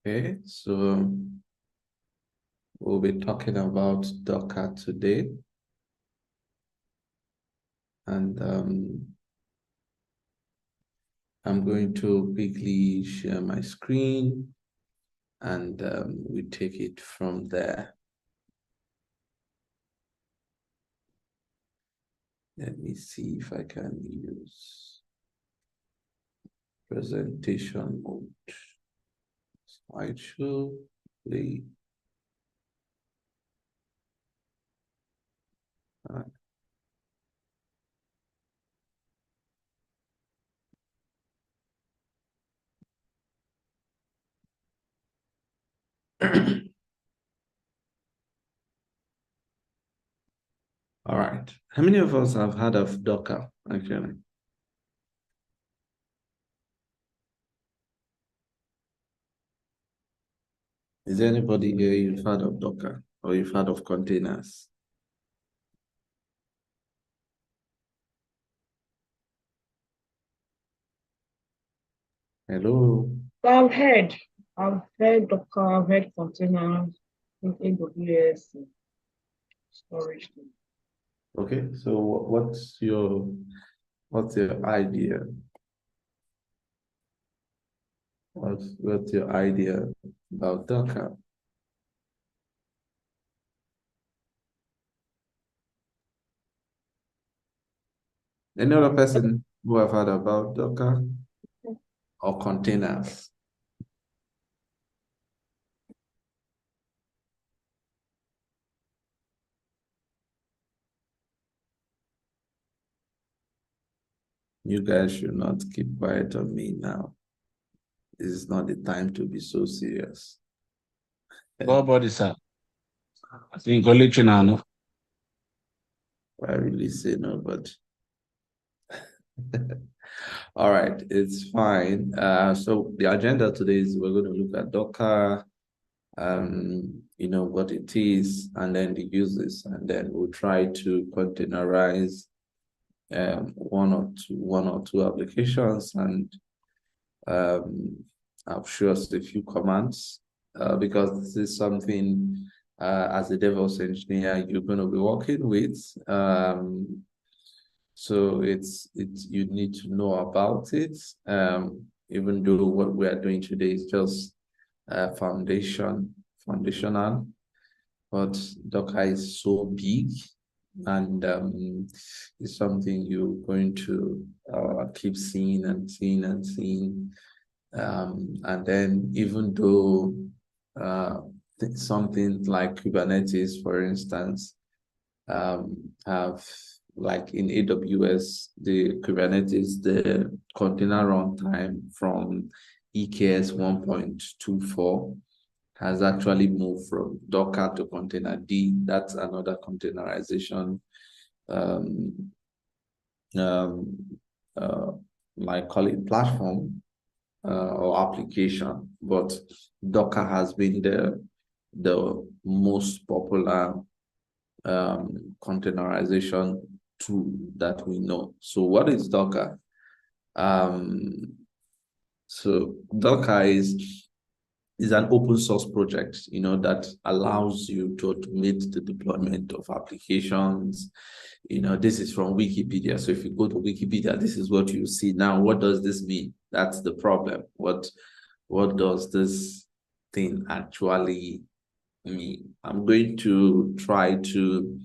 Okay, so we'll be talking about Docker today. And I'm going to quickly share my screen and we take it from there. Let me see if I can use presentation mode. Slideshow, play. All right. How many of us have heard of Docker, actually? Is there anybody here you've heard of Docker or you've heard of containers? Hello? I've heard Docker, I've heard containers, AWS, storage. Okay, so what's your idea? What's your idea about Docker? Any other person who have heard about Docker or containers? You guys should not keep quiet on me now. This is not the time to be so serious. Nobody, sir. I think only Chinano. I really say no, but all right, it's fine. So the agenda today is we're going to look at Docker, what it is, and then the uses, and then we'll try to containerize one or two applications, and I'll show us a few commands because this is something as a DevOps engineer you're going to be working with. So it's you need to know about it. Even though what we are doing today is just foundational, but Docker is so big and it's something you're going to keep seeing and seeing and seeing. And then even though something like Kubernetes, for instance, have like in AWS, the Kubernetes, the container runtime from EKS 1.24 has actually moved from Docker to Containerd. That's another containerization, like call it platform or application. But Docker has been the most popular containerization tool that we know. So what is Docker? So Docker is an open source project, that allows you to automate the deployment of applications. This is from Wikipedia. So if you go to Wikipedia, this is what you see. Now, what does this mean? That's the problem. What does this thing actually mean? I'm going to try to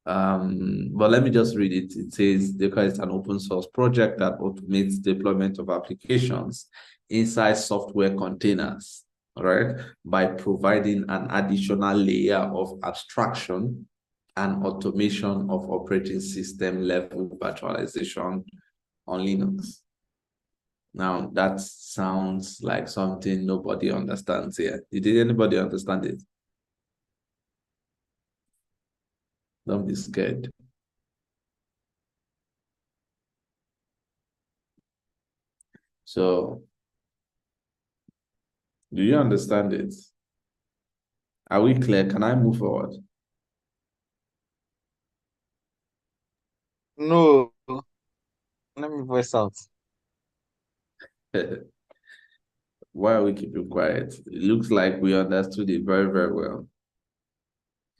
but let me just read it. It says Docker is an open source project that automates deployment of applications inside software containers, all right, by providing an additional layer of abstraction and automation of operating system level virtualization on Linux. Now, that sounds like something nobody understands here. Did anybody understand it? Don't be scared. So, do you understand it? Are we clear? Can I move forward? No, let me voice out. Why are we keeping quiet? It looks like we understood it very, very well.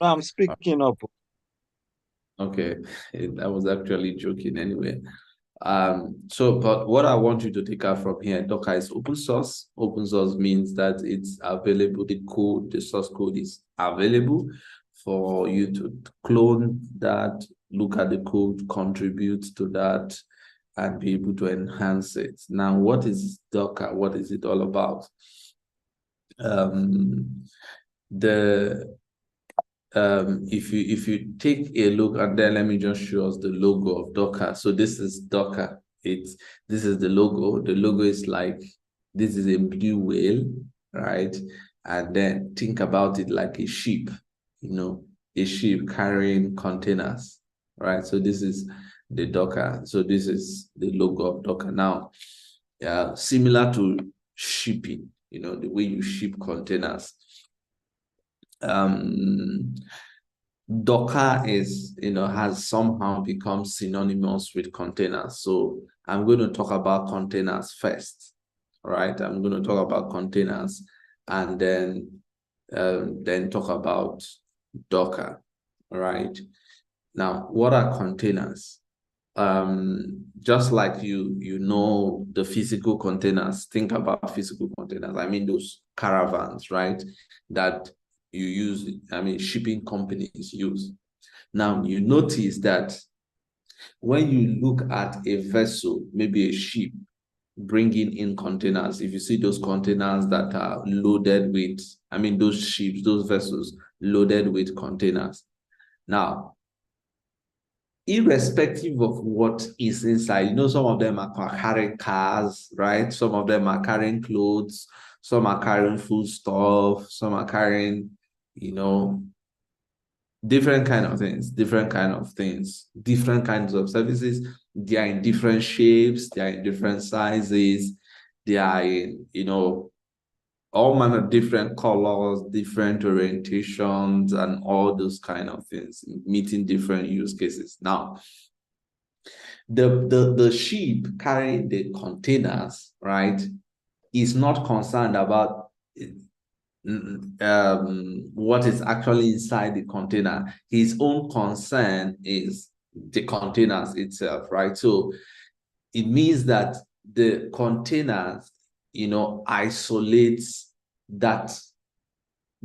I'm speaking up. Okay, I was actually joking anyway. But what I want you to take out from here, Docker is open source. Open source means that it's available, the code, the source code is available for you to clone that, look at the code, contribute to that, and be able to enhance it. Now, what is Docker? What is it all about? If you take a look, and then let me just show us the logo of Docker. So this is Docker. This is the logo. The logo is like, this is a blue whale, right? And then think about it like a ship, a ship carrying containers, right? So this is the Docker. So this is the logo of Docker. Now, similar to shipping, the way you ship containers. Docker has somehow become synonymous with containers. So I'm going to talk about containers first, right? I'm going to talk about containers and then talk about Docker, right? Now, what are containers? Just like you know the physical containers, think about physical containers. I mean those caravans, right? That you use, shipping companies use. Now you notice that when you look at a vessel, maybe a ship bringing in containers, if you see those containers that are loaded with, those ships, those vessels loaded with containers. Now, irrespective of what is inside, some of them are carrying cars, right? Some of them are carrying clothes, some are carrying food stuff, some are carrying, different kind of things, different kinds of services. They are in different shapes, they are in different sizes, they are in, all manner of different colors, different orientations, and all those kind of things, meeting different use cases. Now, the ship carrying the containers, right, is not concerned about what is actually inside the container. His own concern is the containers itself, right? So it means that the containers, isolates that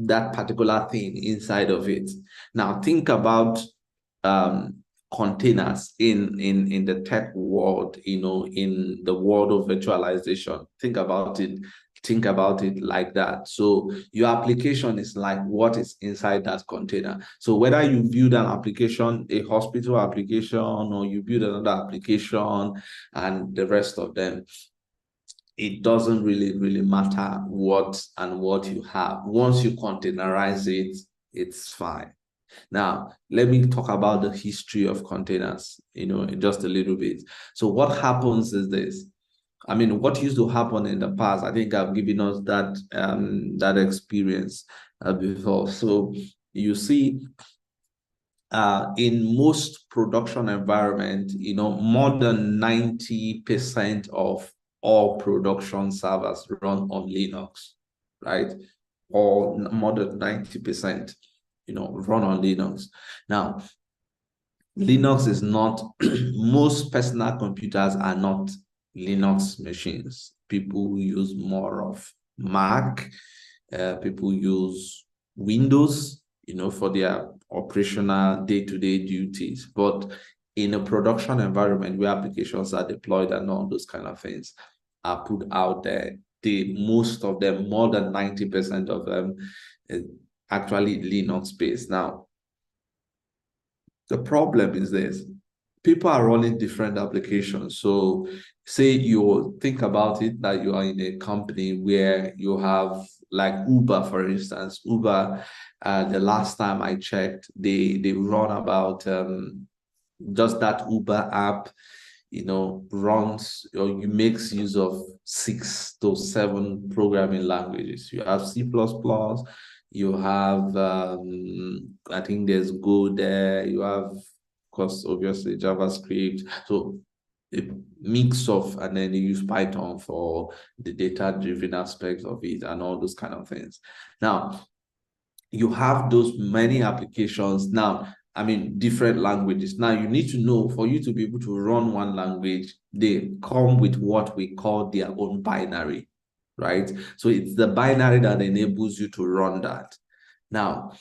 particular thing inside of it. Now think about containers in the tech world, in the world of virtualization. Think about it like that. So your application is like what is inside that container. So whether you build an application, a hospital application, or you build another application and the rest of them, it doesn't really matter what you have. Once you containerize it, it's fine. Now, let me talk about the history of containers, just a little bit. So what happens is this. What used to happen in the past, I think I've given us that experience before. So you see, in most production environment, more than 90% of all production servers run on Linux, right? Or more than 90%, run on Linux. Now, Linux is not, most personal computers are not Linux machines. People use more of Mac, people use Windows, for their operational day-to-day duties. But in a production environment where applications are deployed and all those kind of things are put out there, most of them, more than 90% of them, actually Linux-based. Now, the problem is this. People are running different applications. So say you think about it that you are in a company where you have like Uber, for instance. Uber, the last time I checked, they run about just that Uber app, runs or you makes use of 6 to 7 programming languages. You have C++, you have I think there's Go there, you have, of course, obviously JavaScript. So a mix of, and then you use Python for the data-driven aspects of it and all those kind of things. Now, you have those many applications. Now, I mean, different languages. Now, you need to know, for you to be able to run one language, they come with what we call their own binary, right? So it's the binary that enables you to run that. Now,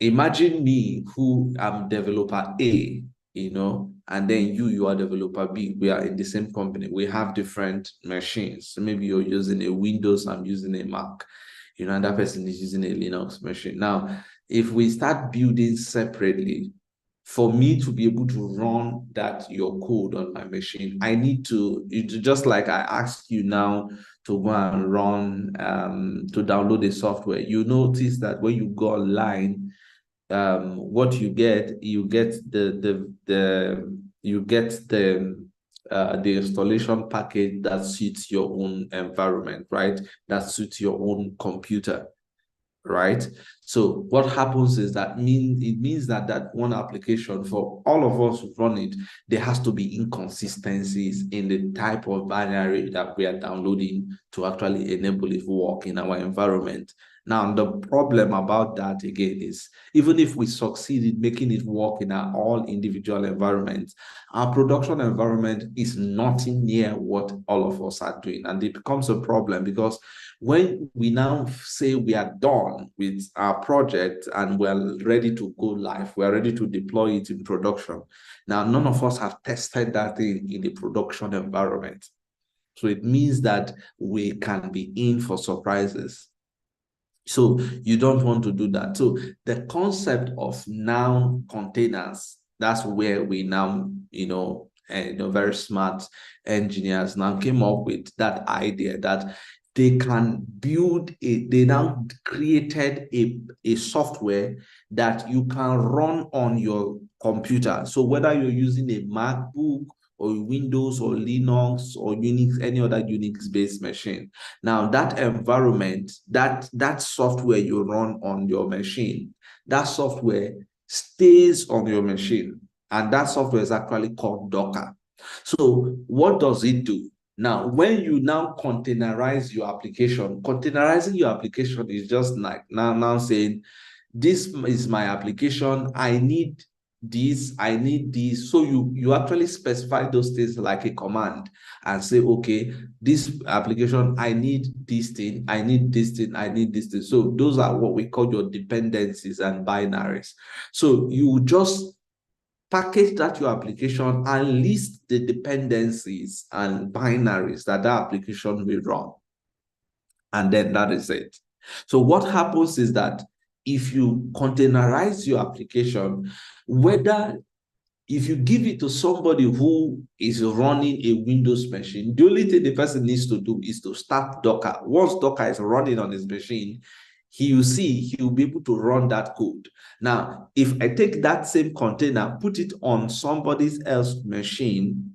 imagine me who am developer A, and then you are developer B. We are in the same company. We have different machines. So maybe you're using a Windows, I'm using a Mac, and that person is using a Linux machine. Now, if we start building separately, for me to be able to run your code on my machine, I need to, just like I asked you now to go and run, to download the software, you notice that when you go online, what you get the installation package that suits your own environment, right? That suits your own computer, right? So what happens is that it means that one application, for all of us to run it, there has to be inconsistencies in the type of binary that we are downloading to actually enable it to work in our environment. Now, the problem about that again is, even if we succeed in making it work in our all individual environments, our production environment is nothing near what all of us are doing. And it becomes a problem, because when we now say we are done with our project and we're ready to go live, we're ready to deploy it in production. Now, none of us have tested that thing in the production environment. So it means that we can be in for surprises. So you don't want to do that. So the concept of now containers, that's where we now, very smart engineers now came up with that idea that they can they now created a software that you can run on your computer. So whether you're using a MacBook or Windows or Linux or Unix, any other Unix-based machine. Now, that environment, that software you run on your machine, that software stays on your machine. And that software is actually called Docker. So what does it do? Now, when you now containerize your application, containerizing your application is just like now saying, this is my application, I need this, I need this. So you actually specify those things like a command and say, okay, this application, I need this thing, I need this thing, I need this thing. So those are what we call your dependencies and binaries. So you just package that your application and list the dependencies and binaries that application will run. And then that is it. So what happens is that if you containerize your application, if you give it to somebody who is running a Windows machine, the only thing the person needs to do is to start Docker. Once Docker is running on his machine, he will be able to run that code. Now, if I take that same container, put it on somebody else's machine,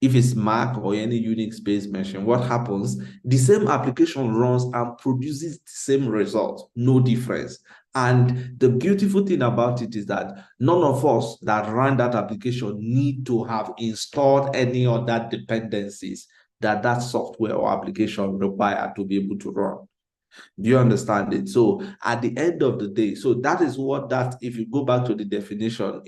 if it's Mac or any Unix-based machine, what happens? The same application runs and produces the same result, no difference. And the beautiful thing about it is that none of us that run that application need to have installed any other dependencies that software or application require to be able to run. Do you understand it? So at the end of the day, so that is if you go back to the definition,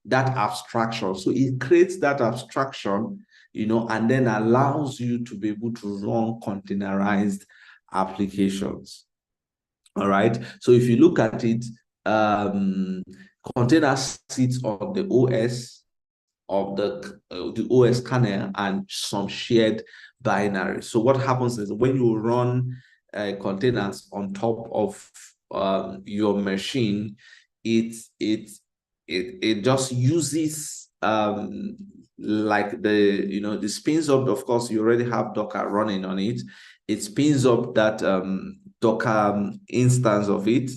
that abstraction. So it creates that abstraction, and then allows you to be able to run containerized applications. All right. So if you look at it, container sits on the OS of the OS kernel and some shared binaries. So what happens is when you run containers on top of your machine, it just uses like the spins up. Of course, you already have Docker running on it. It spins up that Docker instance of it.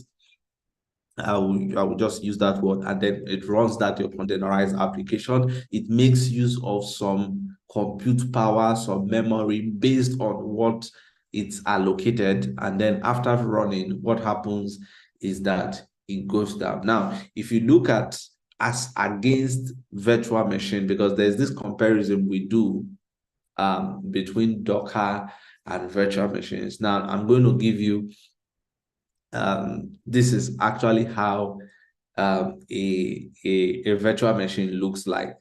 I will just use that word, and then it runs that your containerized application. It makes use of some compute power, some memory based on what it's allocated. And then after running, what happens is that it goes down. Now, if you look at as against virtual machine, because there's this comparison we do between Docker and virtual machines. Now, I'm going to give you, this is actually how a virtual machine looks like.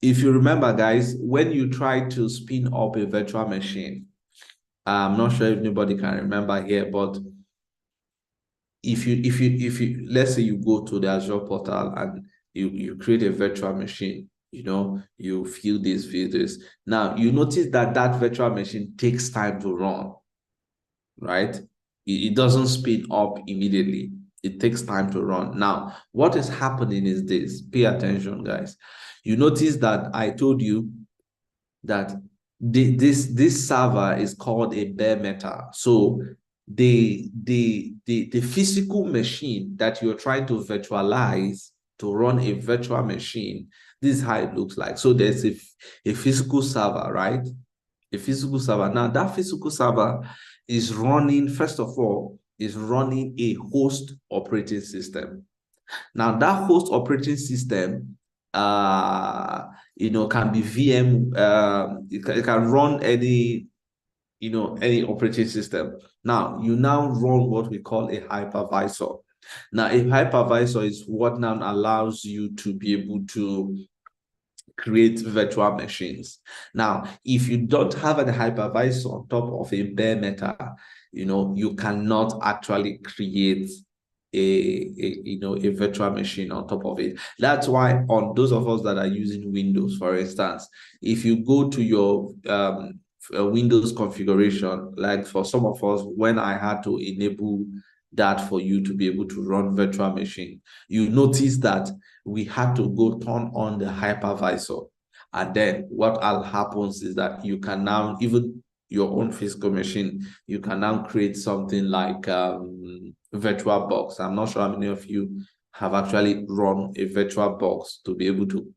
If you remember, guys, when you try to spin up a virtual machine, I'm not sure if anybody can remember here, but if you let's say you go to the Azure portal and you create a virtual machine, you fill this. Now you notice that virtual machine takes time to run, right? It doesn't speed up immediately. It takes time to run. Now, what is happening is this. Pay attention, guys. You notice that I told you that this server is called a bare metal. So the physical machine that you're trying to virtualize to run a virtual machine, this is how it looks like. So there's a physical server, right? A physical server. Now that physical server is running, first of all, is running a host operating system. Now that host operating system can be VM, it can run any operating system. Now you run what we call a hypervisor. Now a hypervisor is what now allows you to be able to create virtual machines. Now, if you don't have a hypervisor on top of a bare metal, you cannot actually create a virtual machine on top of it. That's why on those of us that are using Windows, for instance, if you go to your Windows configuration, like for some of us, when I had to enable that for you to be able to run virtual machine, you notice that we had to go turn on the hypervisor. And then what happens is that you can now, even your own physical machine, you can now create something like VirtualBox. I'm not sure how many of you have actually run a VirtualBox to be able to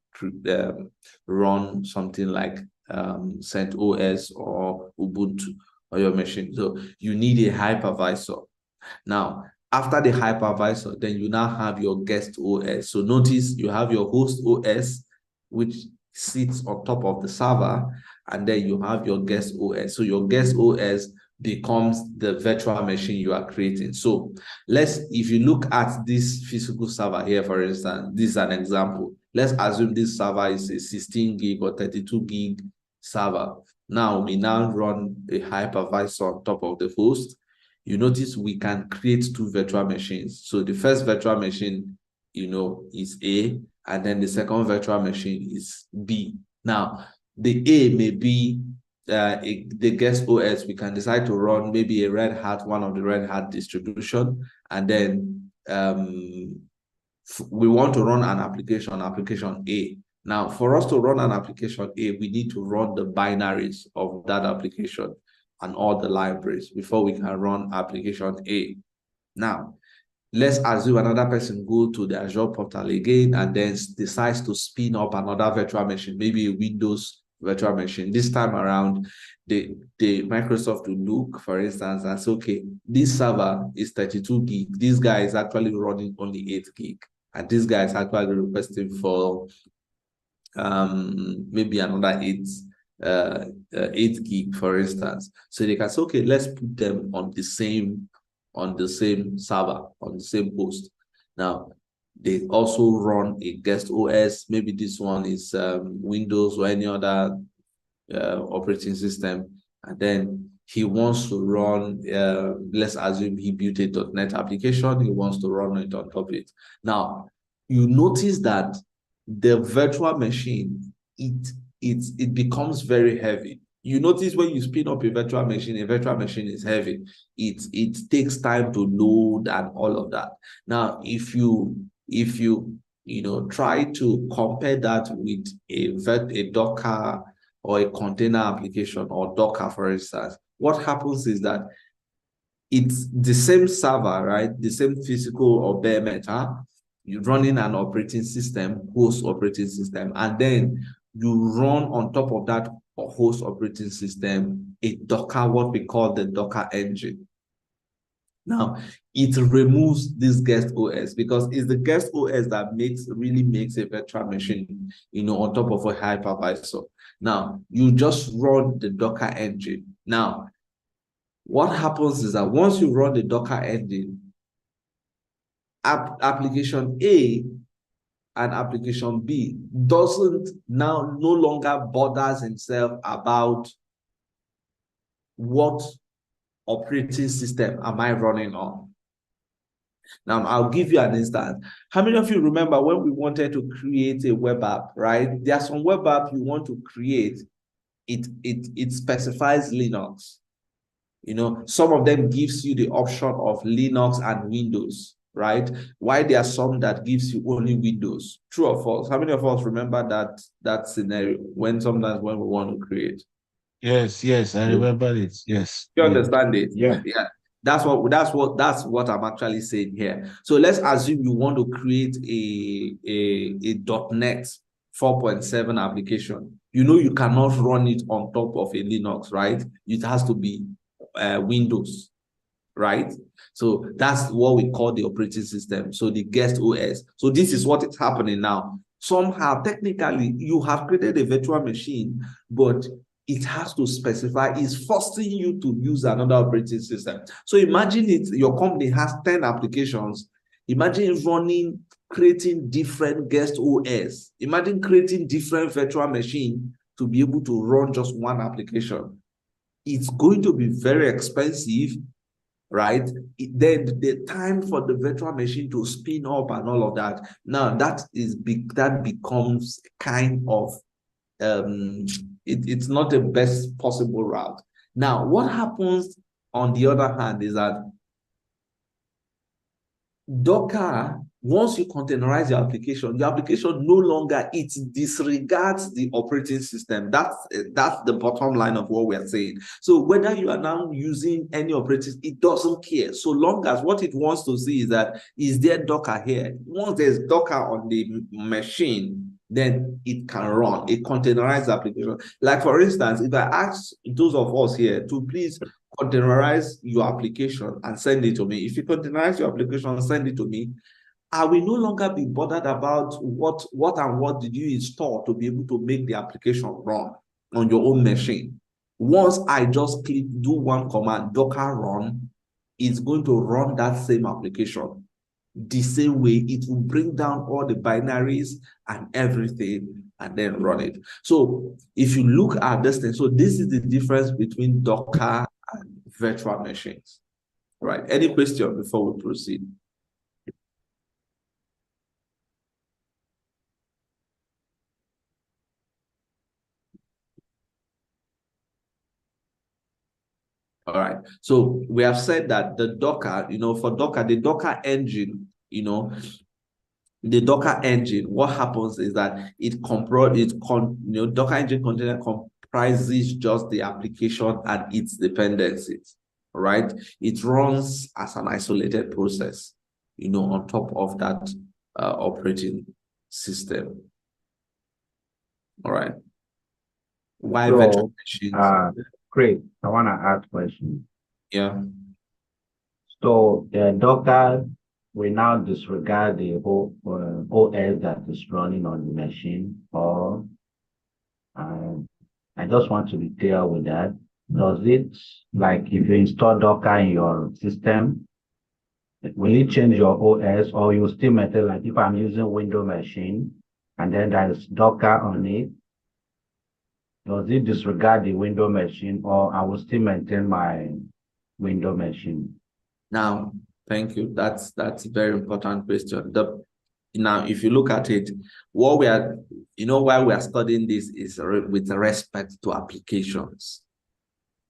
run something like CentOS or Ubuntu on your machine. So you need a hypervisor. Now, after the hypervisor, then you now have your guest OS. So notice you have your host OS, which sits on top of the server, and then you have your guest OS. So your guest OS becomes the virtual machine you are creating. So if you look at this physical server here, for instance, this is an example. Let's assume this server is a 16 gig or 32 gig server. Now we now run a hypervisor on top of the host. You notice we can create two virtual machines. So the first virtual machine, is A, and then the second virtual machine is B. Now, the A may be the guest OS. We can decide to run maybe a Red Hat, one of the Red Hat distribution, and then we want to run an application A. Now, for us to run an application A, we need to run the binaries of that application and all the libraries before we can run application A. Now, let's assume another person go to the Azure portal again and then decides to spin up another virtual machine, maybe a Windows virtual machine. This time around, the Microsoft will look, for instance, and say, okay, this server is 32 gig. This guy is actually running only 8 gig. And this guy is actually requesting for maybe another 8 gig, for instance. So they can say, okay, let's put them on the same server, on the same host. Now, they also run a guest OS. Maybe this one is Windows or any other operating system. And then he wants to run, let's assume he built a .NET application. He wants to run it on top of it. Now, you notice that the virtual machine, it becomes very heavy. You notice when you spin up a virtual machine is heavy. It takes time to load and all of that. Now, if you try to compare that with a Docker or a container application or Docker, for instance, what happens is that it's the same server, right? The same physical or bare metal. You're running an operating system, host operating system, and then you run on top of that host operating system a Docker, what we call the Docker engine. Now, it removes this guest OS, because it's the guest OS that really makes a virtual machine, on top of a hypervisor. Now, you just run the Docker engine. Now, what happens is that once you run the Docker engine, application A and application B doesn't now no longer bothers himself about what operating system am I running on. Now, I'll give you an instance. How many of you remember when we wanted to create a web app, right? There are some web app you want to create. It specifies Linux. Some of them gives you the option of Linux and Windows, right? Why there are some that gives you only Windows? True or false? How many of us remember that scenario sometimes when we want to create? Yes, I remember it. Yes. You understand it? Yeah. That's what I'm actually saying here. So let's assume you want to create a .NET 4.7 application. You cannot run it on top of a Linux, right? It has to be Windows, right? So that's what we call the operating system. So the guest OS. So this is what is happening now. Somehow, technically, you have created a virtual machine, but it has to specify, it's forcing you to use another operating system. So imagine your company has 10 applications. Imagine creating different guest OS. Imagine creating different virtual machine to be able to run just one application. It's going to be very expensive, right? Then the time for the virtual machine to spin up and all of that. Now that becomes kind of it's not the best possible route. Now, what happens on the other hand is that Docker, once you containerize your application no longer, it disregards the operating system. That's the bottom line of what we are saying. So whether you are now using any operating, it doesn't care. So long as what it wants to see is that, is there Docker here? Once there's Docker on the machine, then it can run a containerized application. Like for instance, if I ask those of us here to please containerize your application and send it to me. If you containerize your application and send it to me, I will no longer be bothered about what did you install to be able to make the application run on your own machine. Once I just do one command, Docker run, it's going to run that same application the same way. It will bring down all the binaries and everything and then run it. So if you look at this thing, so this is the difference between Docker and virtual machines. Right? Any question before we proceed? All right. So we have said that the Docker, for Docker, the Docker engine, the Docker engine, what happens is that Docker engine container comprises just the application and its dependencies, right? It runs as an isolated process, on top of that operating system. All right. Why virtual machines? Great. I want to ask a question. Yeah. So the Docker will now disregard the whole OS that is running on the machine, or I just want to be clear with that. Does it, like if you install Docker in your system, will it change your OS, or you still maintain, like if I'm using Windows machine and then there's Docker on it, does it disregard the Windows machine, or I will still maintain my Windows machine? Now, thank you. That's a very important question. Now, if you look at it, what we are, why we are studying this is with respect to applications.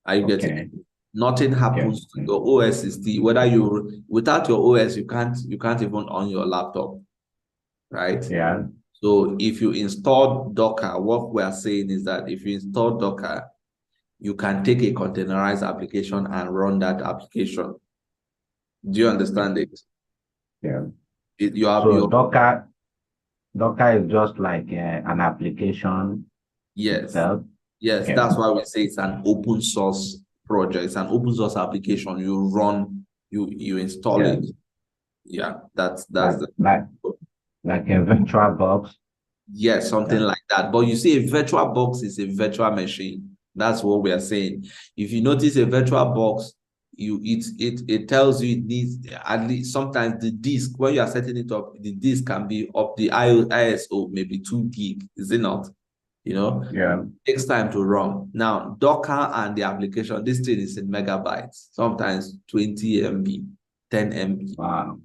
Are you getting it? Nothing happens to your OS is without your OS, you can't even on your laptop, right? Yeah. So if you install Docker, what we are saying is that if you install Docker, you can take a containerized application and run that application. Do you understand it? Yeah. So Docker is just like an application. Yes. Itself. Yes, that's why we say it's an open source project. It's an open source application. You run You install Yeah. it. Yeah, that's Like, the like a virtual box. yes, something Yeah. like that. But you see, a virtual box is a virtual machine. That's what we are saying. If you notice a virtual box, it tells you it needs at least sometimes the disk, when you are setting it up, the disk can be up the ISO, maybe 2 gig, is it not? You know, Yeah. it takes time to run. Now, Docker and the application, this thing is in megabytes, sometimes 20 MB, 10 MB. Wow.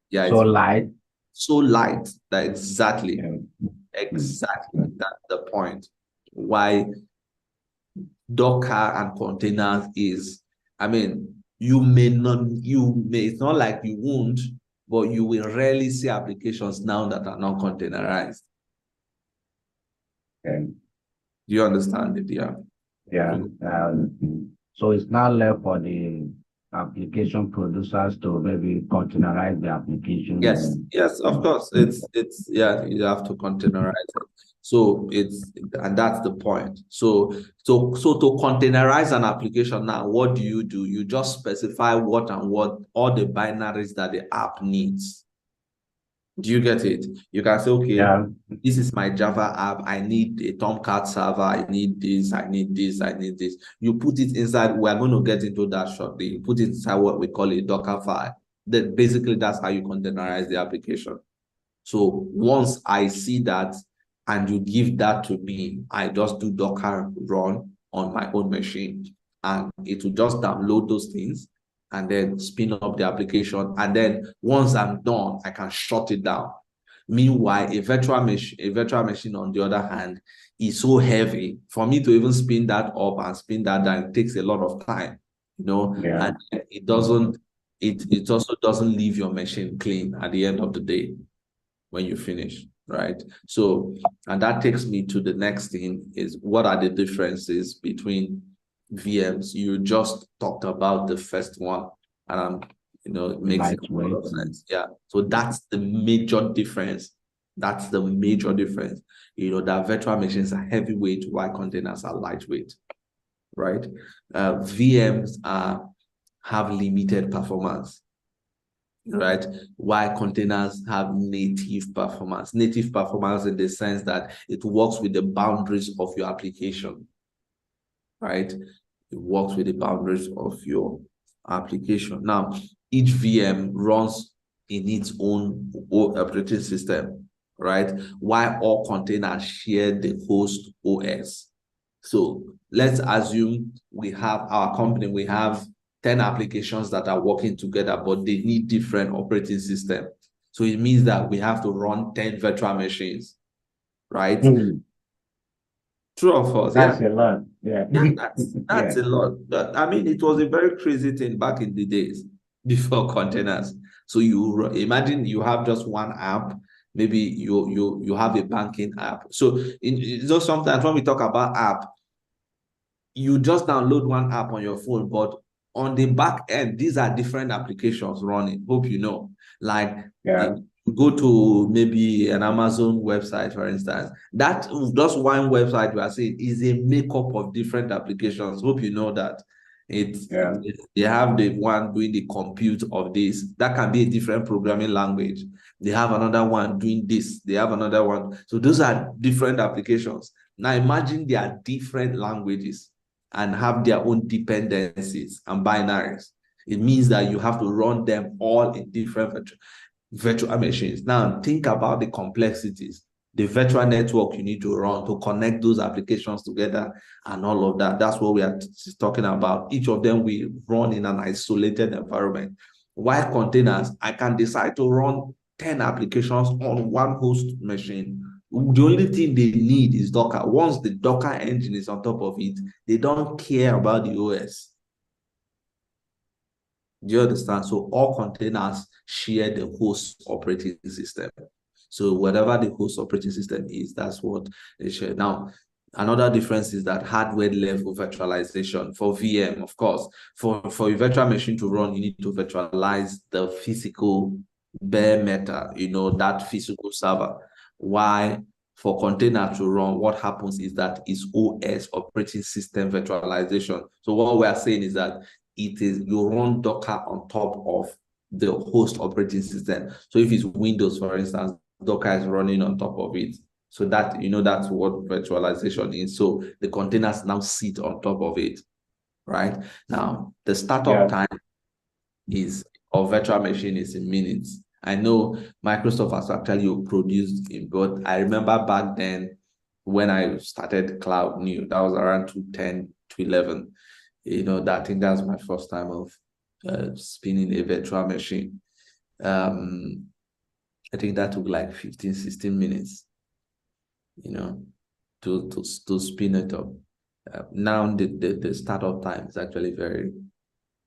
Yeah, So it's light. so light that exactly. Yeah. Exactly. That's the point. Why Docker and containers is, I mean, it's not like you won't, but you will rarely see applications now that are not containerized. Okay. Do you understand it? Yeah. Yeah. So it's now left for the application producers to maybe containerize the application. Yes, yes, of course. It's yeah, you have to containerize it. So and that's the point. So to containerize an application now, what do? You just specify what all the binaries that the app needs. Do you get it? You can say, okay, Yeah. this is my Java app. I need a Tomcat server. I need this. I need this. I need this. You put it inside. We're going to get into that shortly. You put it inside what we call a Docker file. Then basically that's how you containerize the application. So once I see that and you give that to me, I just do Docker run on my own machine, and it will just download those things and then spin up the application. And then once I'm done, I can shut it down. Meanwhile, a virtual machine, on the other hand, is so heavy for me to even spin that up and spin that down. It takes a lot of time, Yeah. and it also doesn't leave your machine clean at the end of the day when you finish, right? So, and that takes me to the next thing is, what are the differences between VMs? You just talked about the first one, and it makes a lot of sense. Yeah. So that's the major difference. That's the major difference. That virtual machines are heavyweight while containers are lightweight, right? VMs have limited performance, right? While containers have native performance. Native performance in the sense that it works with the boundaries of your application, right? It works with the boundaries of your application. Now, each VM runs in its own operating system, right? While all containers share the host OS. So let's assume we have our company, we have 10 applications that are working together, but they need different operating systems. So it means that we have to run 10 virtual machines, right? True of us. That's a lot. Yeah. That's a lot. I mean, it was a very crazy thing back in the days before containers. So you imagine you have just one app. Maybe you have a banking app. So sometimes when we talk about app, you just download one app on your phone, but on the back end, these are different applications running. Hope you know. Like, Yeah. you go to maybe an Amazon website, for instance. That just one website we are saying is a makeup of different applications. Hope you know that. They have the one doing the compute of this. That can be a different programming language. They have another one doing this. They have another one. So those are different applications. Now imagine they are different languages and have their own dependencies and binaries. It means that you have to run them all in different virtual machines. Now think about the complexities, the virtual network you need to run to connect those applications together and all of that. That's what we are talking about. Each of them will run in an isolated environment. While containers, I can decide to run 10 applications on one host machine. The only thing they need is Docker. Once the Docker engine is on top of it, they don't care about the OS. Do you understand? So all containers share the host operating system. So whatever the host operating system is, that's what they share. Now, another difference is that hardware level virtualization for VM, of course. For a virtual machine to run, you need to virtualize the physical bare metal, that physical server. Why? For container to run, what happens is that it's OS, operating system virtualization. So what we are saying is that you run Docker on top of the host operating system. So if it's Windows, for instance, Docker is running on top of it. So that, that's what virtualization is. So the containers now sit on top of it, right? Now, the startup time of virtual machine is in minutes. I know Microsoft has actually produced it, but I remember back then when I started Cloud New, that was around 2010 to 11. I think that's my first time of spinning a virtual machine. I think that took like 15, 16 minutes, to spin it up. Now the startup time is actually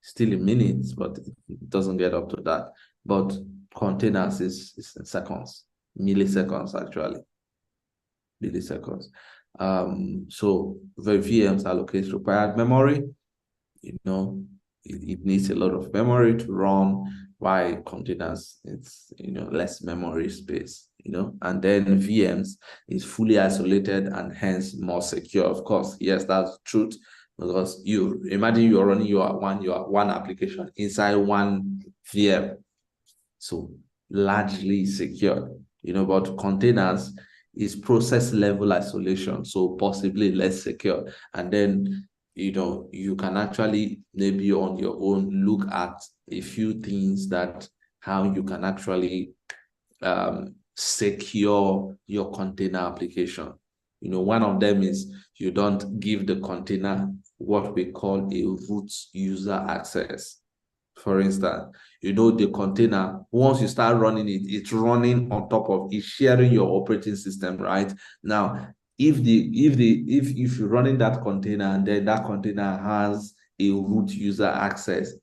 still in minutes, but it doesn't get up to that. But containers is in seconds, milliseconds actually, milliseconds. So the VMs allocate required memory. It needs a lot of memory to run. Why containers? It's less memory space. And then VMs is fully isolated and hence more secure. Of course, yes, that's the truth. Because you imagine you're running your one application inside one VM, so largely secure. But containers is process level isolation, so possibly less secure. And then you can actually maybe on your own look at a few things that how you can actually secure your container application. One of them is you don't give the container what we call a root user access. For instance, the container, once you start running it, it's running on top of it, sharing your operating system, right? Now, if you're running that container and then that container has a root user access,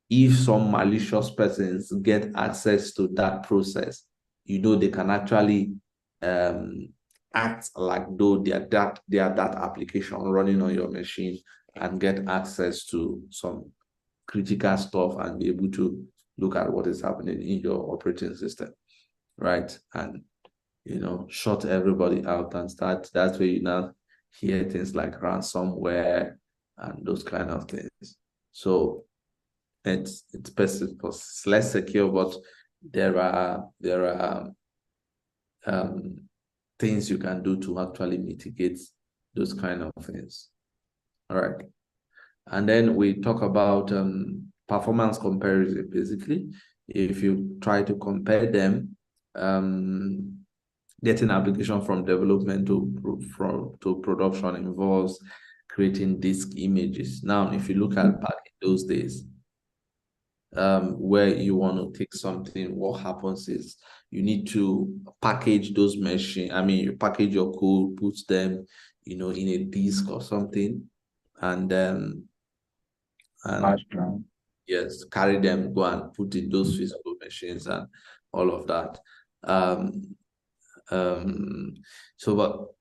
if some malicious persons get access to that process, they can actually act like though they are that application running on your machine and get access to some critical stuff and be able to look at what is happening in your operating system, right? And shut everybody out and start. That's where you now hear things like ransomware and those kind of things. So it's less secure, but there are things you can do to actually mitigate those kind of things. All right. And then we talk about performance comparison. Basically, if you try to compare them, getting application from development to production involves creating disk images. Now, if you look at back in those days, where you want to take something, what happens is you need to package those machines. I mean, you package your code, put them, in a disk or something, and yes, carry them, go and put in those physical machines and all of that. So, but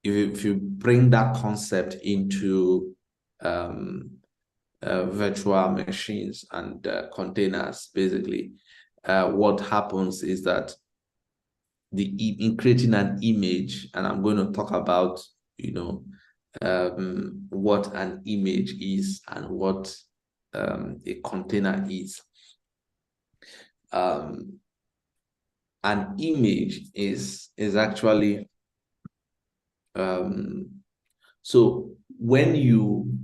if you bring that concept into virtual machines and containers, basically, what happens is that in creating an image, and I'm going to talk about, what an image is and what a container is. An image is actually so when you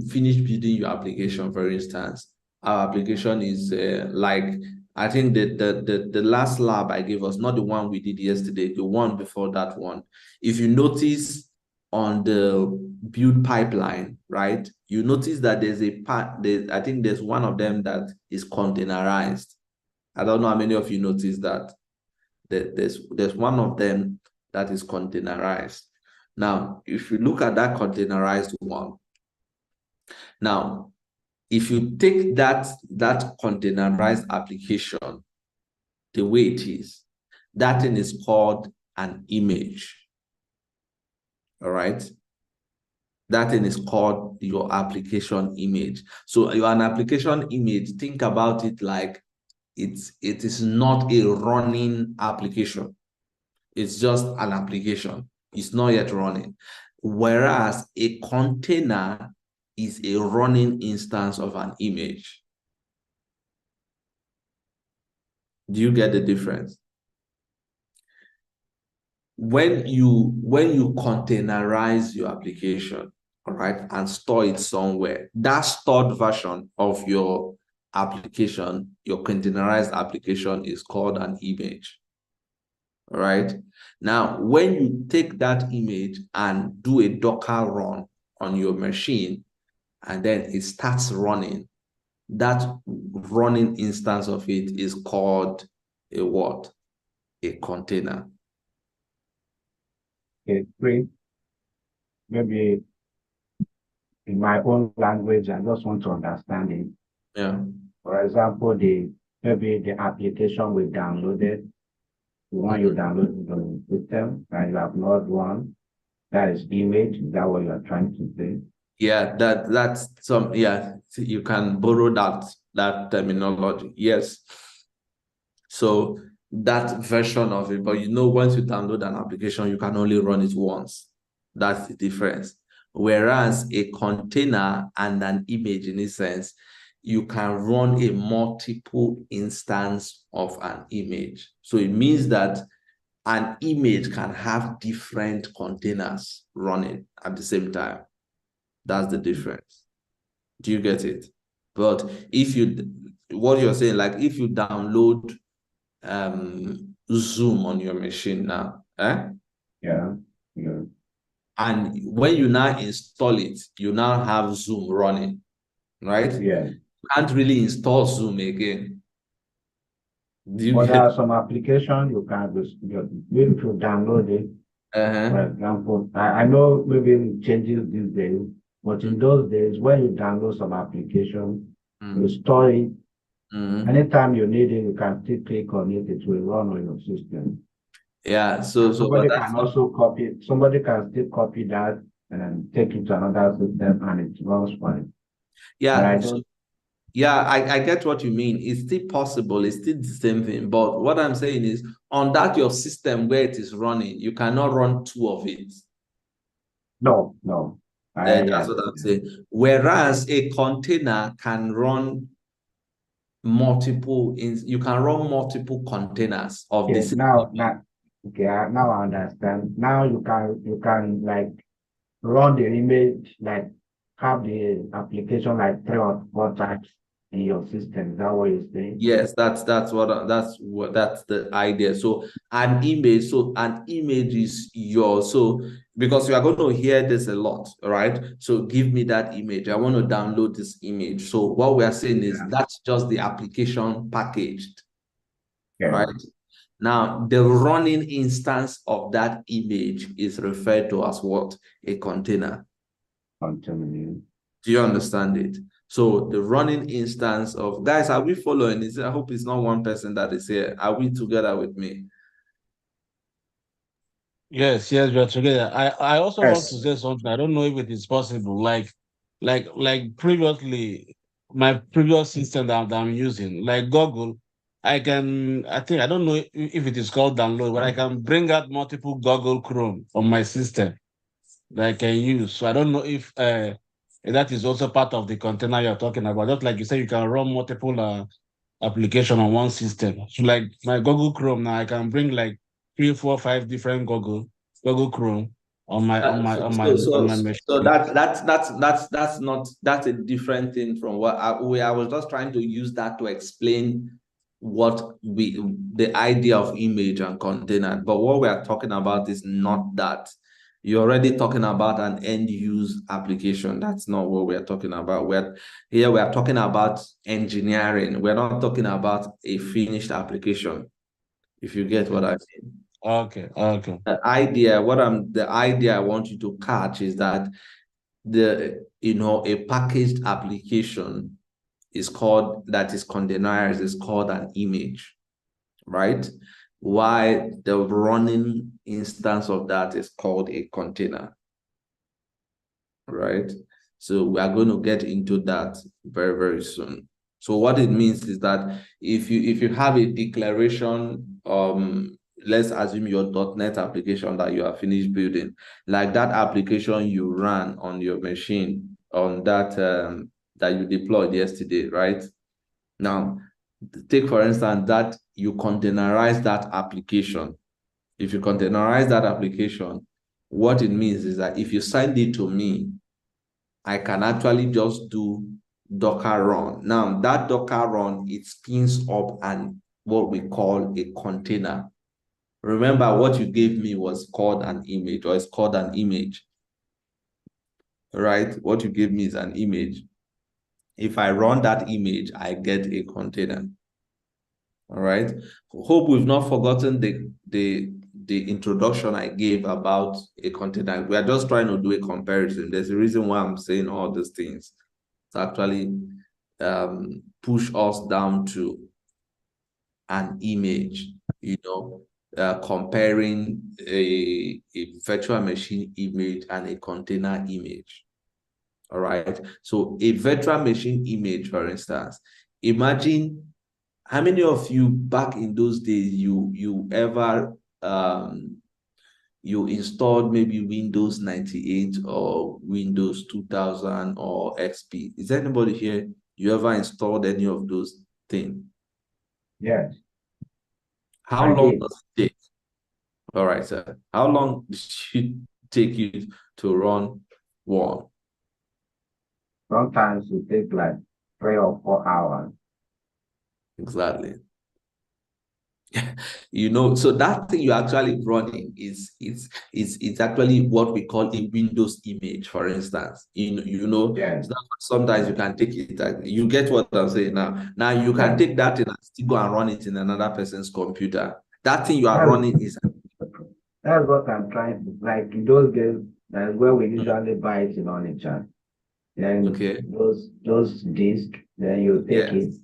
finish building your application, for instance, our application is like, I think that the last lab I gave us, not the one we did yesterday, the one before that one. If you notice on the build pipeline, right, you notice that there's a part, I think there's one of them that is containerized. I don't know how many of you noticed that. There's one of them that is containerized. Now, if you look at that containerized one, now, if you take that containerized application the way it is, that thing is called an image. All right? That thing is called your application image. So an application image, think about it like it is not a running application. It's just an application. It's not yet running. Whereas a container is a running instance of an image. Do you get the difference? When you containerize your application, all right, and store it somewhere, that stored version of your application, your containerized application, is called an image. All right. Now, when you take that image and do a Docker run on your machine, and then it starts running, that running instance of it is called a what? A container. Okay, great. Maybe in my own language, I just want to understand it. Yeah. For example, maybe the application we downloaded, the one you downloaded on the system and you have not run, that is image. Is that what you are trying to say? Yeah, that's some, yeah, you can borrow that terminology. Yes. So that version of it, but once you download an application, you can only run it once. That's the difference. Whereas a container and an image, in a sense, you can run a multiple instance of an image. So it means that an image can have different containers running at the same time. That's the difference. Do you get it? But what you're saying, like if you download Zoom on your machine now, Yeah. and when you now install it, you now have Zoom running, right? Yeah. You can't really install Zoom again. Do you But get there are some applications you can maybe if you download it. For example, I know maybe it changes these days, but in those days, when you download some application, you store it. Anytime you need it, you can still click on it, it will run on your system. Yeah, so somebody can also copy, somebody can still copy that and then take it to another system and it runs fine. Yeah, yeah, I get what you mean. It's still possible, it's still the same thing. But what I'm saying is, on that your system where it is running, you cannot run two of it. No. That's what I'm saying. Whereas a container can run you can run multiple containers of this. Now I understand. Now you can like run the image, like have the application like 3 or 4 times in your system. Is that what you're saying? Yes, that's the idea. So an image is because you are going to hear this a lot, right? So give me that image. I want to download this image. So what we are saying is that's just the application packaged, right? Now the running instance of that image is referred to as what? A container. Container. Do you understand it? So the running instance of, guys, are we following? I hope it's not one person that is here. Are we together with me? Yes, we are together. I also want to say something. I don't know if it is possible. Like previously, my previous system that I'm using, like Google, I don't know if it is called download, but I can bring out multiple Google Chrome on my system that I can use. So I don't know if that is also part of the container you're talking about. Just like you said, you can run multiple application on one system. So like my Google Chrome now, I can bring like 3, 4, 5 different Google Chrome on my machine. So that's a different thing from what I was just trying to use that to explain the idea of image and container. But what we are talking about is not that. You're already talking about an end use application. That's not what we're talking about. We are talking about engineering. We're not talking about a finished application, if you get what I mean. Okay. The idea I want you to catch is that a packaged application is containerized is called an image, right? Why the running instance of that is called a container, right? So we are going to get into that very, very soon. So what it means is that if you have a declaration, let's assume your .NET application that you are finished building, like that application you ran on your machine, on that that you deployed yesterday, right? Now, take for instance that you containerize that application. If you containerize that application, what it means is that if you send it to me, I can actually just do Docker run. Now, that Docker run, it spins up and what we call a container. Remember, what you gave me was called an image, or it's called an image, right? What you gave me is an image. If I run that image, I get a container. All right. Hope we've not forgotten the introduction I gave about a container. We are just trying to do a comparison. There's a reason why I'm saying all these things. To actually push us down to an image, comparing a virtual machine image and a container image. All right. So a virtual machine image, for instance, imagine how many of you back in those days you ever you installed maybe Windows 98 or Windows 2000 or XP? Is there anybody here you ever installed any of those things? Yes. How long does it take? All right, sir. How long should it take you to run one? Sometimes it takes like 3 or 4 hours. Exactly. So that thing you're actually running is actually what we call a Windows image, for instance. Yes. Sometimes you can take it, you get what I'm saying now. Now you can take that thing and still go and run it in another person's computer. That thing you are running is That's what I'm trying to, like in those days, that's where we usually buy it in Onitsha. Then okay. those discs, then you take it,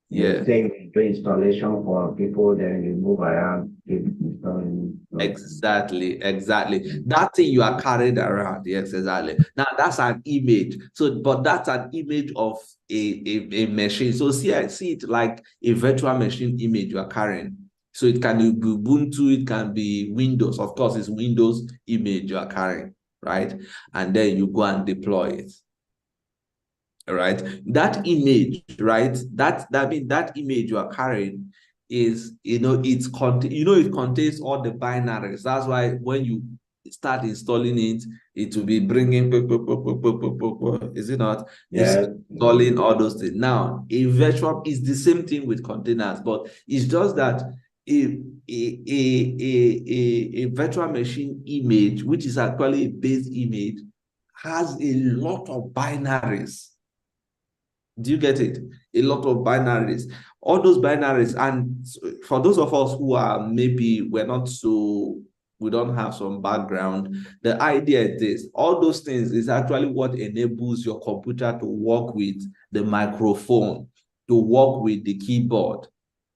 you take the installation for people, then you move around, keep installing. Exactly. That thing you are carried around, yes, exactly. Now that's an image. So, but that's an image of a machine. So see it like a virtual machine image you are carrying. So it can be Ubuntu, it can be Windows. Of course, it's Windows image you are carrying, right? And then you go and deploy it. All right. That image, right? That means that image you are carrying is, it contains all the binaries. That's why when you start installing it, it will be bringing, is it not? Yeah. Installing all those things. Now, a virtual is the same thing with containers, but it's just that a virtual machine image, which is actually a base image, has a lot of binaries. Do you get it? A lot of binaries. All those binaries, and for those of us who are maybe we don't have some background, the idea is this: all those things is actually what enables your computer to work with the microphone, to work with the keyboard.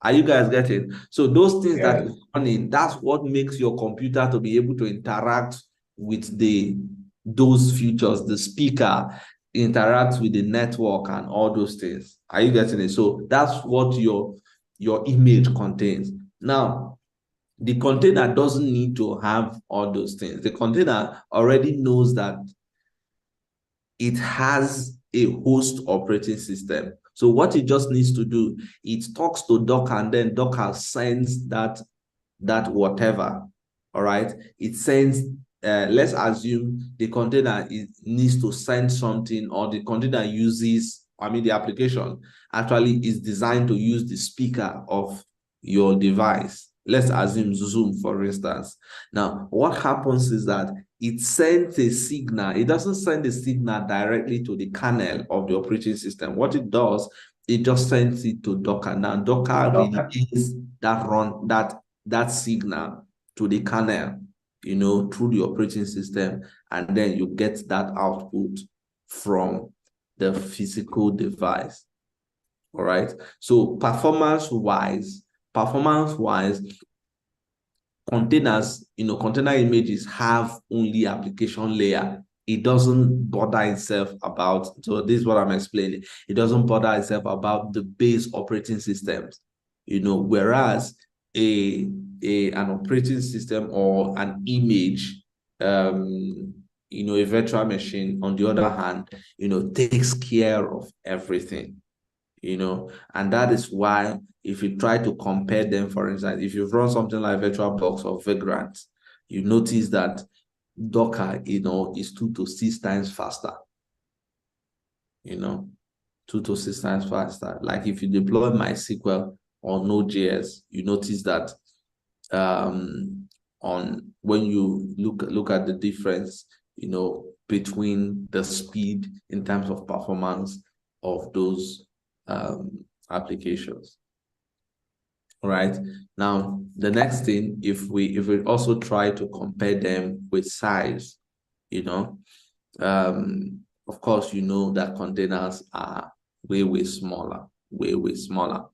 Are you guys getting? So those things that is running, that's what makes your computer to be able to interact with those features, the speaker, interact with the network and all those things. Are you getting it? So that's what your image contains. Now, the container doesn't need to have all those things. The container already knows that it has a host operating system. So what it just needs to do, it talks to Docker, and then Docker sends that whatever. All right. It sends, let's assume the container needs to send something, or the container uses, the application actually is designed to use the speaker of your device. Let's assume Zoom, for instance. Now, what happens is that it sends a signal. It doesn't send a signal directly to the kernel of the operating system. What it does, it just sends it to Docker. Now, Docker relays that signal to the kernel, through the operating system, and then you get that output from the physical device. All right. So performance-wise, containers, container images have only application layer. It doesn't bother itself about, so this is what I'm explaining. It doesn't bother itself about the base operating systems, whereas an operating system or an image, a virtual machine, on the other hand, takes care of everything, and that is why if you try to compare them, for instance, if you run something like VirtualBox or Vagrant, you notice that Docker, is 2 to 6 times faster, 2 to 6 times faster. Like if you deploy MySQL or Node.js, you notice that when you look at the difference, between the speed in terms of performance of those applications. All right. Now, the next thing, if we also try to compare them with size, of course, that containers are way smaller, way smaller.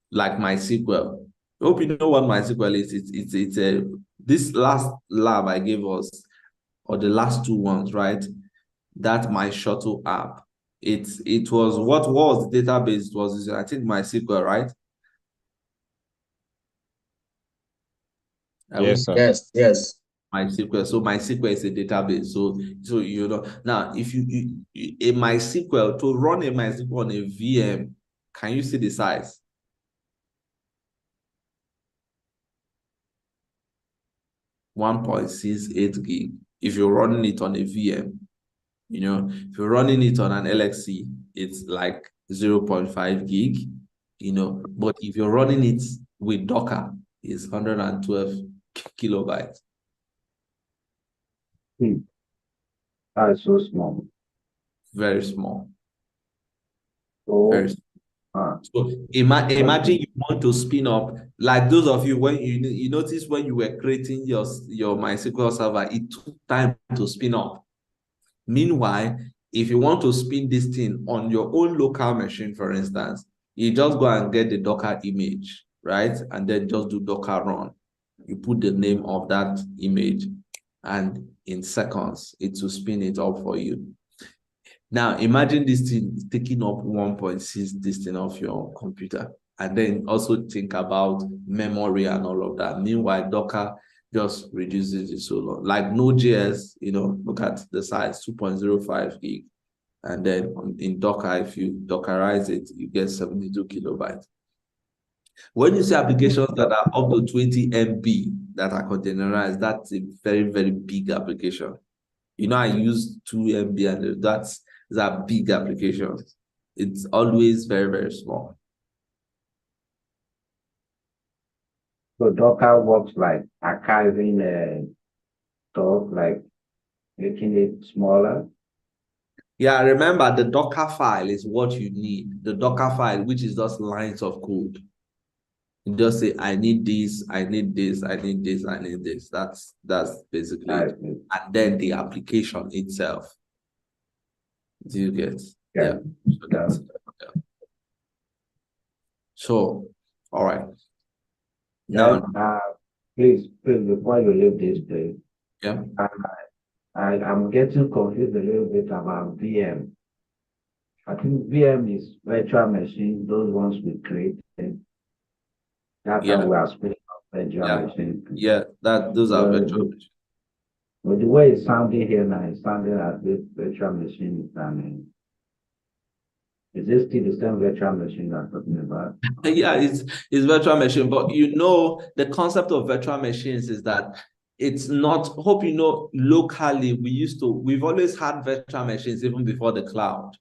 Like MySQL. I hope you know what MySQL is. It's this last lab I gave us, or the last 2 ones, right? That My Shuttle app. It was what was the database? It was, I think, MySQL, right? Yes, sir. Yes. MySQL. So MySQL is a database. So now if you a MySQL, to run a MySQL on a VM, can you see the size? 1.68 gig. If you're running it on a VM, if you're running it on an LXC, it's like 0.5 gig, but if you're running it with Docker, it's 112 kilobytes. That's so small. Very small. So, Very small. So imagine you want to spin up, like those of you, when you notice when you were creating your MySQL server, it took time to spin up. Meanwhile, if you want to spin this thing on your own local machine, for instance, you just go and get the Docker image, right? And then just do Docker run. You put the name of that image, and in seconds, it will spin it up for you. Now, imagine this thing taking up 1.6 this thing off your computer. And then also think about memory and all of that. Meanwhile, Docker just reduces it so long. Like Node.js, look at the size, 2.05 gig. And then in Docker, if you Dockerize it, you get 72 kilobytes. When you see applications that are up to 20 MB that are containerized, that's a very, very big application. I use 2 MB, and that's a big application. It's always very, very small. So Docker works like archiving stuff, like making it smaller. Yeah, remember the Docker file is what you need. The Docker file, which is just lines of code. You just say, I need this, I need this, I need this, I need this. That's basically it. And then the application itself. Do you get? Yeah. So that's yeah. So, all right. Now, please, before you leave this place, yeah, I'm getting confused a little bit about VM. I think VM is virtual machine, those ones we create. That's how we are speaking of virtual machine. Yeah, those are virtual machines. But the way it's sounding here now, it's sounding as if virtual machine is this still the same virtual machine I'm talking about? Yeah, it's virtual machine, but the concept of virtual machines is that it's not, hope locally we've always had virtual machines even before the cloud.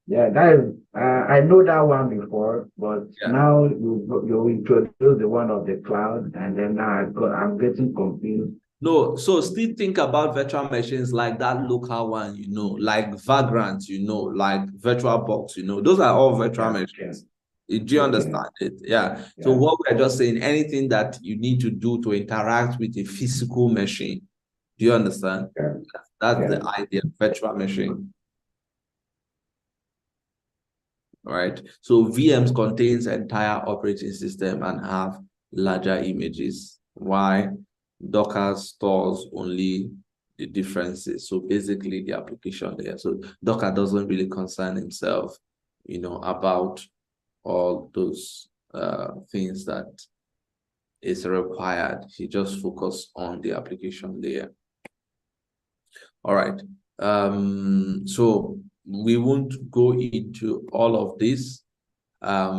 Yeah, that is, I know that one before, but now you introduce the one of the cloud, and then now I'm getting confused. No, so still think about virtual machines like that local one, like Vagrant, like VirtualBox, those are all virtual machines. Do you understand it? Yeah. So what we're just saying, anything that you need to do to interact with a physical machine. Do you understand? That's the idea of virtual machine. All right. So VMs contains entire operating system and have larger images. Why? Docker stores only the differences. So basically the application there. So Docker doesn't really concern himself, about all those things that is required. You just focus on the application layer. All right. So we won't go into all of this. But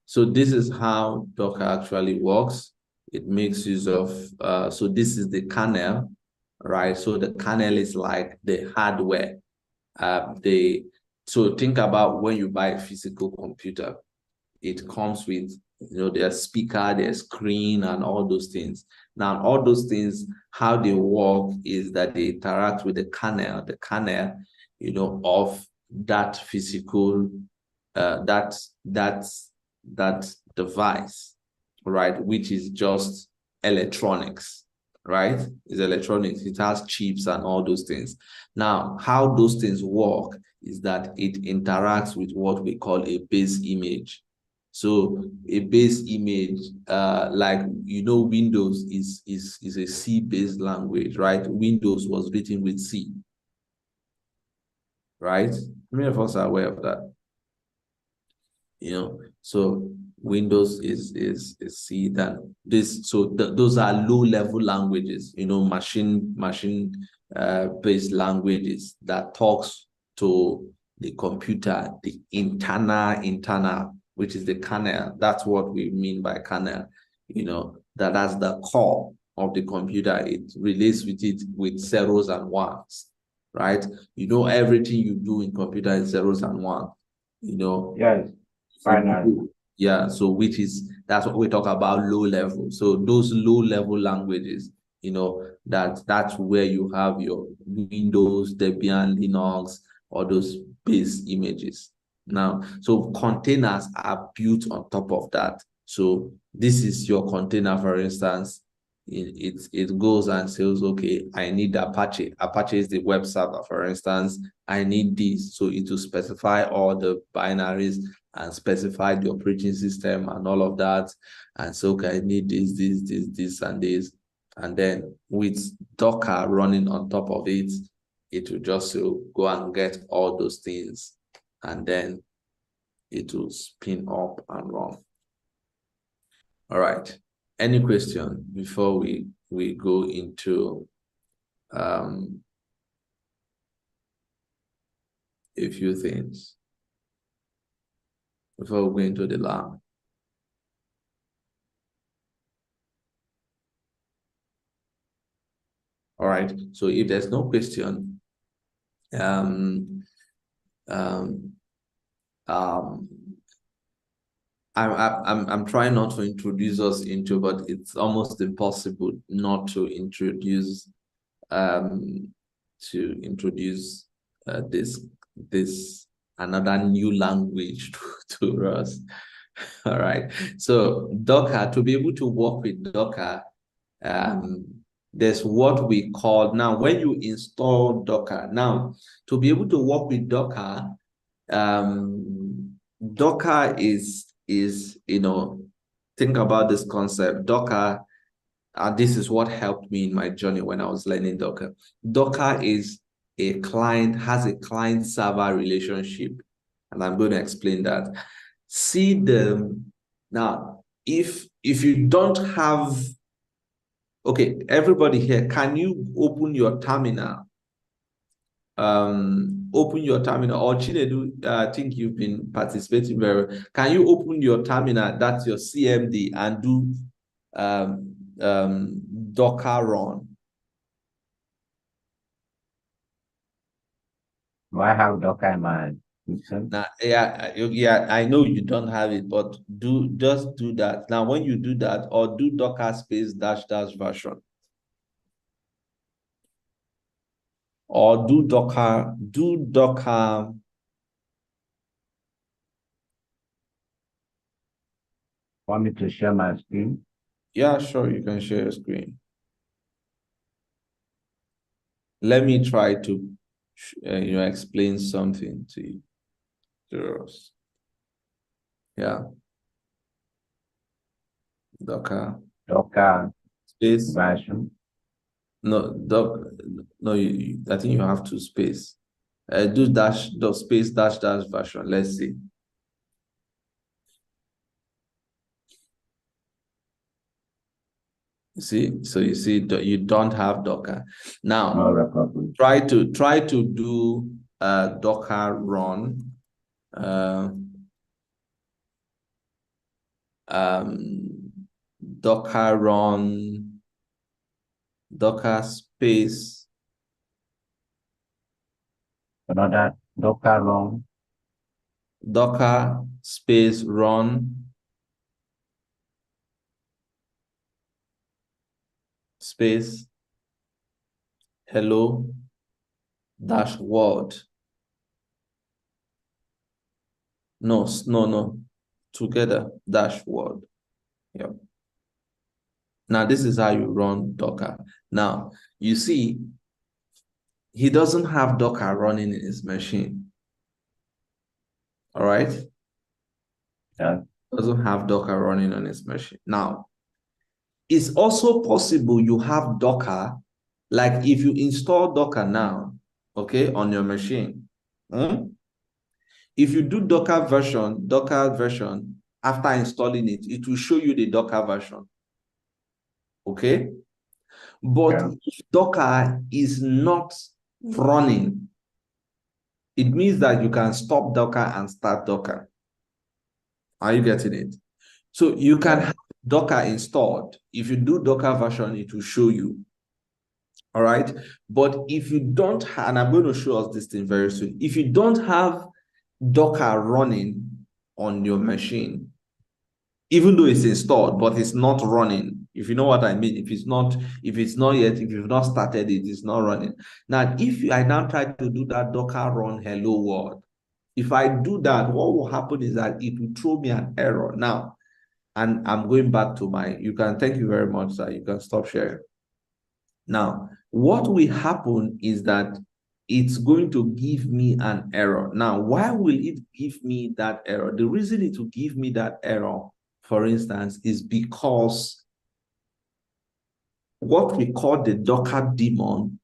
so this is how Docker actually works. It makes use of, so this is the kernel, right? So the kernel is like the hardware. So think about when you buy a physical computer, it comes with, there's speaker, there's screen, and all those things. Now, all those things, how they work is that they interact with the kernel, of that physical, that device, right? Which is just electronics, right? It's electronics. It has chips and all those things. Now, how those things work is that it interacts with what we call a base image. So a base image, like, Windows is a C-based language, right? Windows was written with C, right? How many of us are aware of that? So Windows is C. Than this. So those are low-level languages, machine based languages that talks to the computer, the internal, which is the kernel. That's what we mean by kernel. That's the core of the computer. It relates with it with zeros and ones, right? Everything you do in computer is zeros and ones. Yes. Finally. Yeah, so that's what we talk about low level. So those low level languages, that's where you have your Windows, Debian, Linux, or those base images. Now, so containers are built on top of that. So this is your container, for instance. It goes and says, okay, I need Apache. Apache is the web server, for instance. I need this. So it will specify all the binaries and specify the operating system and all of that. And so, okay, I need this, and this. And then with Docker running on top of it, it will just go and get all those things. And then it will spin up and run. All right. Any question before we go into a few things before we go into the lab? All right. So if there's no question, I'm trying not to introduce us into, but it's almost impossible not to introduce this another new language to us. All right. So Docker, to be able to work with Docker, there's what we call, now when you install Docker, now to be able to work with Docker, Docker is think about this concept. Docker, and this is what helped me in my journey when I was learning Docker. Docker is has a client server relationship, and I'm going to explain that. Now, if you don't have, okay, everybody here, can you open your terminal? Open your terminal, or Chinedu, I think you've been participating very. Can you open your terminal, that's your CMD, and do Docker run? Do I have Docker in my system? Now, yeah, I know you don't have it, but just do that. Now, when you do that, or do Docker space -- version. Or do Docker. Want me to share my screen? Yeah, sure, you can share your screen. Let me try to, explain something to you. To us. Yeah. Docker space version. No, I think you have to space. Do space -- version. Let's see. You see, so you see that you don't have Docker. Now, No Republic. try to do a Docker run. Docker run, Docker space. Another Docker run. Docker space run space hello dash world. No, together dash world. Yep. Now this is how you run Docker. Now you see he doesn't have Docker running in his machine. All right. Yeah. Doesn't have Docker running on his machine. Now, it's also possible you have Docker, like if you install Docker now, okay, on your machine. If you do Docker version, after installing it, it will show you the Docker version. Okay. But Yeah. if Docker is not running, it means that you can stop Docker and start Docker. Are you getting it? So you can have Docker installed. If you do Docker version, it will show you. All right. But if you don't have, and I'm going to show us this thing very soon. If you don't have Docker running on your machine, even though it's installed, but it's not running, if you know what I mean, if it's not yet, if you've not started it, it's not running. Now, if I now try to do that Docker run hello world, if I do that, what will happen is that it will throw me an error. Now, and I'm going back to thank you very much, sir. You can stop sharing. Now, what will happen is that it's going to give me an error. Now, why will it give me that error? The reason it will give me that error, for instance, is because what we call the Docker daemon,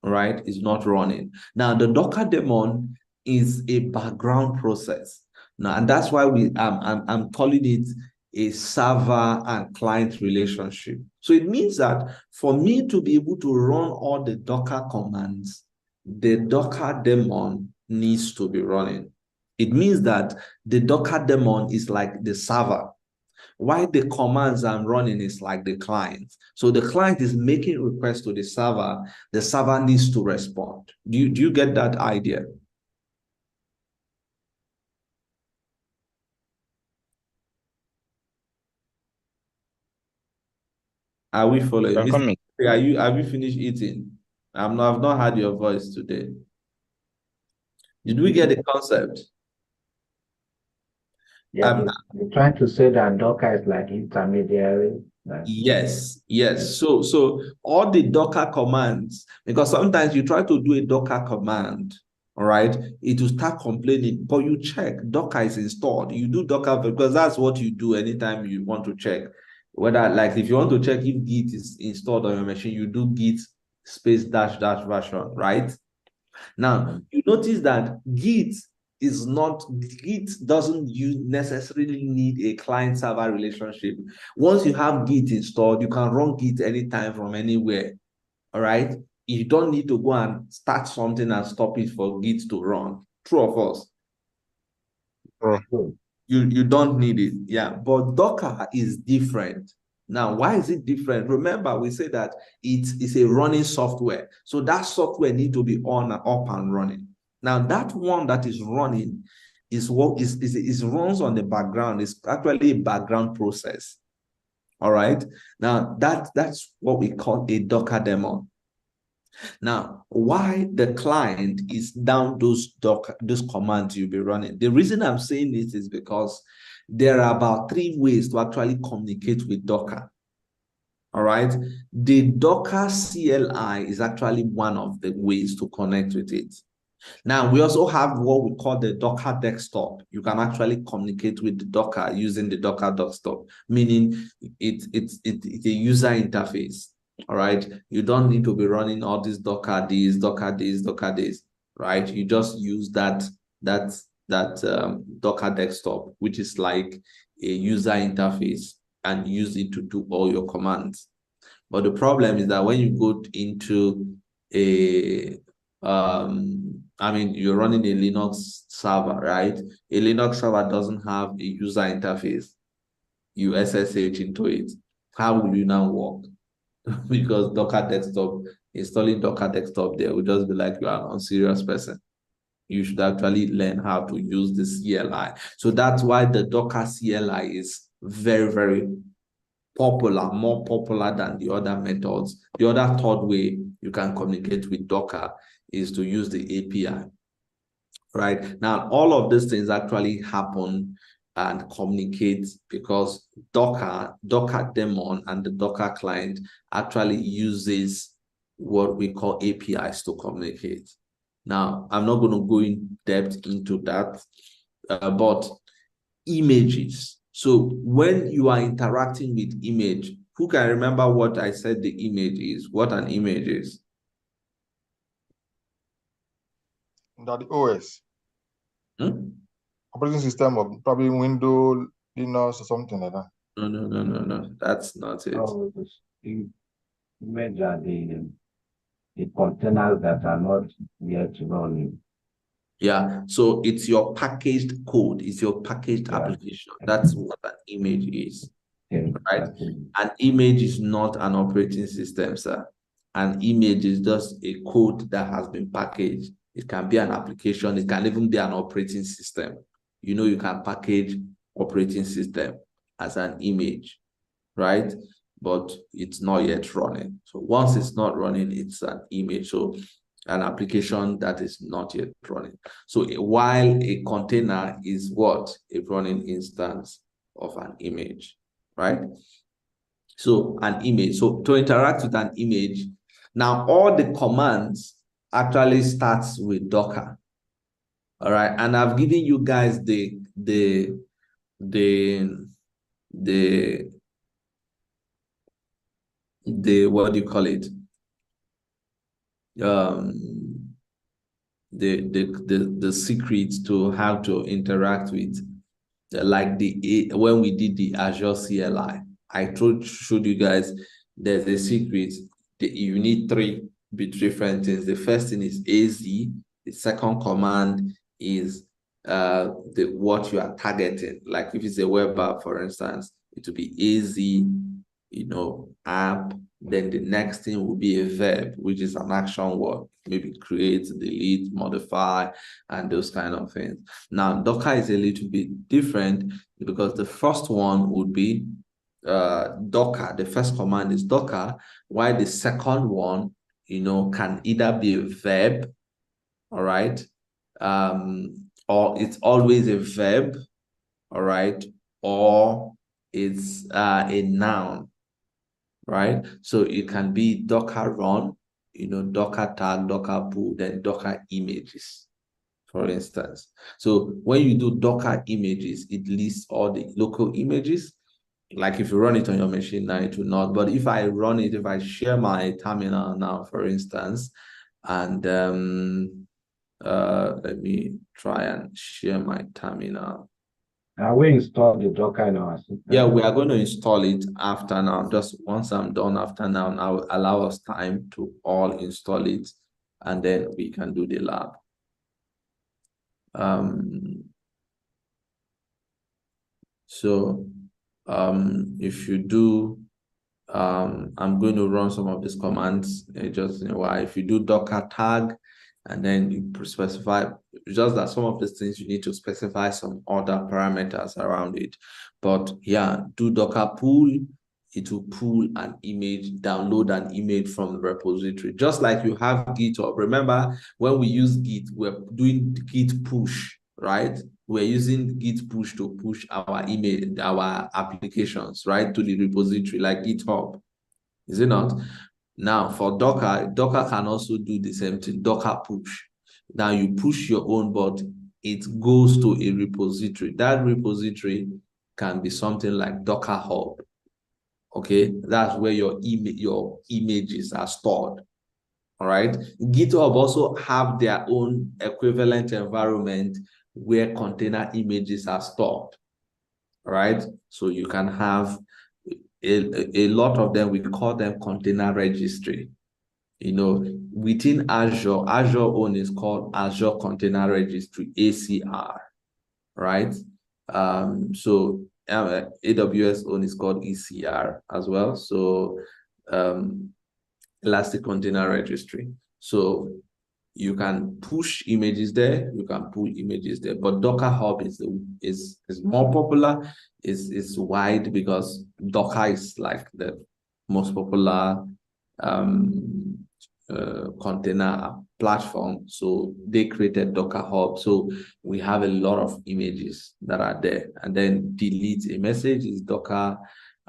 right, is not running. Now, the Docker daemon is a background process. Now, and that's why I'm calling it a server and client relationship. So it means that for me to be able to run all the Docker commands, the Docker daemon needs to be running. It means that the Docker daemon is like the server, while the commands I'm running is like the client. So the client is making requests to the server needs to respond. Do you get that idea? Are we following? I'm coming. Have you finished eating? I've not had your voice today. Did we get the concept? Yeah, you're trying to say that Docker is like intermediary. Yes. So all the Docker commands, because sometimes you try to do a Docker command, all right, it will start complaining, but you check Docker is installed. You do Docker because that's what you do anytime you want to check whether, like, if you want to check if Git is installed on your machine, you do Git space dash version, right? Now, you notice that Git doesn't necessarily need a client-server relationship. Once you have Git installed, you can run Git anytime from anywhere, all right? You don't need to go and start something and stop it for Git to run. True or false? You don't need it, yeah. But Docker is different. Now, why is it different? Remember, we say that it's a running software. So that software needs to be on and up and running. Now, that one that is running is runs on the background. It's actually a background process. All right. Now, that's what we call a Docker daemon. Now, why the client is down those commands you'll be running? The reason I'm saying this is because there are about 3 ways to actually communicate with Docker. All right. The Docker CLI is actually one of the ways to connect with it. Now, we also have what we call the Docker desktop. You can actually communicate with the Docker using the Docker desktop, meaning it's a user interface. All right. You don't need to be running all these Docker this, right? You just use that Docker desktop, which is like a user interface, and use it to do all your commands. But the problem is that when you go into a you're running a Linux server, right? A Linux server doesn't have a user interface. You SSH into it. How will you now work? Because Docker desktop, installing Docker desktop there will just be like you are an unserious person. You should actually learn how to use the CLI. So that's why the Docker CLI is very, very popular, more popular than the other methods. The other third way you can communicate with Docker is to use the API. Right now, all of these things actually happen and communicate because Docker daemon and the Docker client actually uses what we call APIs to communicate. Now, I'm not going to go in depth into that, but images. So when you are interacting with image, who can remember what I said the image is? What an image is? That the OS. Hmm? Operating system of probably Windows, Linux, or something like that. No. That's not it. So the image are the containers that are not yet running. Yeah, so it's your packaged code, it's your packaged application. That's what an image is, right? An image is not an operating system, sir. An image is just a code that has been packaged. It can be an application, it can even be an operating system. You know, you can package operating system as an image, right? But it's not yet running. So once it's not running, it's an image. So an application that is not yet running. So while a container is what? A running instance of an image, right? So an image. So to interact with an image, now all the commands actually starts with Docker. All right. And I've given you guys the what do you call it? The secrets to how to interact with, like when we did the Azure CLI, I showed you guys there's a secret that you need three different things. The first thing is AZ. The second command is what you are targeting. Like if it's a web app, for instance, it will be AZ, app. Then the next thing will be a verb, which is an action word, maybe create, delete, modify, and those kind of things. Now, Docker is a little bit different because the first one would be Docker. The first command is Docker, while the second one, can either be a verb, all right, or it's always a verb, all right, or it's a noun. Right? So it can be Docker run, Docker tag, Docker pull, then Docker images, for instance. So when you do Docker images, it lists all the local images. Like if you run it on your machine now, it will not. But if I run it, if I share my terminal now, for instance, and let me try and share my terminal. We install the Docker in our system. Yeah, we are going to install it after now. Just once I'm done after now, I will allow us time to all install it, and then we can do the lab. If you do, I'm going to run some of these commands just in a while. If you do Docker tag, and then you specify, just that some of these things you need to specify some other parameters around it. But yeah, do Docker pull, it will pull an image, download an image from the repository. Just like you have GitHub. Remember when we use Git, we're doing Git push, right? We're using Git push to push our image, our applications, right, to the repository like GitHub. Is it not? Now, for Docker can also do the same thing, Docker push. Now, you push your own, but it goes to a repository. That repository can be something like Docker Hub. Okay, that's where your images are stored. All right. GitHub also have their own equivalent environment where container images are stored. All right. So you can have a lot of them, we call them container registry. Within Azure, Azure own is called Azure Container Registry, ACR, right? So AWS own is called ECR as well. So Elastic Container Registry. So you can push images there, you can pull images there, but Docker Hub is more popular, is wide, because Docker is like the most popular container platform. So they created Docker Hub. So we have a lot of images that are there, and then delete a message is Docker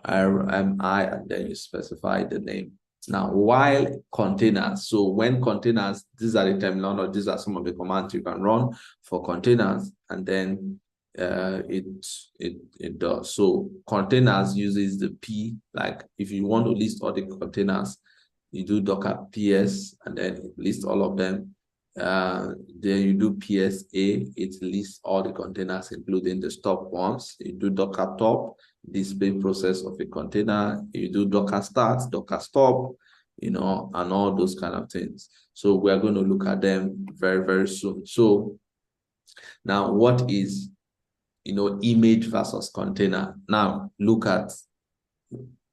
RMI, and then you specify the name. Now, while containers, so when containers, these are the terminology, these are some of the commands you can run for containers, and then it does. So containers uses the P, like if you want to list all the containers, you do Docker PS, and then it lists all of them. Then you do PSA, it lists all the containers, including the stop ones. You do Docker top, display process of a container. You do Docker start, Docker stop, and all those kind of things. So we're going to look at them very, very soon. So now, what is, image versus container? Now, look at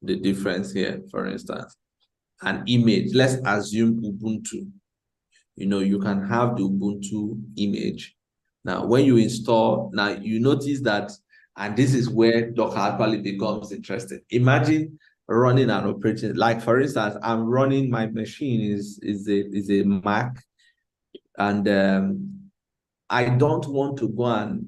the difference here, for instance. An image, let's assume Ubuntu. You can have the Ubuntu image. Now, when you install, now you notice that, and this is where Docker actually becomes interesting. Imagine running an operating, like for instance, I'm running, my machine is a Mac, and I don't want to go and,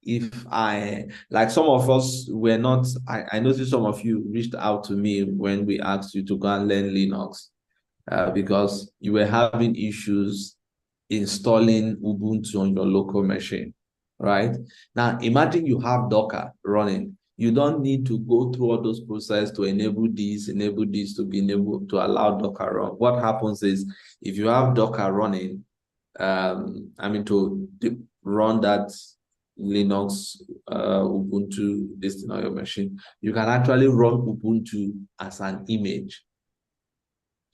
if I, like some of us were not, I noticed some of you reached out to me when we asked you to go and learn Linux, because you were having issues installing Ubuntu on your local machine, right? Now, imagine you have Docker running. You don't need to go through all those processes to enable this to be able to allow Docker run. What happens is, if you have Docker running, to run that Linux, Ubuntu, this thing on your machine, you can actually run Ubuntu as an image.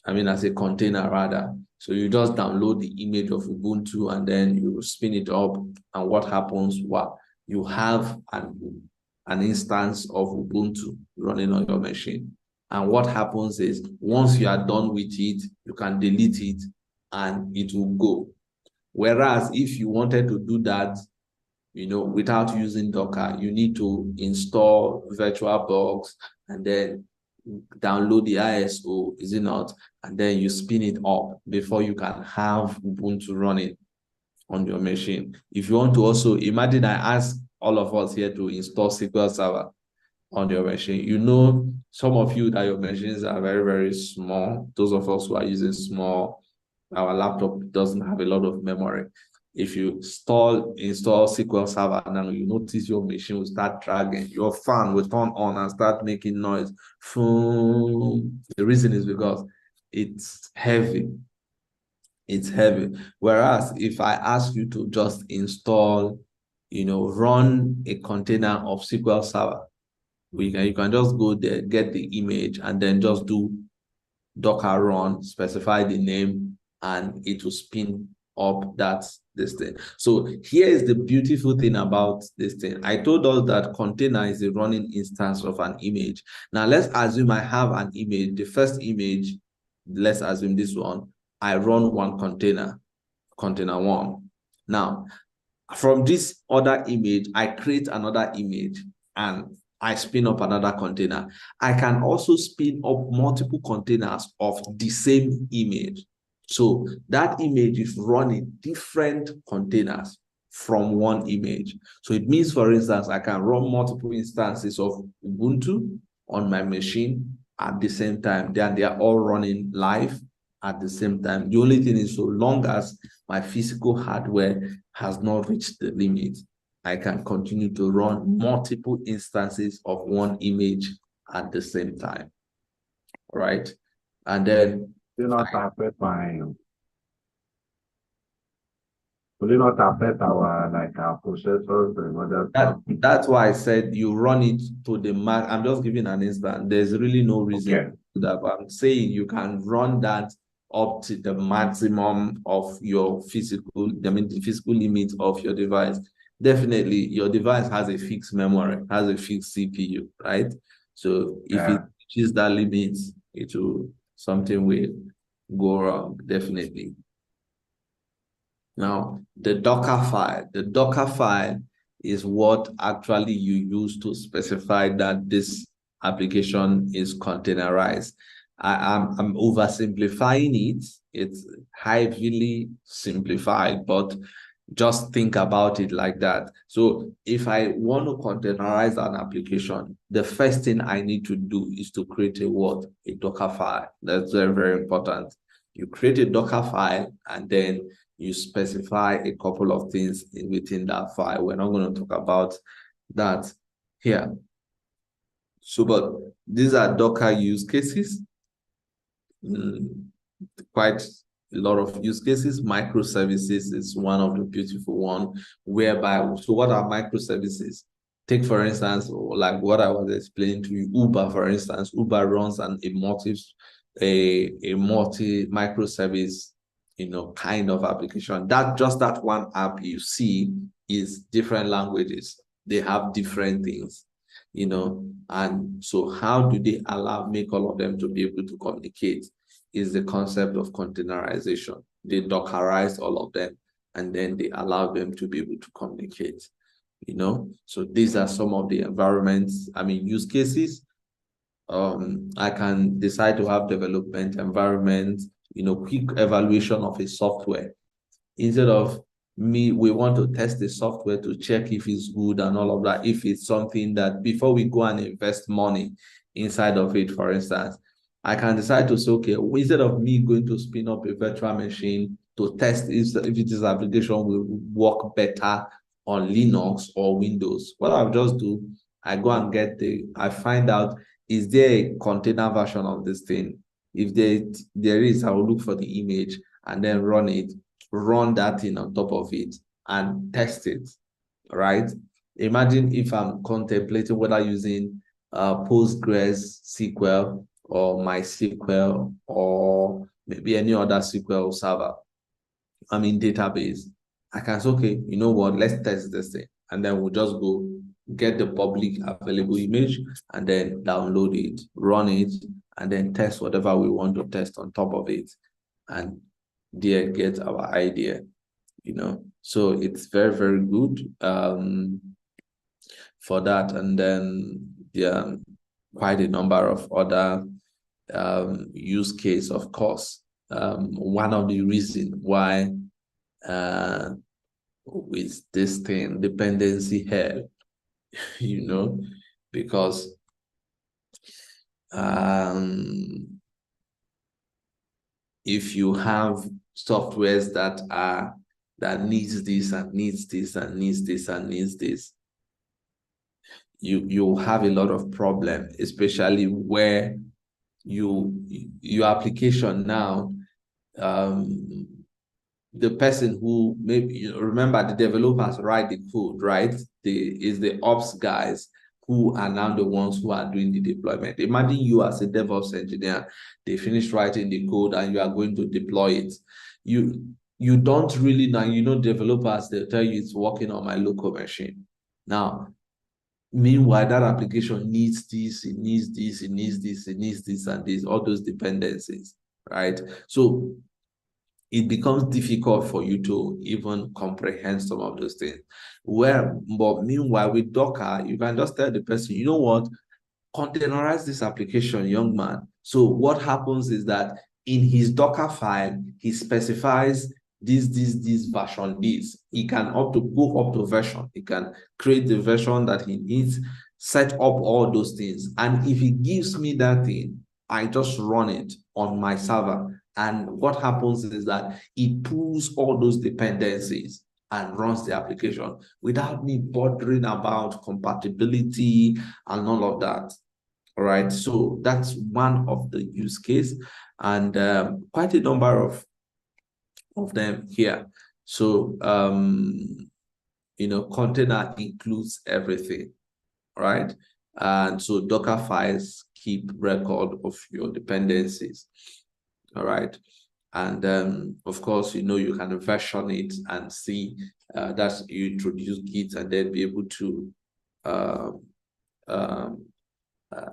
As a container rather. So you just download the image of Ubuntu and then you spin it up. And what happens? Well, you have an instance of Ubuntu running on your machine. And what happens is, once you are done with it, you can delete it and it will go. Whereas if you wanted to do that, without using Docker, you need to install VirtualBox and then download the ISO, is it not? And then you spin it up before you can have Ubuntu running on your machine. If you want to also, imagine I ask all of us here to install SQL Server on your machine. Some of you that your machines are very, very small. Those of us who are using small, our laptop doesn't have a lot of memory. If you install SQL Server, now you notice your machine will start dragging. Your fan will turn on and start making noise. The reason is because it's heavy. It's heavy. Whereas if I ask you to just install, run a container of SQL Server, you can just go there, get the image, and then just do Docker run, specify the name, and it will spin up this thing. So here is the beautiful thing about this thing. I told us that container is a running instance of an image. Now let's assume I have an image. The first image, let's assume this one, I run one container 1. Now, from this other image, I create another image and I spin up another container. I can also spin up multiple containers of the same image. So that image is running different containers from one image. So it means, for instance, I can run multiple instances of Ubuntu on my machine at the same time. They are all running live at the same time. The only thing is, so long as my physical hardware has not reached the limit, I can continue to run multiple instances of one image at the same time. All right. And then Do not affect my Will it not affect our like our processors and other stuff? That's why I said you run it to the max. I'm just giving an instance. There's really no reason Okay. to do that, but I'm saying you can run that up to the maximum of your physical, the physical limit of your device. Definitely, your device has a fixed memory, has a fixed CPU, right? So if it reaches that limit, something will go wrong, definitely. Now, the Docker file is what actually you use to specify that this application is containerized. I'm oversimplifying it. It's heavily simplified, but just think about it like that. So if I want to containerize an application, the first thing I need to do is to create a Docker file. That's very, very important. You create a Docker file and then you specify a couple of things within that file. We're not going to talk about that here. So, but these are Docker use cases. Quite a lot of use cases. Microservices is one of the beautiful one, whereby, so what are microservices? Take, for instance, like what I was explaining to you, Uber, for instance. Uber runs a multi microservice, kind of application. That one app you see is different languages. They have different things, and so how do they make all of them to be able to communicate? Is the concept of containerization. They Dockerize all of them, and then they allow them to be able to communicate, So these are some of the use cases. I can decide to have development environment, quick evaluation of a software. Instead of we want to test the software to check if it's good and all of that, if it's something that before we go and invest money inside of it, for instance, I can decide to say, okay, instead of me going to spin up a virtual machine to test if this application will work better on Linux or Windows, what I'll just do, I go and I find out, is there a container version of this thing? If there is, I will look for the image and then run that thing on top of it and test it, right? Imagine if I'm contemplating whether using Postgres SQL or MySQL or maybe any other SQL server, database. I can say, okay, you know what, let's test this thing. And then we'll just go get the public available image and then download it, run it, and then test whatever we want to test on top of it. And there get our idea, So it's very, very good for that. And then there are quite a number of other use case, of course. One of the reasons why with this thing, dependency hell, because if you have softwares that needs this and needs this and needs this and needs this, you have a lot of problem, especially where your application now, the person who maybe, remember, the developers write the code, right? Is the ops guys who are now the ones who are doing the deployment. Imagine you as a DevOps engineer, they finish writing the code and you are going to deploy it. You don't really know, developers, they'll tell you it's working on my local machine. Now, meanwhile, that application needs this, it needs this, it needs this, it needs this, and this, all those dependencies, right? So it becomes difficult for you to even comprehend some of those things. But meanwhile, with Docker, you can just tell the person, you know what, containerize this application, young man. So what happens is that in his Docker file, he specifies this version, this. He can go up to version. He can create the version that he needs, set up all those things. And if he gives me that thing, I just run it on my server. And what happens is that it pulls all those dependencies and runs the application without me bothering about compatibility and all of that. All right, so that's one of the use case, and quite a number of them here. So, container includes everything, right? And so Docker files keep record of your dependencies, all right? And of course, you can version it and see that you introduce Git and then be able to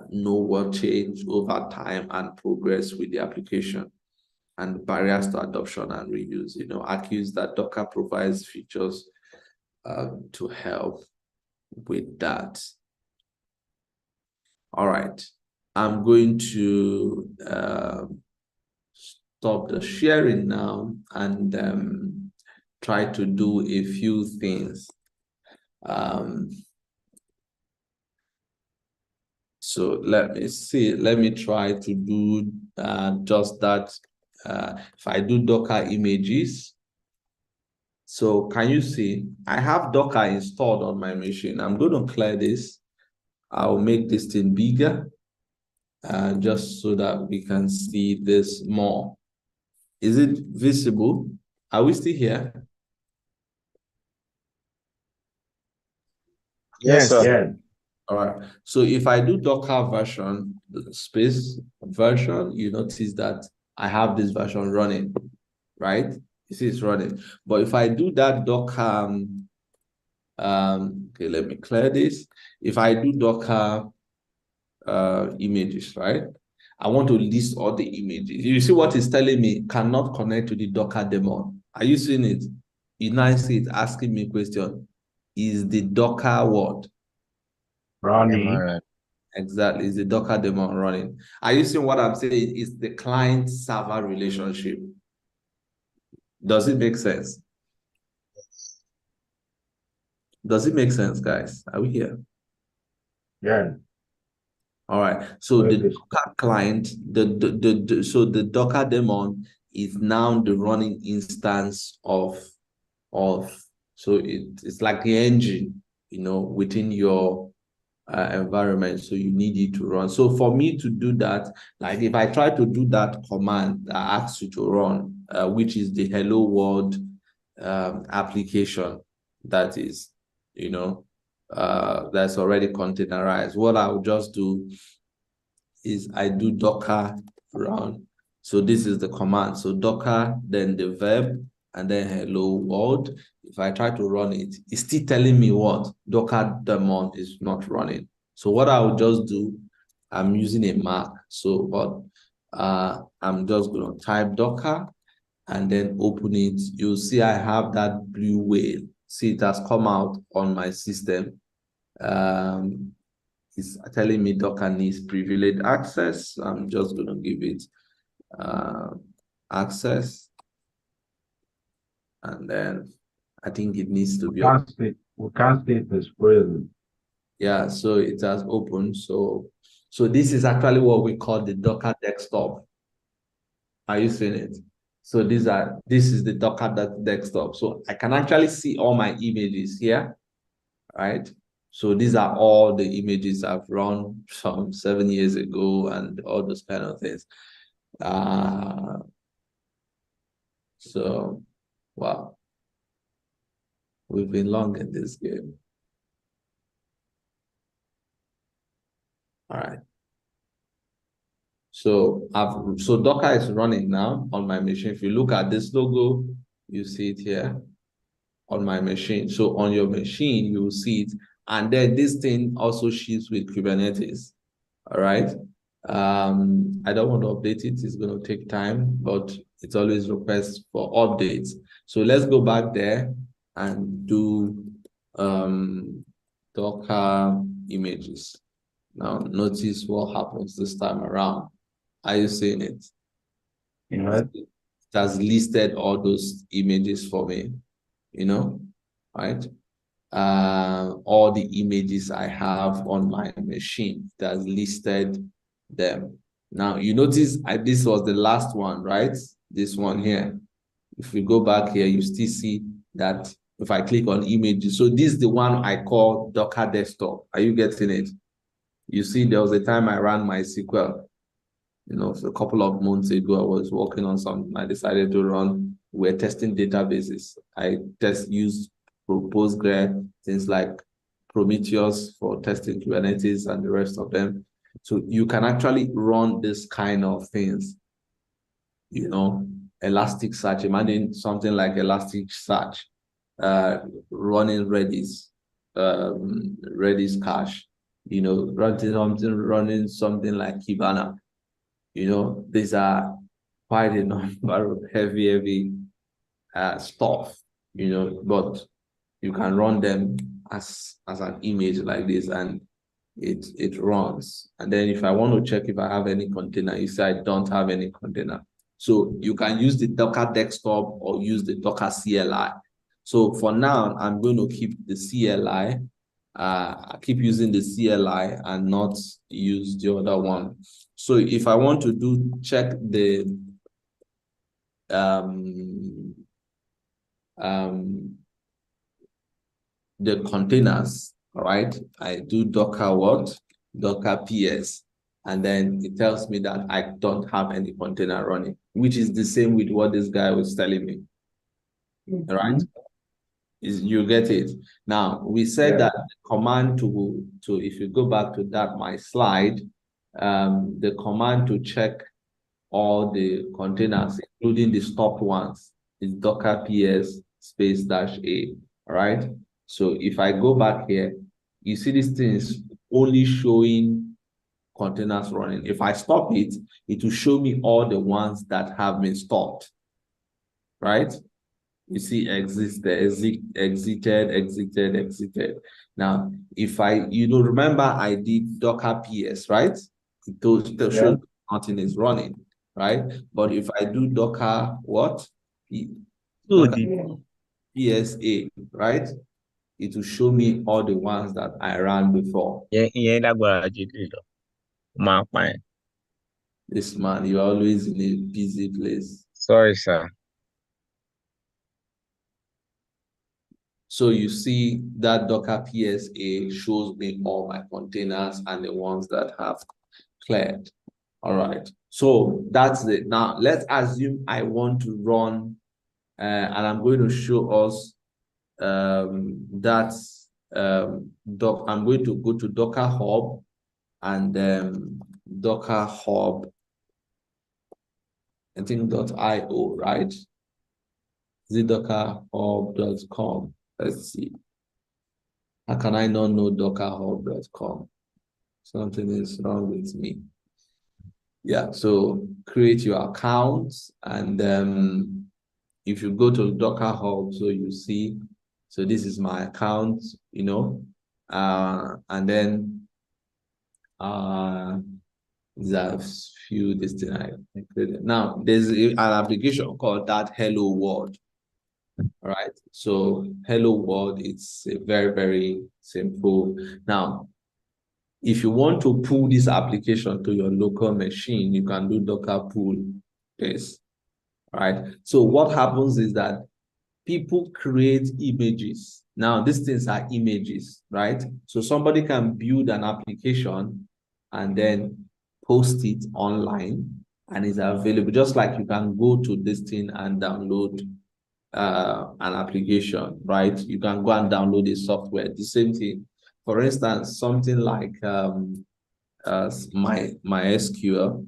know what changed over time and progress with the application, and barriers to adoption and reuse. Accuse that Docker provides features to help with that. All right, I'm going to stop the sharing now and try to do a few things. So let me see. Let me try to do just that. If I do Docker images, so can you see? I have Docker installed on my machine. I'm going to clear this. I'll make this thing bigger, just so that we can see this more. Is it visible? Are we still here? Yes, sir. Yeah. All right. So if I do Docker version space version, you notice that I have this version running, right? You see it's running. But if I do that Docker, okay, let me clear this. If I do Docker images, right? I want to list all the images. You see what it's telling me? Cannot connect to the Docker daemon. Are you seeing it? You now see it asking me a question. Is the Docker what? Running. Exactly, is the Docker daemon running? Are you seeing what I'm saying? It's the client-server relationship. Does it make sense? Does it make sense, guys? Are we here? Yeah. All right. So the Docker client, so the Docker daemon is now the running instance of so it's like the engine, within your environment. So you need it to run. So for me to do that, like if I try to do that command that asks you to run, which is the hello world application that is, that's already containerized. What I'll just do is I do Docker run. So this is the command. So Docker, then the verb, and then hello world. If I try to run it, it's still telling me what? Docker daemon is not running. So what I will just do, I'm using a Mac. So what I'm just going to type Docker and then open it. You'll see I have that blue whale. See, it has come out on my system. It's telling me Docker needs privileged access. I'm just going to give it access. And then I think it needs to be open. We can't state the spread. Yeah, so it has opened. So this is actually what we call the Docker desktop. Are you seeing it? So this is the Docker desktop. So I can actually see all my images here, right? So these are all the images I've run from 7 years ago and all those kind of things. So, wow. We've been long in this game. All right. So Docker is running now on my machine. If you look at this logo, you see it here on my machine. So on your machine, you will see it. And then this thing also ships with Kubernetes. All right. I don't want to update it. It's going to take time, but it's always requests for updates. So let's go back there and do Docker images. Now notice what happens this time around. Are you seeing it? It has listed all those images for me, right? All the images I have on my machine that listed them. Now you notice this was the last one, right? This one here. If we go back here, you still see that if I click on images. So this is the one I call Docker desktop. Are you getting it? You see, there was a time I ran MySQL. A couple of months ago, I was working on something. I decided to run we're testing databases. I use Postgre, things like Prometheus for testing Kubernetes and the rest of them. So you can actually run this kind of things, Elasticsearch. Imagine something like Elasticsearch running Redis cache, running something like Kibana. These are quite a number of heavy stuff, but you can run them as an image like this, and it runs. And then if I want to check if I have any container, you say I don't have any container. So you can use the Docker desktop or use the Docker CLI. So for now, I'm going to keep the CLI. I keep using the CLI and not use the other one. So if I want to check the containers, all right, I do Docker what? Docker PS, and then it tells me that I don't have any container running, which is the same with what this guy was telling me. All right, you get it. Now we said that the command to if you go back to my slide, the command to check all the containers, including the stopped ones, is Docker PS space -a. All right. So if I go back here, you see this thing is only showing containers running. If I stop it, it will show me all the ones that have been stopped. Right? You see exited. Now, if remember I did Docker PS, right? It shows nothing is running, right? But if I do Docker what? Docker PSA, right? It will show me all the ones that I ran before. This man, you're always in a busy place. Sorry, sir. So you see that Docker PSA shows me all my containers and the ones that have cleared. All right. So that's it. Now let's assume I want to run, and I'm going to show us I'm going to go to Docker Hub and Docker Hub, I think .io, right? Is it dockerhub.com? Let's see. How can I not know dockerhub.com? Something is wrong with me. Yeah, so create your account, and if you go to Docker Hub, so you see, so this is my account, and then there's a few this thing I created. Now there's an application called that Hello World. All right, so Hello World, it's a very, very simple. Now, if you want to pull this application to your local machine, you can do Docker pull this. All right, so what happens is that people create images. Now, these things are images, right? So somebody can build an application and then post it online, and it's available. Just like you can go to this thing and download an application, right? You can go and download the software. The same thing. For instance, something like MySQL,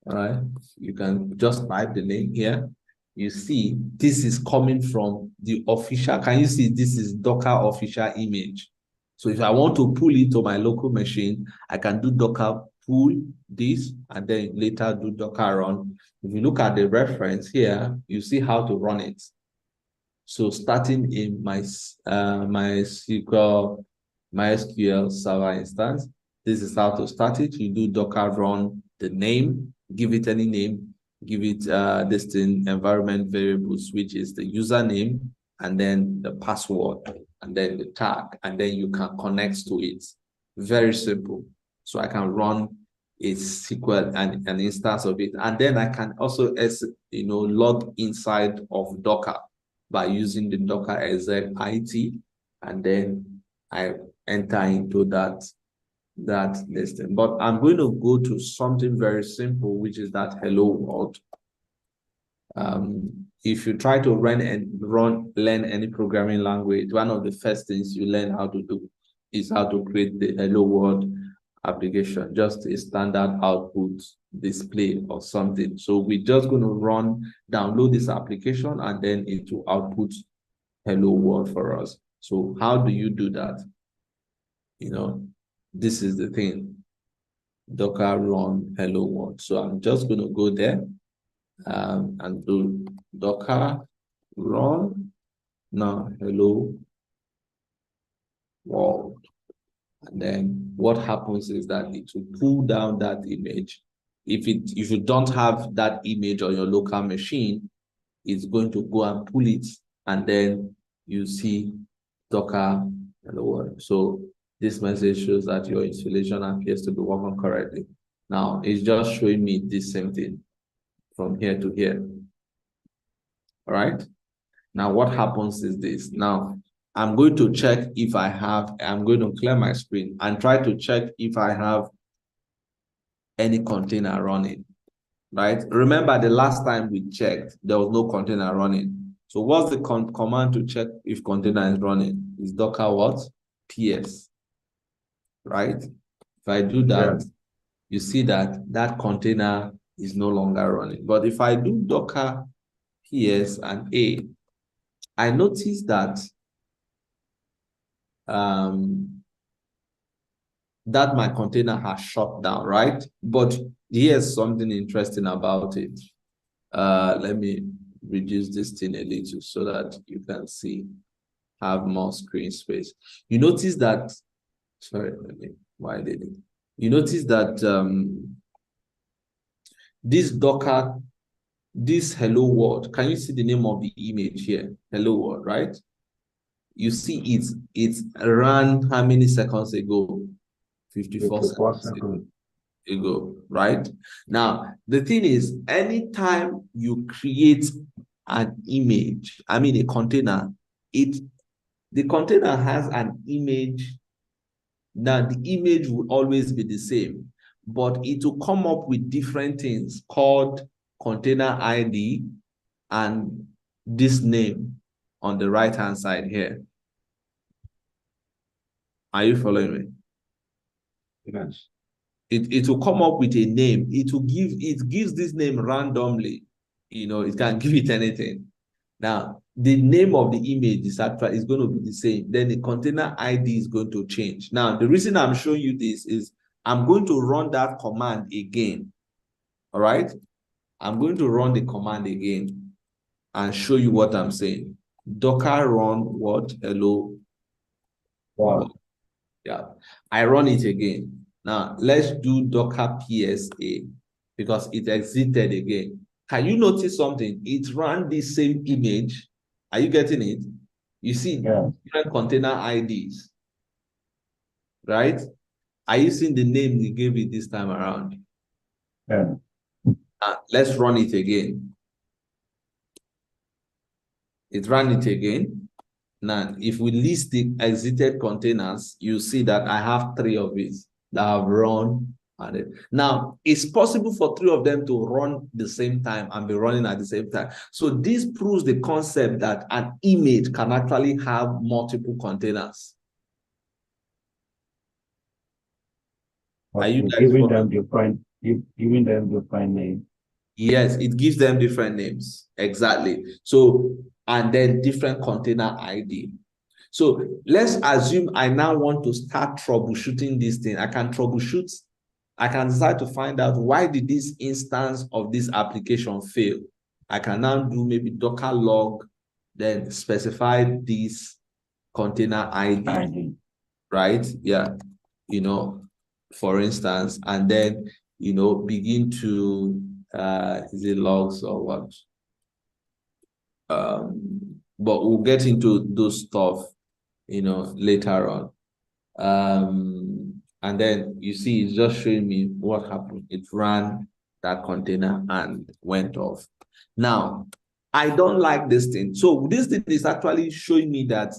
right? You can just type the name here. You see, this is coming from the official. Can you see this is Docker official image? So if I want to pull it to my local machine, I can do Docker pull this and then later do Docker run. If you look at the reference here, you see how to run it. So starting in my MySQL server instance, this is how to start it. You do Docker run the name, give it any name, give it this thing, environment variables, which is the username, and then the password, and then the tag, and then you can connect to it. Very simple. So I can run a SQL and an instance of it, and then I can also log inside of Docker by using the Docker exec IT, and then I enter into that listing. But I'm going to go to something very simple, which is that Hello World. If you try to learn any programming language, one of the first things you learn how to do is how to create the hello world application, just a standard output display or something. So we're just going to download this application, and then it will output hello world for us. So how do you do that? This is the thing. Docker run hello world. So I'm just going to go there and do Docker run now hello world. And then what happens is that it will pull down that image. If you don't have that image on your local machine, it's going to go and pull it, and then you see Docker hello world. So this message shows that your installation appears to be working correctly. Now it's just showing me this same thing from here to here. All right. Now what happens is this. Now I'm going to check if I'm going to clear my screen and try to check if I have any container running, right? Remember the last time we checked, there was no container running. So what's the command to check if container is running? Is Docker what? PS, right? If I do that, you see that container is no longer running. But if I do Docker PS and A, I notice that that my container has shut down, right? But here's something interesting about it. Let me reduce this thing a little so that you can have more screen space. You notice that, why did it? You notice that this Docker, this hello world, can you see the name of the image here? Hello world, right? You see it's ran how many seconds ago? 54 seconds ago, right? Now, the thing is, anytime you create an image, I mean a container, the container has an image. Now, the image will always be the same, but it will come up with different things called container ID and this name on the right-hand side here. Are you following me? Yes. It will come up with a name. It gives this name randomly. It can give it anything. Now, the name of the image is going to be the same. Then the container ID is going to change. Now, the reason I'm showing you this is I'm going to run that command again. All right? I'm going to run the command again and show you what I'm saying. Docker run what? Hello. Wow. Yeah. I run it again. Now, let's do Docker PSA because it exited again. Can you notice something? It ran the same image. Are you getting it? You see different container IDs, right? Are you seeing the name we gave it this time around? Yeah. Let's run it again. It ran it again. Now, if we list the exited containers, you see that I have 3 of it that have run. Now, it's possible for 3 of them to run the same time and be running at the same time. So this proves the concept that an image can actually have multiple containers. But Are you guys giving following? giving them different names. Yes, it gives them different names. Exactly. So, and then different container ID. So let's assume I now want to start troubleshooting this thing. I can troubleshoot. I can decide to find out why did this instance of this application fail. I can now do maybe Docker log, then specify this container ID. Right? Yeah. For instance, and then, begin to, is it logs or what? But we'll get into those stuff, later on. And then you see, it's just showing me what happened. It ran that container and went off. Now, I don't like this thing. So this thing is actually showing me that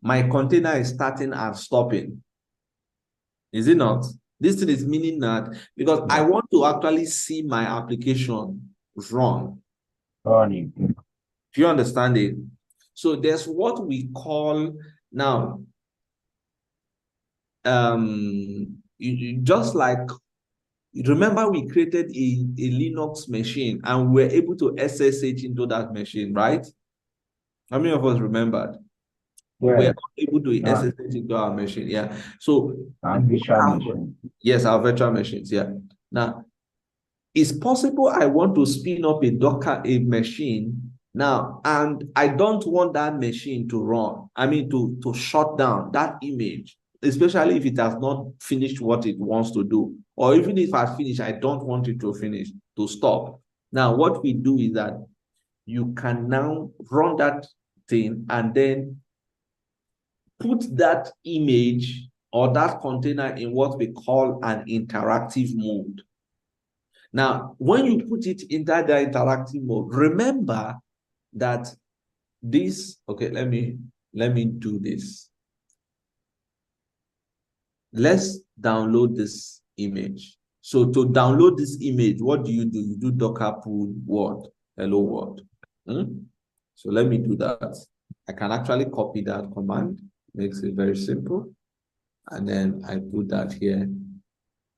my container is starting and stopping. Is it not? This thing is meaning that because I want to actually see my application run. Running. Do you understand it? So there's what we call now, just like, remember we created a Linux machine and we were able to SSH into that machine, right? How many of us remembered? Yeah. We're able to Yeah. SSH into our machine, yeah. So And virtual machine. yes, our virtual machines, yeah. Now, it's possible I want to spin up a machine now, and I don't want that machine to run. I mean, to shut down that image, especially if it has not finished what it wants to do. Or even if I finish, I don't want it to finish, to stop. Now, what we do is that you can now run that thing and then put that image or that container in what we call an interactive mode. Now, when you put it into the interactive mode, remember that this, okay, let me do this. Let's download this image. So to download this image, what do? You do Docker pull what? Hello world. So let me do that. I can actually copy that command. Makes it very simple. And then I put that here.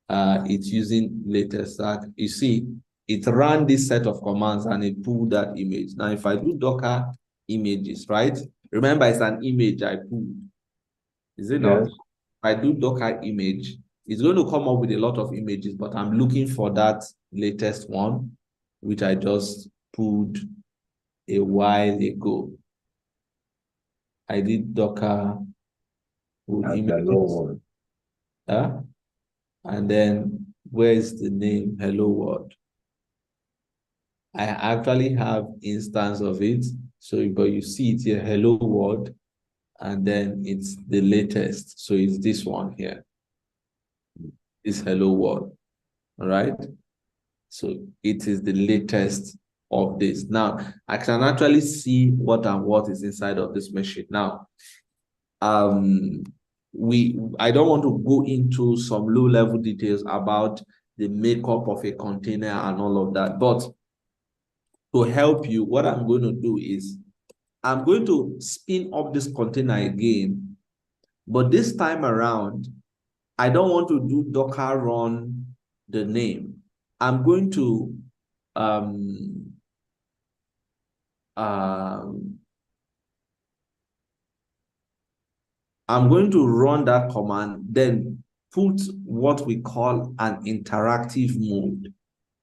It's using latest stack. You see, it ran this set of commands and it pulled that image. Now, if I do Docker images, right? Remember, it's an image I pulled. Is it not? Yes. If I do Docker image, it's going to come up with a lot of images, but I'm looking for that latest one, which I just pulled a while ago. I did Docker images. And then where's the name? Hello world. I actually have instance of it. So, but you see it here, hello world, and then it's the latest. So it's this one here. It's hello world. All right. So it is the latest of this. Now I can actually see what is inside of this machine. Now, I don't want to go into some low-level details about the makeup of a container and all of that, but to help you, what I'm going to do is I'm going to spin up this container again, but this time around, I don't want to do Docker run the name. I'm going to run that command, then put what we call an interactive mode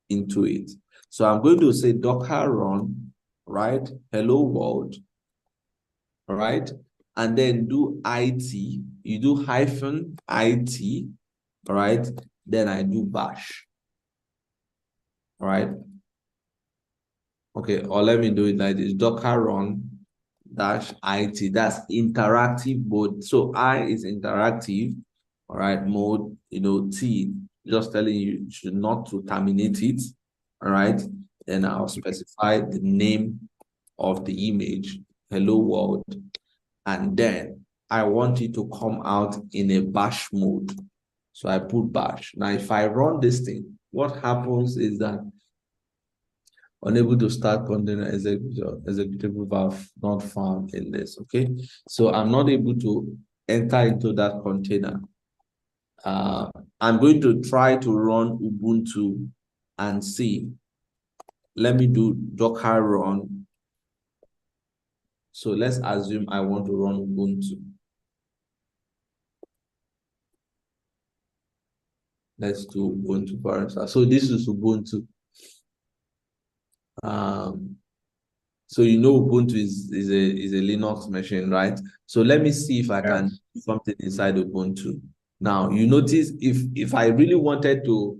into it. So I'm going to say Docker run, right? Hello world, all right? And then do IT, you do -IT, all right? Then I do bash, all right? Okay, or let me do it like this, Docker run -IT, that's interactive mode. So I is interactive, all right, mode, T, just telling you should not to terminate it, all right? Then I'll specify the name of the image, hello world, and then I want it to come out in a bash mode. So I put bash. Now, if I run this thing, what happens is that unable to start container executable valve not found in this, okay? So I'm not able to enter into that container. I'm going to try to run Ubuntu and see. Let me do Docker run. So let's assume I want to run Ubuntu. Let's do Ubuntu, for instance. So this is Ubuntu. So Ubuntu is a Linux machine, right? So let me see if I can do something inside Ubuntu. Now you notice if I really wanted to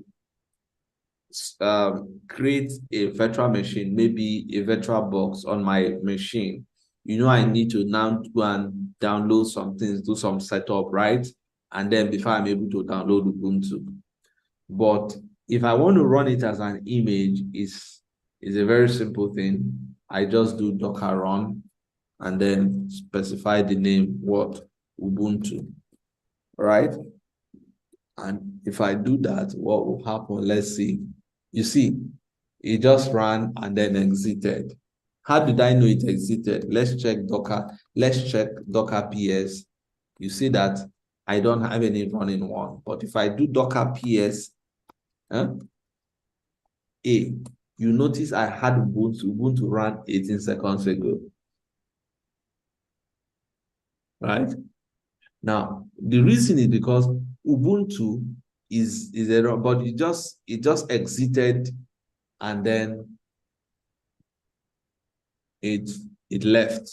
create a virtual machine, maybe a virtual box on my machine, I need to now go and download some things, do some setup, right? And then before I'm able to download Ubuntu. But if I want to run it as an image, it's a very simple thing. I just do Docker run and then specify the name, what? Ubuntu, right? And if I do that, what will happen? Let's see. You see, It just ran and then exited. How did I know it exited? Let's check Docker. Let's check Docker PS. You see that I don't have any running one. But if I do Docker PS, you notice I had Ubuntu ran 18 seconds ago. Right? Now, the reason is because Ubuntu is a, but it just exited and then it left.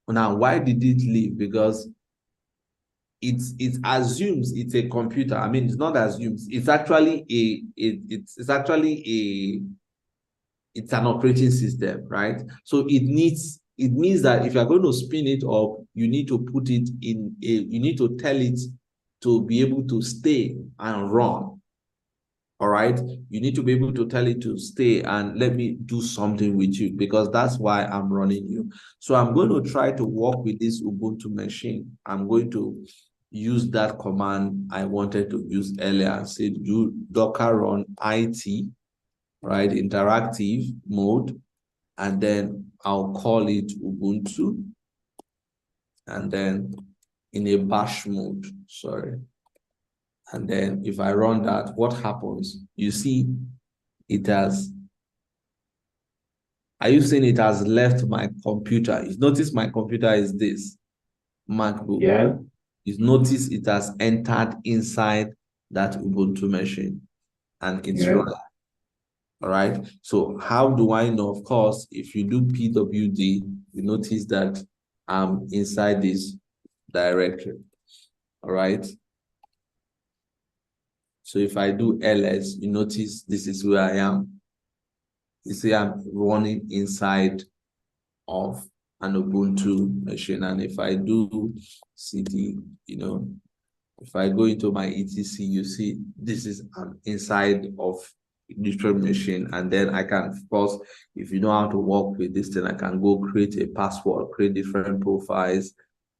Now, why did it leave? Because it assumes it's a computer. I mean, it's not assumes. It's actually it's an operating system, right? So it means that if you're going to spin it up, you need to put it in you need to tell it to be able to stay and run. All right, you need to be able to tell it to stay and let me do something with you, because that's why I'm running you. So I'm going to try to work with this Ubuntu machine. I'm going to use that command I wanted to use earlier and say do docker run it, right, interactive mode, and then I'll call it Ubuntu, and then in a bash mode, sorry. And then if I run that, what happens? You see, it has, are you seeing it has left my computer? You notice my computer is this MacBook. Yeah. You notice it has entered inside that Ubuntu machine and it's running. All right. So how do I know? Of course, if you do pwd, you notice that I'm inside this directory. All right. So if I do ls, you notice this is where I am. You see, I'm running inside of an Ubuntu machine. And if I do cd, if I go into my etc, you see this is inside of virtual machine. And then I can, of course, if you know how to work with this thing, I can go create a password, create different profiles,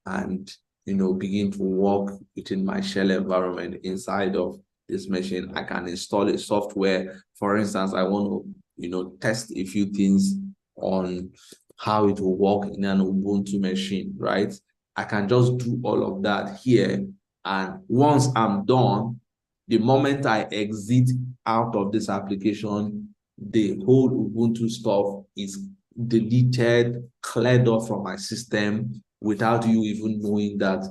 and begin to work within my shell environment inside of this machine. I can install a software. For instance, I want to test a few things on how it will work in an Ubuntu machine, right? I can just do all of that here. And once I'm done, the moment I exit out of this application, the whole Ubuntu stuff is deleted, cleared off from my system without you even knowing that,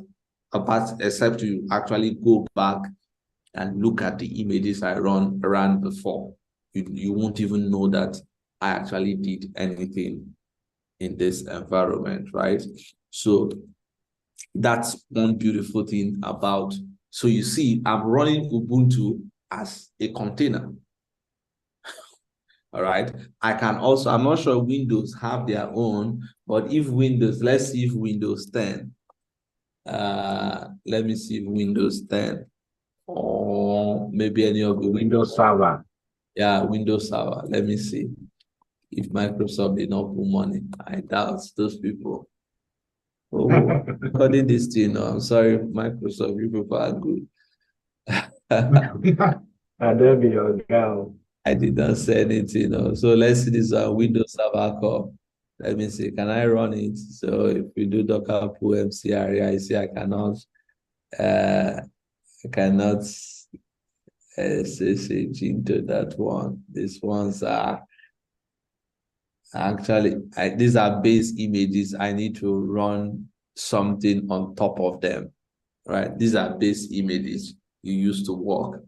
except you actually go back and look at the images I ran before. You won't even know that I actually did anything in this environment, right? So that's one beautiful thing about, so you see, I'm running Ubuntu as a container. All right. I can also, I'm not sure Windows have their own, but if Windows, let's see if Windows 10, let me see if Windows 10 or maybe any of the Windows Server. Yeah, Windows Server. Let me see if Microsoft did not put money. I doubt those people. Oh, according this thing, I'm sorry, Microsoft, you people are good. And then be your girl. I did not say anything. So let's see this Windows Server Core. Let me see. Can I run it? So if we do Docker pull MCR, I see I cannot SSH into that one. These ones are actually these are base images. I need to run something on top of them. Right? These are base images you use to work.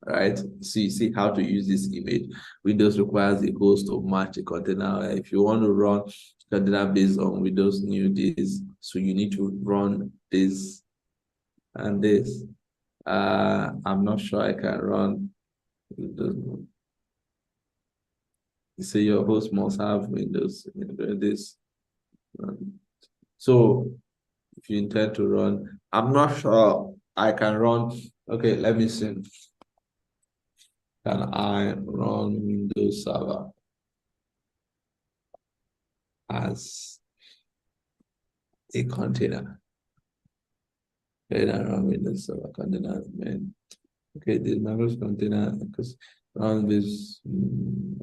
Right? See how to use this image. Windows requires a host to match a container. If you want to run container based on Windows new this, so you need to run this and this. I'm not sure I can run Windows. You say your host must have Windows this. So if you intend to run, I'm not sure I can run. Okay, let me see. Can I run Windows Server as a container? Can I run Windows Server container? Man. Okay, the Microsoft container, because run this. You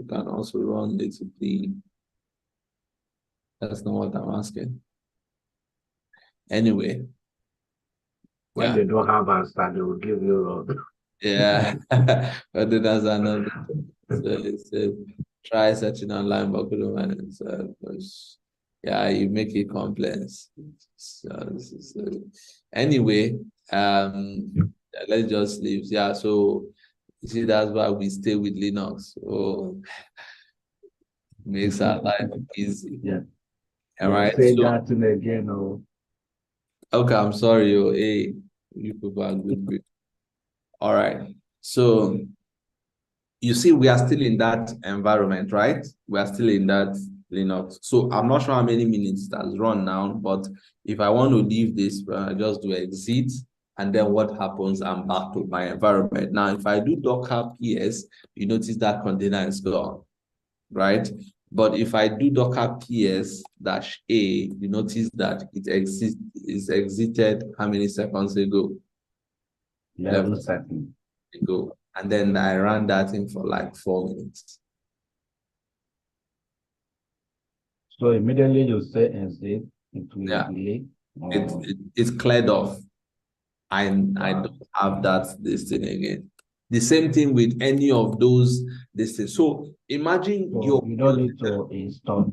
can also run the. That's not what I'm asking. Anyway. When they don't have answer, they will give you road. Yeah, but then that's another. So it's try searching online, but couldn't find it. So, yeah, you make it complex. So, anyway, let's just leave. Yeah, so you see, that's why we stay with Linux. So makes our life easy. Yeah. All right. Say So, that to me again. Oh. okay, I'm sorry. Oh, hey, you people are good. All right. So you see, we are still in that environment, right? We are still in that Linux. So I'm not sure how many minutes that's run now, but if I want to leave this, just do exit, and then what happens, I'm back to my environment. Now, if I do Docker PS, you notice that container is gone, right? But if I do Docker PS-A, you notice that is exited how many seconds ago? 11 seconds. Ago. And then I ran that thing for like 4 minutes. So immediately you say exit, it will Yeah. delete. It's cleared off. I don't have this thing again. The same thing with any of those this thing. So imagine So you don't need to install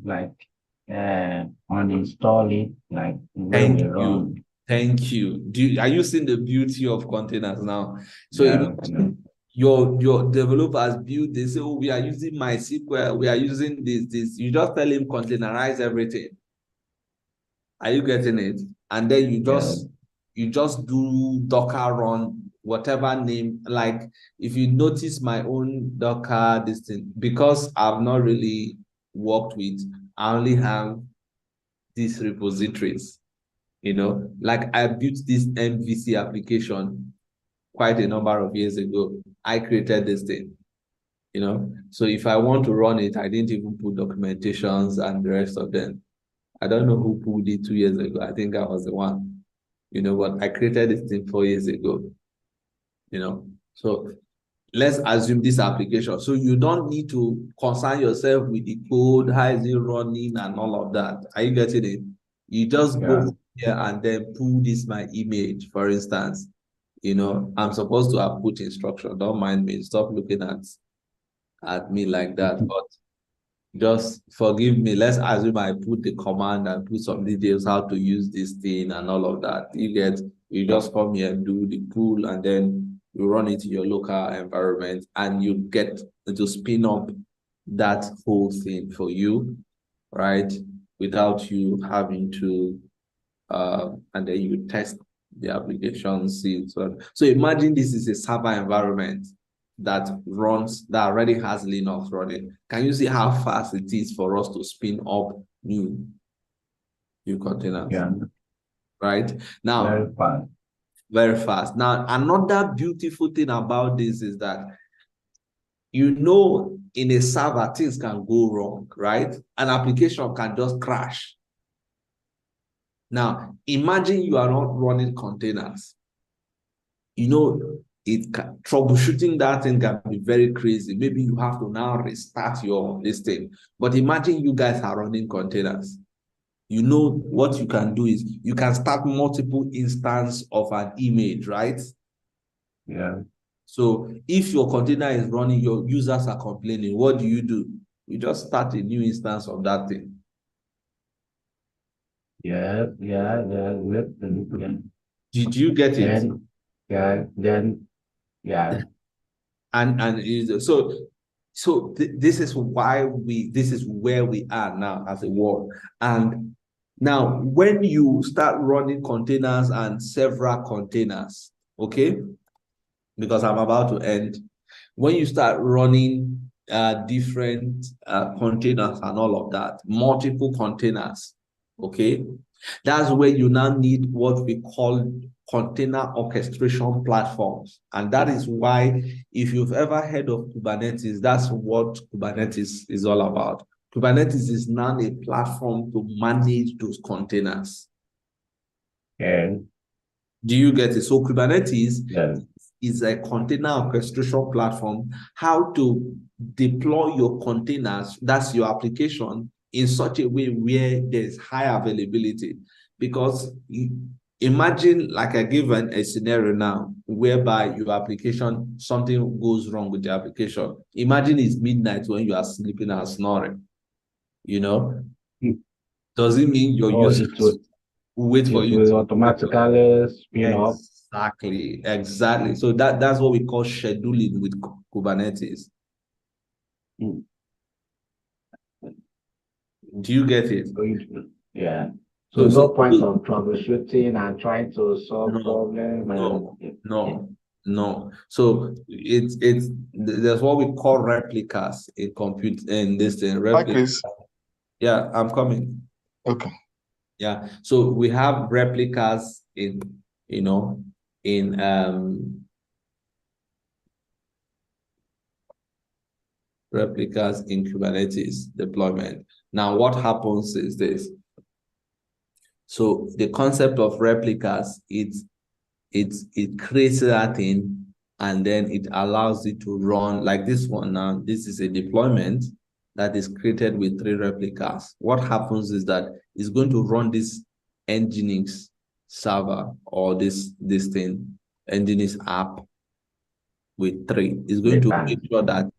uninstall it like when we run. Thank you. Are you seeing the beauty of containers now? So Yeah, your developers build, they say, oh, we are using MySQL, we are using this. You just tell him containerize everything. Are you getting it? And then you just do Docker run, whatever name. Like if you notice my own Docker, this thing, because I've not really worked with, I only have these repositories. Like I built this MVC application quite a number of years ago. I created this thing. So if I want to run it, I didn't even put documentations and the rest of them. I don't know who pulled it 2 years ago. I think I was the one. But I created this thing 4 years ago. So let's assume this application. So you don't need to concern yourself with the code, how is it running, and all of that. Are you getting it? You just go here and then pull this my image, for instance. I'm supposed to have put instruction. Don't mind me. Stop looking at me like that. But just forgive me. Let's assume I put the command and put some details how to use this thing and all of that. You just come here and do the pull, and then you run it in your local environment, and you get to spin up that whole thing for you, right? Without you having to, and then you test the application, see. So imagine this is a server environment that already has Linux running. Can you see how fast it is for us to spin up new containers? Yeah. Right? Now, very fast. Now, another beautiful thing about this is that, in a server, things can go wrong, right? An application can just crash. Now, imagine you are not running containers. Troubleshooting that thing can be very crazy. Maybe you have to now restart this thing. But imagine you guys are running containers. What you can do is you can start multiple instances of an image, right? Yeah. So if your container is running, your users are complaining, what do? You just start a new instance of that thing. Yeah. Did you get it? Yeah. And so this is where we are now as a world. And now when you start running containers and several containers, okay, because I'm about to end, when you start running different containers and all of that, multiple containers, okay, that's where you now need what we call container orchestration platforms. And that is why, if you've ever heard of Kubernetes, that's what Kubernetes is all about. Kubernetes is now a platform to manage those containers. And do you get it? So Kubernetes is a container orchestration platform, how to deploy your containers, that's your application, in such a way where there's high availability. Because imagine, like I gave a scenario now, whereby your application, something goes wrong with the application. Imagine it's midnight when you are sleeping and snoring. You know, does it mean your users wait for it you will to automatically spin up? Exactly. So that's what we call scheduling with Kubernetes. Mm. Do you get it? Yeah. So, So so no point of troubleshooting and trying to solve problem. no. So it's there's what we call replicas in compute in this thing. Hi, Replica. Chris. Yeah, I'm coming. Okay. Yeah. So we have replicas in in replicas in Kubernetes deployment. Now, what happens is this. So the concept of replicas, it creates that thing, and then it allows it to run like this one now. This is a deployment that is created with 3 replicas. What happens is that it's going to run this Nginx server or this thing, Nginx app with 3. It's going to make sure that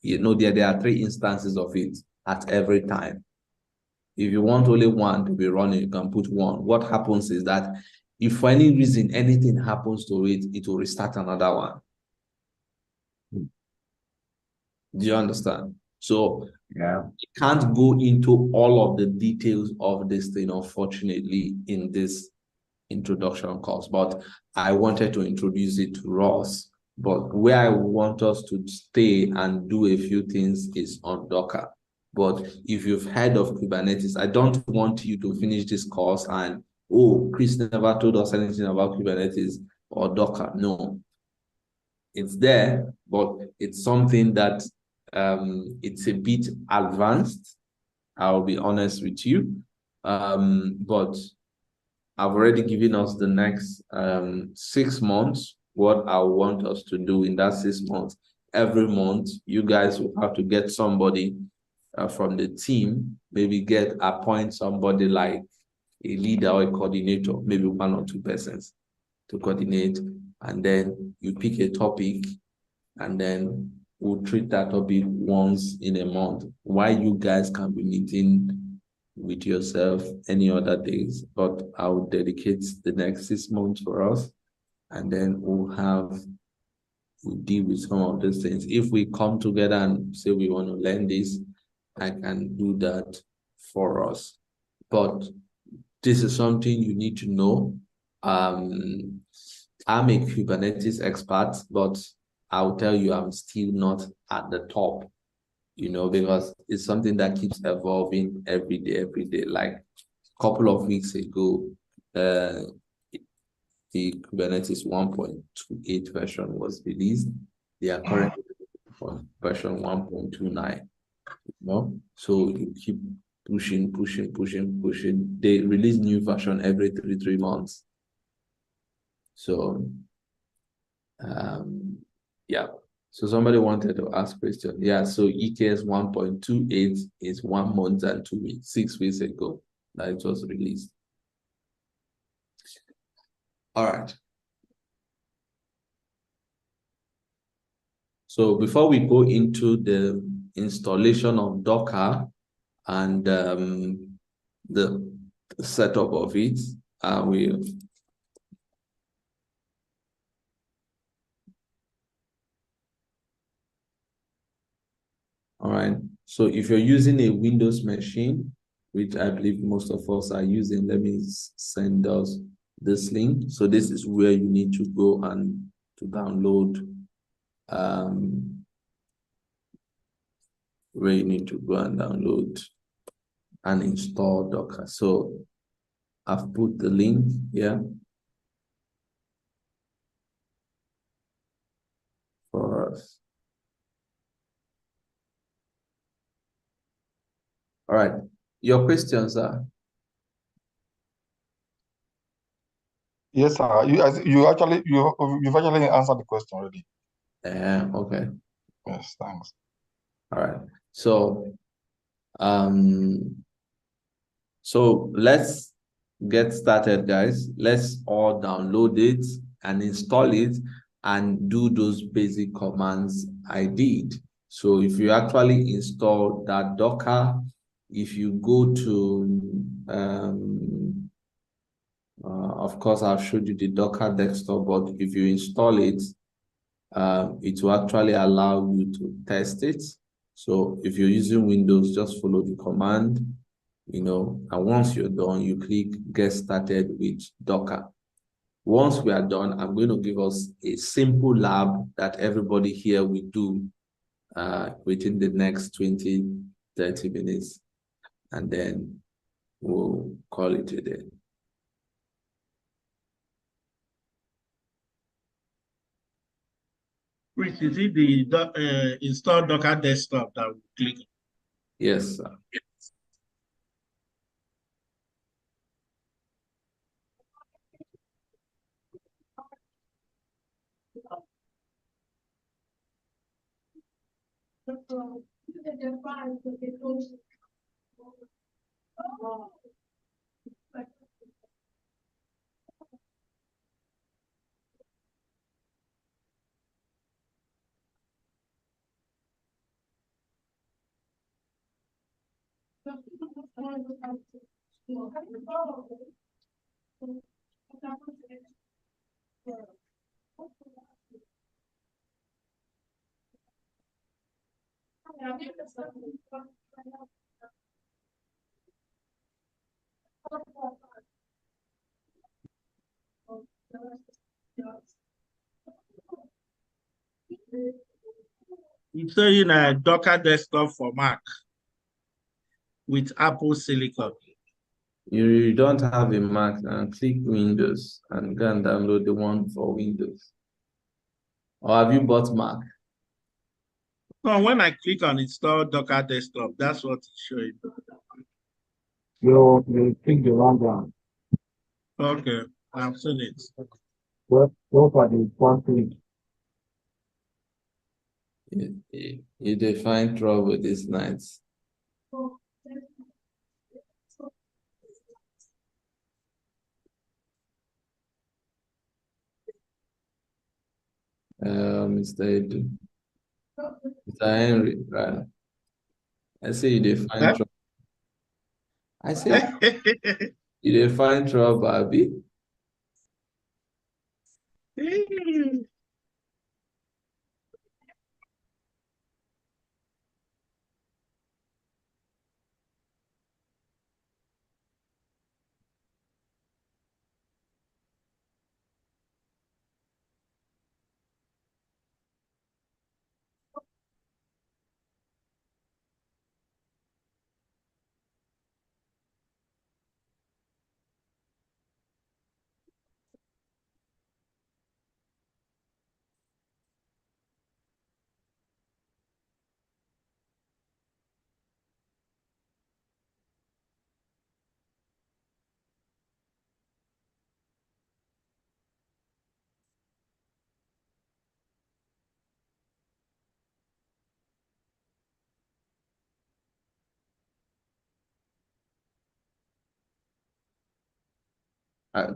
there are 3 instances of it at every time. If you want only one to be running, you can put one. What happens is that if for any reason anything happens to it, it will restart another one. Do you understand? So Yeah. I can't go into all of the details of this thing, unfortunately, in this introduction course, but I wanted to introduce it to Ross. But where I want us to stay and do a few things is on Docker. But if you've heard of Kubernetes, I don't want you to finish this course and, oh, Chris never told us anything about Kubernetes or Docker. No, it's there, but it's something that it's a bit advanced. I'll be honest with you. But I've already given us the next 6 months, what I want us to do in that 6 months. Every month, you guys will have to get somebody from the team, maybe appoint somebody like a leader or a coordinator, maybe 1 or 2 persons to coordinate, and then you pick a topic, and then we'll treat that topic once in a month. Why you guys can be meeting with yourself any other days, but I will dedicate the next 6 months for us, and then we'll deal with some of these things. If we come together and say we want to learn this, I can do that for us. But this is something you need to know. I'm a Kubernetes expert, but I'll tell you I'm still not at the top, because it's something that keeps evolving every day. Like a couple of weeks ago, the Kubernetes 1.28 version was released. They are currently on version 1.29. So you keep pushing. They release new version every 3 months. So yeah. So somebody wanted to ask question. Yeah, so EKS 1.28 is 1 month and 2 weeks, 6 weeks ago that it was released. All right. So before we go into the installation of Docker and the setup of it, all right. So if you're using a Windows machine, which I believe most of us are using, let me send us this link. So this is where you need to go and to download, where you need to go and download and install Docker. So I've put the link here for us. All right. Your questions are? Yes, sir. You've actually answered the question already. Okay. Yes, thanks. All right. Um, so let's get started, guys. Let's all download it and install it and do those basic commands I did. So if you actually install that Docker, if you go to, of course, I've showed you the Docker desktop, but if you install it, it will actually allow you to test it. So if you're using Windows, just follow the command, and once you're done, you click Get Started with Docker. Once we are done, I'm going to give us a simple lab that everybody here will do within the next 20, 30 minutes, and then we'll call it a day. Rich, is it the install Docker desktop that we click? Yes, sir. It's saying a Docker desktop for Mac with Apple Silicon. You don't have a Mac, and click Windows and go and download the one for Windows. Or have you bought Mac? So when I click on install Docker desktop, that's what it's showing. You click the wrong one. Okay, I've seen it. Go for the first click. You define trouble this night. Mr. Edu. Mr. Henry, right? I say you define trouble. I say you define trouble, Abby.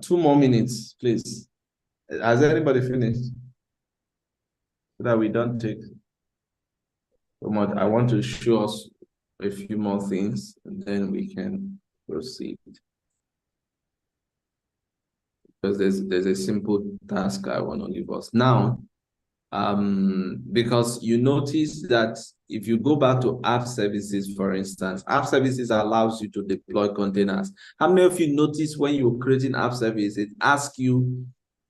Two more minutes, please. Has anybody finished? So that we don't take so much. I want to show us a few more things, and then we can proceed. Because there's a simple task I want to give us now. Because you notice that if you go back to app services, for instance, app services allows you to deploy containers. How many of you notice when you're creating app service, it asks you,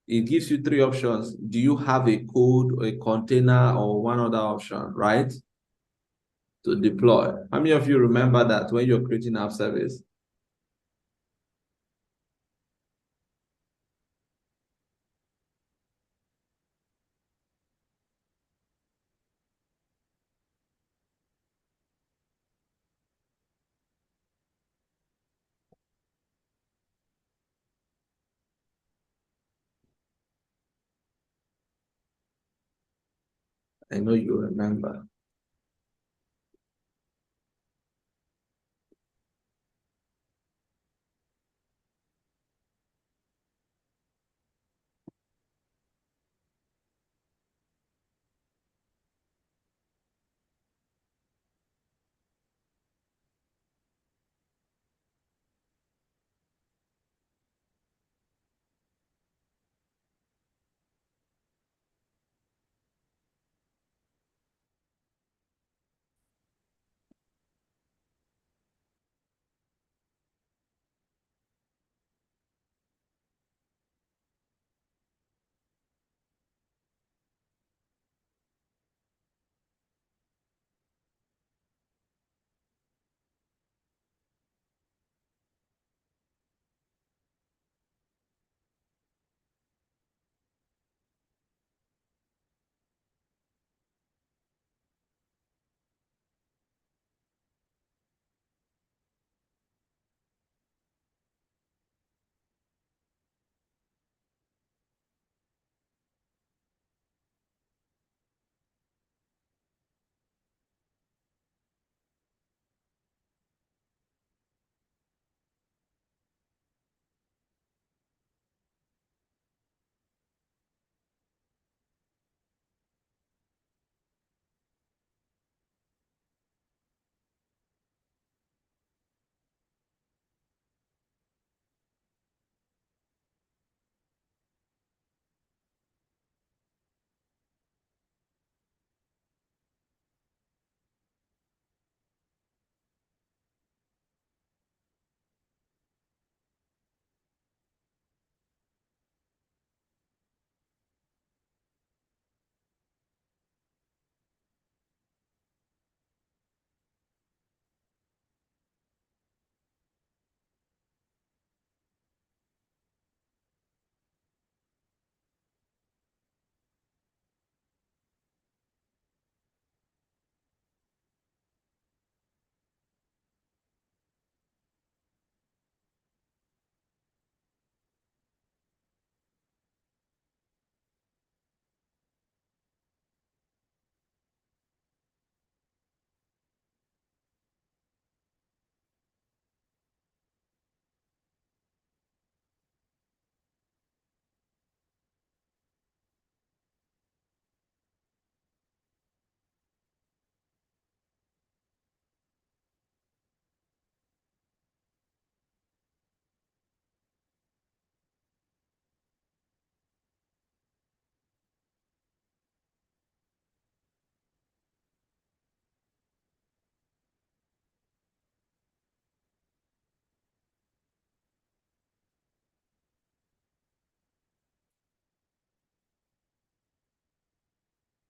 it gives you three options. Do you have a code, a container, or one other option, right? To deploy. How many of you remember that when you're creating app service? I know you remember.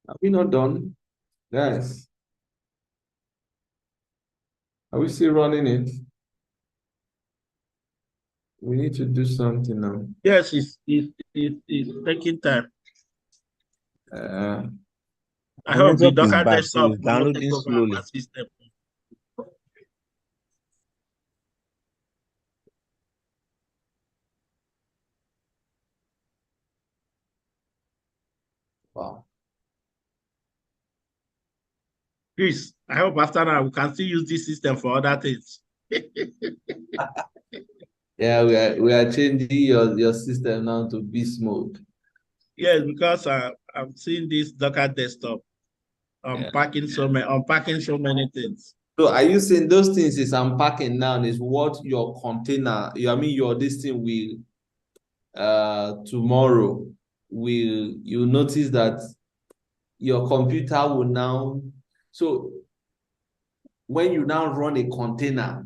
Are we not done? Yes. Are we still running it? We need to do something now. Yes, it's taking time. I The hope the network is Docker bad, so desktop it's will not take downloading over slowly. our system. Wow. Please, I hope after now we can still use this system for other things. Yeah, we are changing your system now to beast mode. Yes, because I'm seeing this Docker desktop Yeah. unpacking so many things. So are you saying those things is unpacking now is what your container, your this thing will tomorrow you notice that your computer will now, so when you now run a container,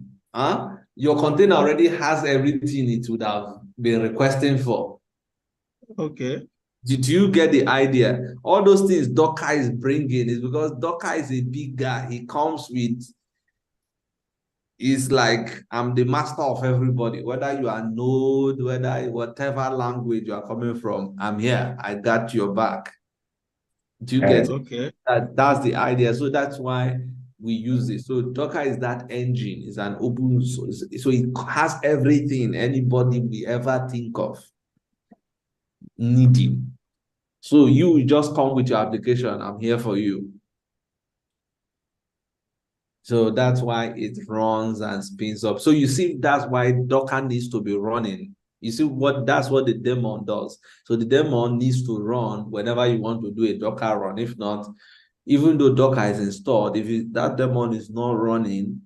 your container already has everything it would have been requesting for. Okay. Did you get the idea? All those things Docker is bringing is because Docker is a big guy. He comes with, it's like, I'm the master of everybody. Whether you are Node, whether whatever language you are coming from, I'm here. I got your back. Do you get it? Okay. That's the idea. So that's why we use it. So Docker is that engine. It's an open source. So it has everything anybody we ever think of needing. So you just come with your application. I'm here for you. So that's why it runs and spins up. So you see, that's why Docker needs to be running. You see that's what the daemon does. So the daemon needs to run whenever you want to do a Docker run. If not, even though Docker is installed, if that daemon is not running,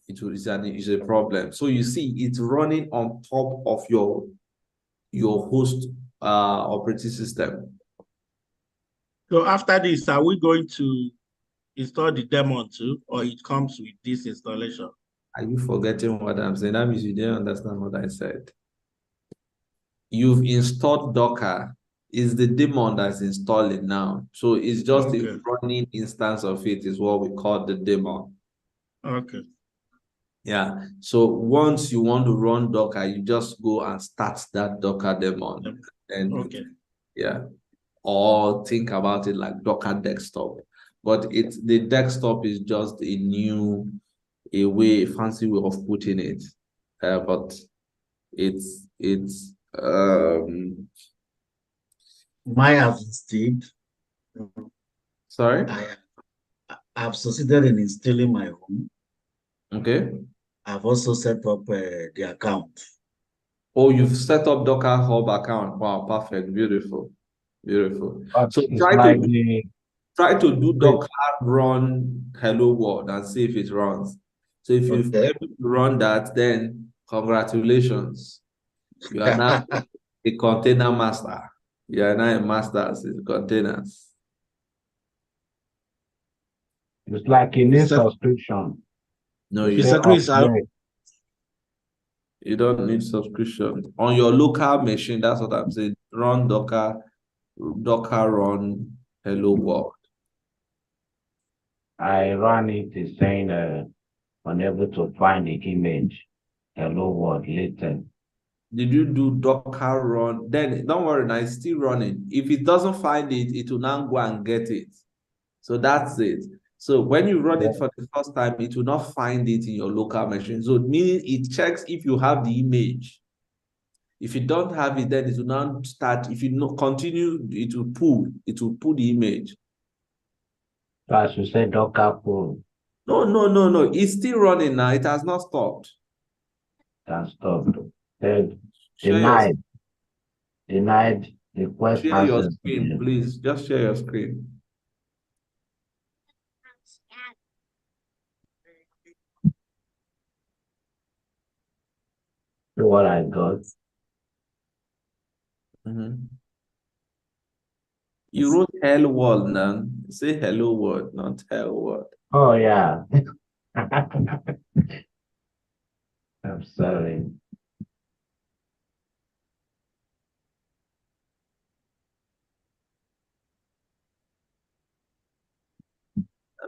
it's a problem. So you see, it's running on top of your host operating system. So after this, are we going to install the daemon too, or it comes with this installation? Are you forgetting what I'm saying? That means you didn't understand what I said. You've installed Docker. Is the daemon that's installing now. So it's just a running instance of it is what we call the daemon. Okay. Yeah. So once you want to run Docker, you just go and start that Docker daemon. And yeah. Or think about it like Docker desktop. But the desktop is just a fancy way of putting it. But it's my have instead. Sorry? I've succeeded in installing my own. Okay. I've also set up the account. Oh, you've set up Docker Hub account. Wow, perfect. Beautiful. Beautiful. So try to do Docker run hello world and see if it runs. So if you've been able to run that, then congratulations. You are now a container master. You are now a master in containers. It's like you need subscription. No, you Mr. Chris, you don't need subscription. On your local machine, that's what I'm saying. Run Docker run hello world. I ran it, it's saying unable to find the image. Hello world later. Did you do Docker run? Then don't worry, now it's still running. If it doesn't find it, it will now go and get it. So that's it. So when you run it for the first time, it will not find it in your local machine. So meaning it checks if you have the image. If you don't have it, then it will not start. If you not continue, it will pull the image. So I should say Docker pull. No. It's still running now. It has not stopped. It has stopped. Denied request share your access. screen, please. Just share your screen. What I got. You wrote hello world now. Say hello world, not hell world. Oh yeah. I'm sorry.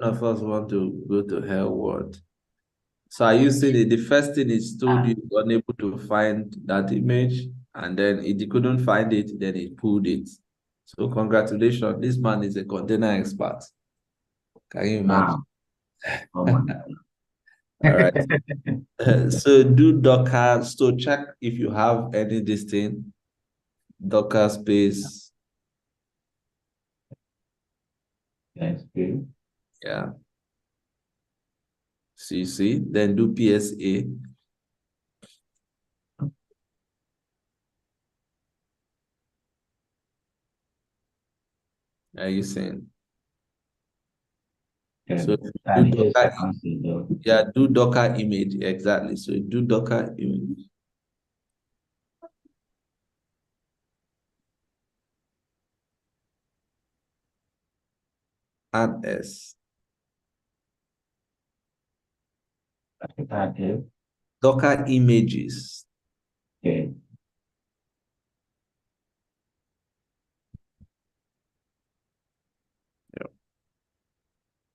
None of us want to go to hell world. So are you saying the first thing it told you was unable to find that image, and then it couldn't find it, then it pulled it. So congratulations, this man is a container expert. Can you imagine? Oh my God. All right. So do Docker. So check if you have any this thing. Docker space. That's good. Yeah. CC. Then do PSA. Are you saying? So do Docker, do Docker image exactly. So do Docker image. Add S. Docker images. Okay. Yeah.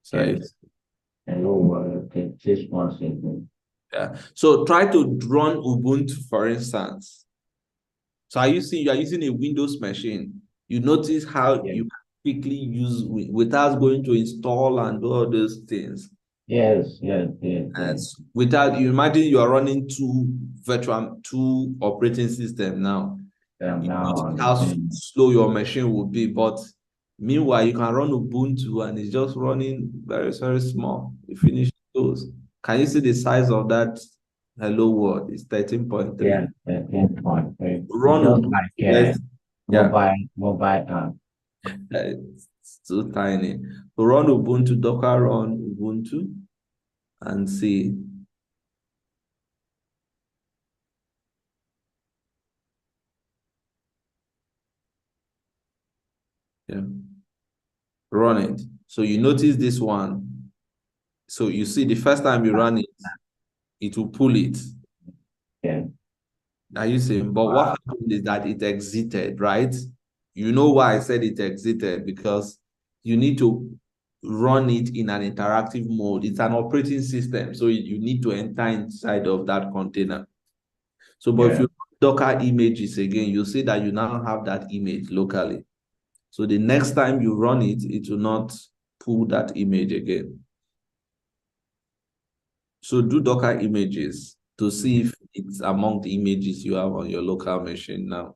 So just 1 second. Yeah. So try to run Ubuntu, for instance. So you are using a Windows machine. You notice how you quickly use without going to install and do all those things. Yes. Without, you imagine you are running two operating systems now. Now How slow your machine will be, but meanwhile, you can run Ubuntu and it's just running very, very small. You finish those. Can you see the size of that hello world? It's 13.3. Yeah, 13.3. Run Just Ubuntu. like Yes. Yeah. mobile app. It's so tiny. So run Ubuntu, Docker run Ubuntu and see. Yeah. Run it. So you notice this one. So you see the first time you run it, it will pull it. Yeah. Are you saying? But what happened is that it exited, right? You know why I said it exited? Because you need to run it in an interactive mode. It's an operating system, so you need to enter inside of that container. So, but if you Docker images again, you see that you now have that image locally. So the next time you run it, it will not pull that image again. So do Docker images to see if it's among the images you have on your local machine now.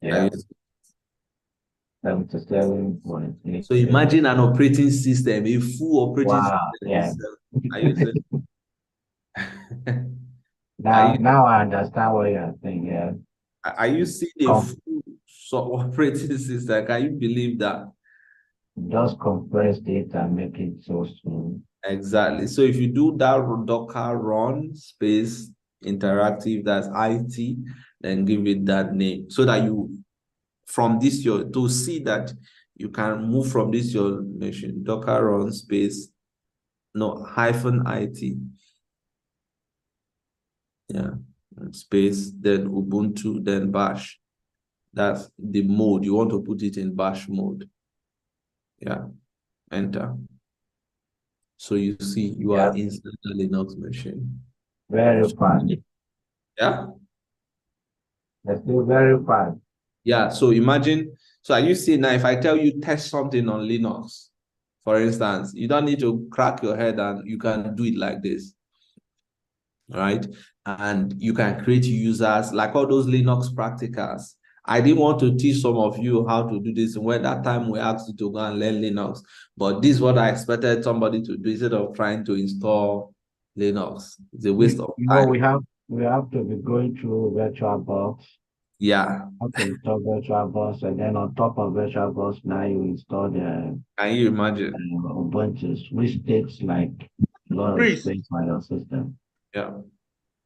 Yeah. 77.8. So imagine an operating system, a full operating system. Yeah. Are you saying? Now I understand what you're saying. Yeah. Are you seeing a full operating system? Can you believe that? Just compress it and make it so smooth. Exactly. So if you do that Docker run space interactive, that's IT, then give it that name so that you from this to see that you can move from this your machine Docker run space -IT. Yeah, space, then Ubuntu, then Bash. That's the mode. You want to put it in Bash mode. Yeah, enter. So you see you are inside the Linux machine. Very fast. Yeah. That's still very fast. Yeah, so imagine, so are you seeing now if I tell you test something on Linux, for instance, you don't need to crack your head and you can do it like this. Right? And you can create users like all those Linux practicals. I didn't want to teach some of you how to do this when that time we asked you to go and learn Linux, but this is what I expected somebody to do instead of trying to install Linux. It's a waste of time. We have to be going through VirtualBox. Yeah. How to install VirtualBox, and then on top of VirtualBox, now you install the Can you imagine? Ubuntu, which takes like a lot of space on your system. Yeah.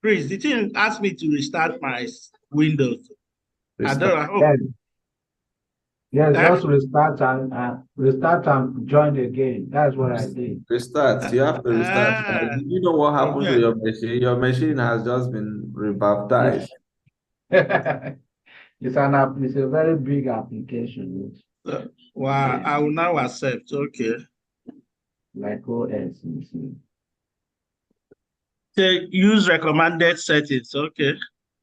Chris, did you ask me to restart my Windows? Restart. I hope. Yes, just restart and join again. That's what I did. Restart. You have to restart. Did you know what happened to your machine? Your machine has just been rebaptized. It's a very big application. Wow, I will now accept. Okay. Like OS, you see. Say use recommended settings. Okay.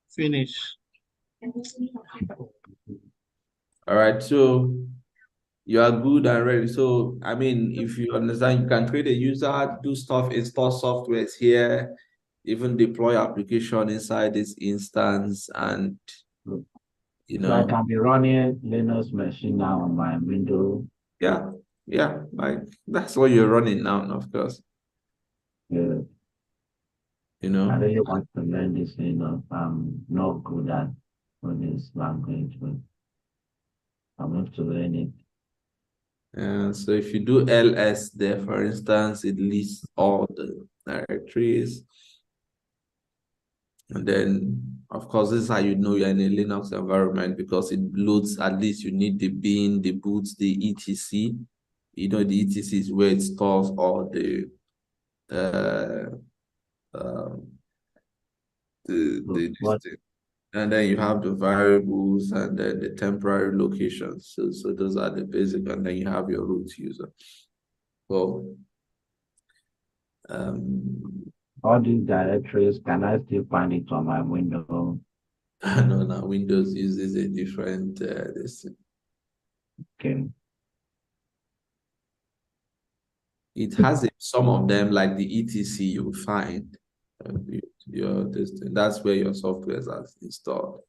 Finish. All right. So you are good and ready. So, I mean, if you understand, you can create a user, do stuff, install softwares here, even deploy application inside this instance, and you know. So I can be running Linux machine now on my Windows. Yeah, like that's what you're running now, of course. Yeah. You know. I really want to learn this, I'm not good at this language, but I want to learn it. And so if you do ls there, for instance, it lists all the directories. And then, of course, this is how you know you're in a Linux environment because it loads, at least you need the bin, the boot, the etc. You know, the etc is where it stores all the and then you have the variables and then the temporary locations. So those are the basic, and then you have your root user. So all these directories, can I still find it on my Windows? No, Windows uses a different this. Okay. It has some of them like the etc you find, That's where your software is installed.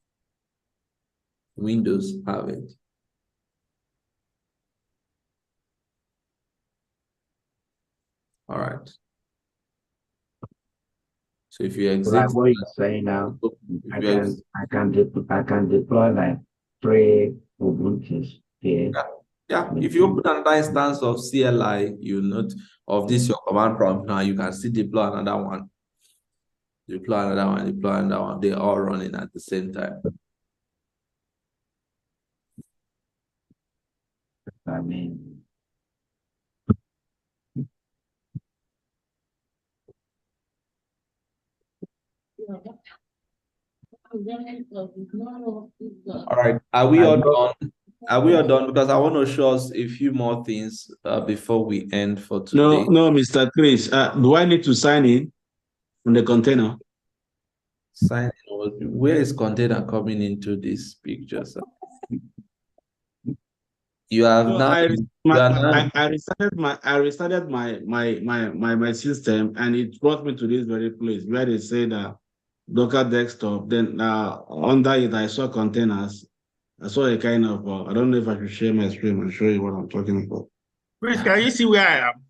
Windows have it. All right. So if you exit, Like what you're saying now, I can deploy like 3 Ubuntu's here. Yeah, if you open another instance of CLI, you note of this your command prompt now, you can still deploy another one. Deploy another one, deploy another one. They're all running at the same time. I mean, All right, are we all done? Are we all done? Because I want to show us a few more things before we end for today. No, Mr. Chris. Do I need to sign in on the container? Sign in. Where is container coming into this picture, sir? You have No, now. I restarted my system, and it brought me to this very place where they said Docker desktop. Then under it, I saw containers. I saw a kind of I don't know if I should share my screen and show you what I'm talking about. Chris, can you see where I am?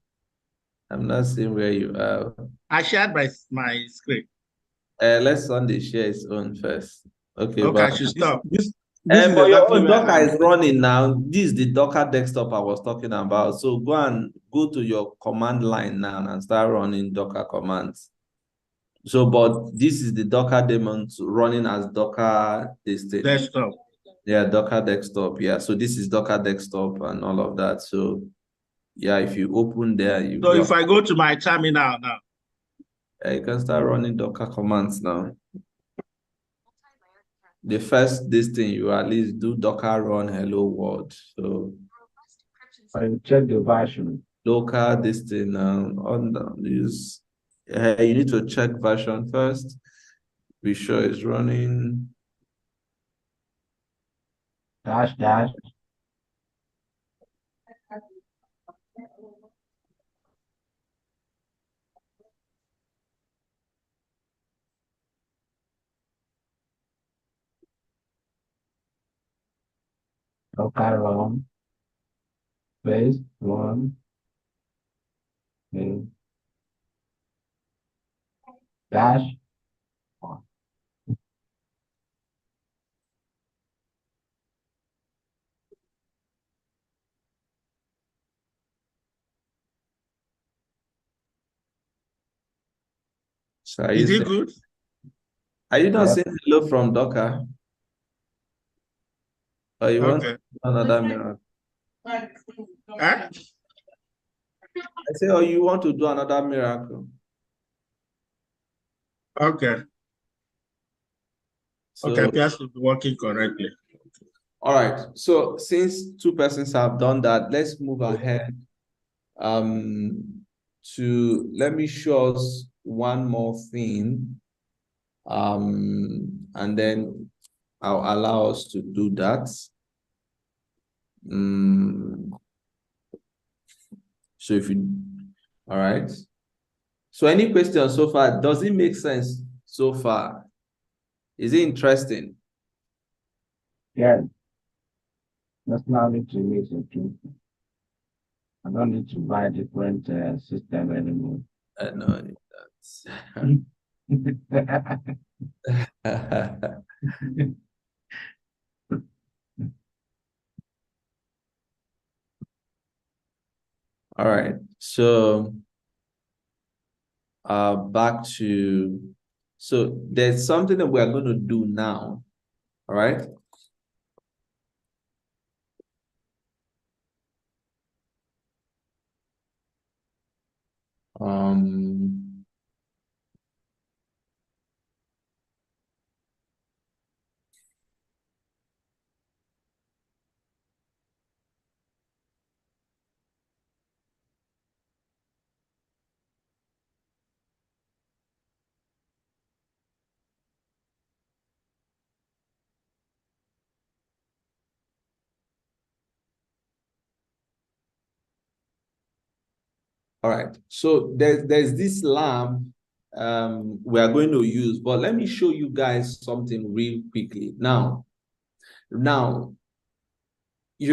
I'm not seeing where you are. I shared my screen. Let's Sunday share its own first. Okay, Okay, I but should stop. This is but your exactly own where Docker I is running now. This is the Docker desktop I was talking about. So go to your command line now and start running Docker commands. So, but this is the Docker daemon running as Docker Desktop. Yeah, Docker desktop. Yeah. So this is Docker desktop and all of that. So yeah, if you open there, So if I go to my terminal now, you can start running Docker commands now. The first this thing you at least do Docker run hello world. So I check the version. local this thing on this. You need to check version first. Be sure it's running. Dash. Docker run. Space 1. Dash. So is it good? Are you not Yep. saying hello from Docker? Or you want Okay. another miracle? Huh? I say, oh, you want to do another miracle? Okay. So, Okay, appears to be working correctly. all right. So since 2 persons have done that, let's move ahead to let me show us one more thing. And then I'll allow us to do that. So all right. So any questions so far? Does it make sense so far? Is it interesting? Yeah. That's now need to use it too. I don't need to buy a different system anymore. No, that's all right. So back to there's something that we're going to do now. All right. All right. So there's this lamp we are going to use, but let me show you guys something real quickly. Now, you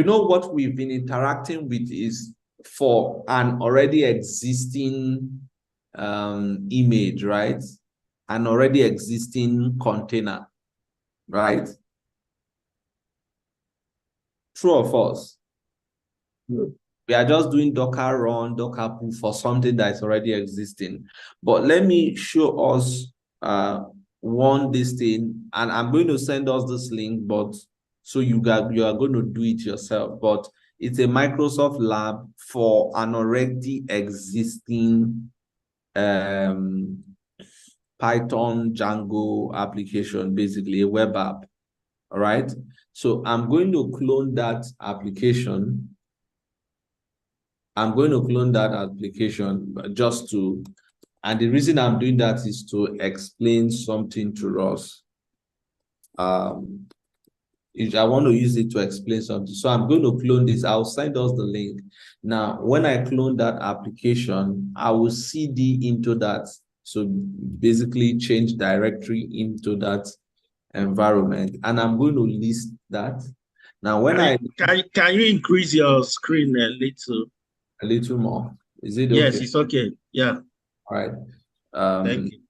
know what we've been interacting with is for an already existing image, right? An already existing container, right? True or false? We are just doing Docker run, Docker pull for something that is already existing. But let me show us this thing, and I'm going to send us this link, but so you are going to do it yourself. But it's a Microsoft lab for an already existing Python Django application, basically a web app. All right. So I'm going to clone that application. I'm going to clone that application just to, and the reason I'm doing that is to explain something to us. I want to use it to explain something. So I'm going to clone this. I'll send us the link. Now, when I clone that application, I will CD into that. So basically change directory into that environment. And I'm going to list that. Now, when Can you increase your screen a little more? Is it okay? Yes, it's okay. Yeah. All right. Thank you.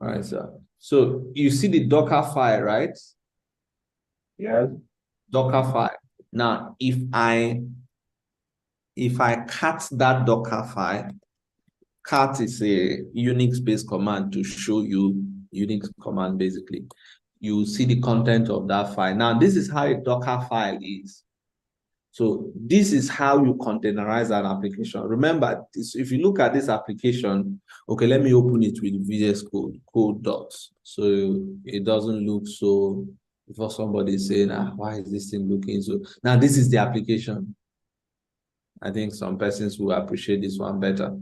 All right, sir. So you see the Docker file, right? Yes. Docker file. Now, if I cat that Docker file, cat is a Unix-based command to show you Unix command, basically. You see the content of that file. Now, this is how a Docker file is. So this is how you containerize an application. Remember, if you look at this application, okay, let me open it with VS Code, code docs. So it doesn't look so, before somebody saying, why is this thing looking so? Now, this is the application. I think some persons will appreciate this one better.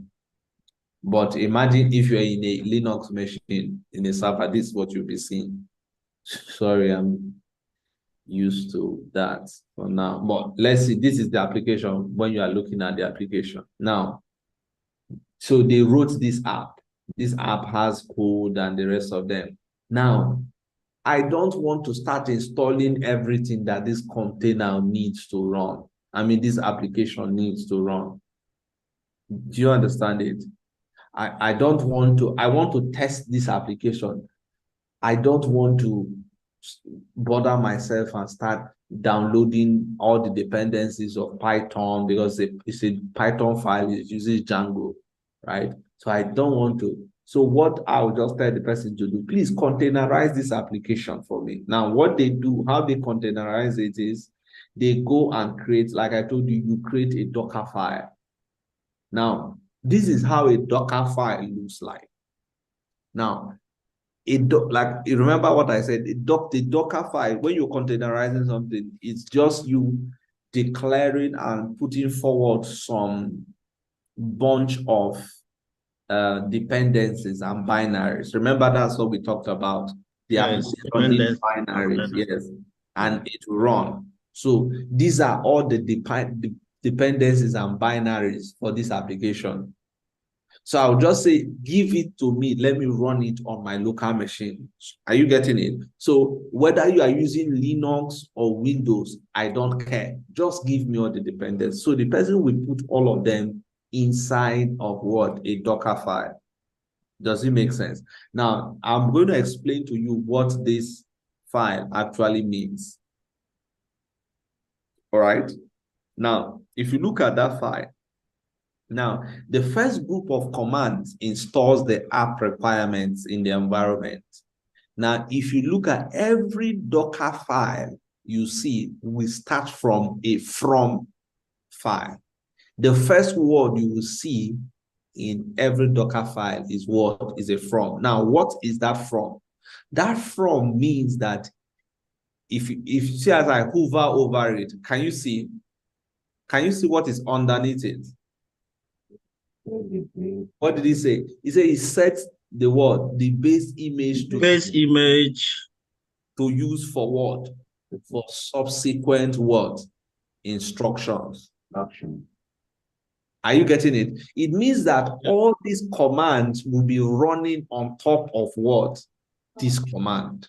But imagine if you're in a Linux machine, in a server, this is what you'll be seeing. Sorry, I'm used to that for now. But let's see, this is the application when you are looking at the application. Now, so they wrote this app. This app has code and the rest of them. Now, I don't want to start installing everything that this container needs to run. I mean, this application needs to run. Do you understand it? I don't want to, I want to test this application. I don't want to bother myself and start downloading all the dependencies of Python because it's a Python file, it uses Django, right? So I don't want to. So what I will just tell the person to do, please containerize this application for me. Now, what they do, how they containerize it is they go and create, like I told you, you create a Docker file. Now, this is how a Docker file looks like. Now, like you remember what I said, the Docker file, when you're containerizing something, it's just you declaring and putting forward some bunch of dependencies and binaries. Remember, that's what we talked about. The application needs binaries, yes, and it will run. So these are all the dependencies and binaries for this application. So I'll just say, give it to me. Let me run it on my local machine. Are you getting it? So whether you are using Linux or Windows, I don't care. Just give me all the dependencies. So the person will put all of them inside of what? A Docker file. Does it make sense? Now, I'm going to explain to you what this file actually means. All right. Now, if you look at that file, now, the first group of commands installs the app requirements in the environment. Now, if you look at every Docker file you see, we start from a from file. The first word you will see in every Docker file is what is a from. Now, what is that from? That from means that if you see as I hover over it, can you see what is underneath it? What did he say? He said he sets the word, the base image to use for what? For subsequent what? Instructions. Are you getting it? It means that all these commands will be running on top of what? This command.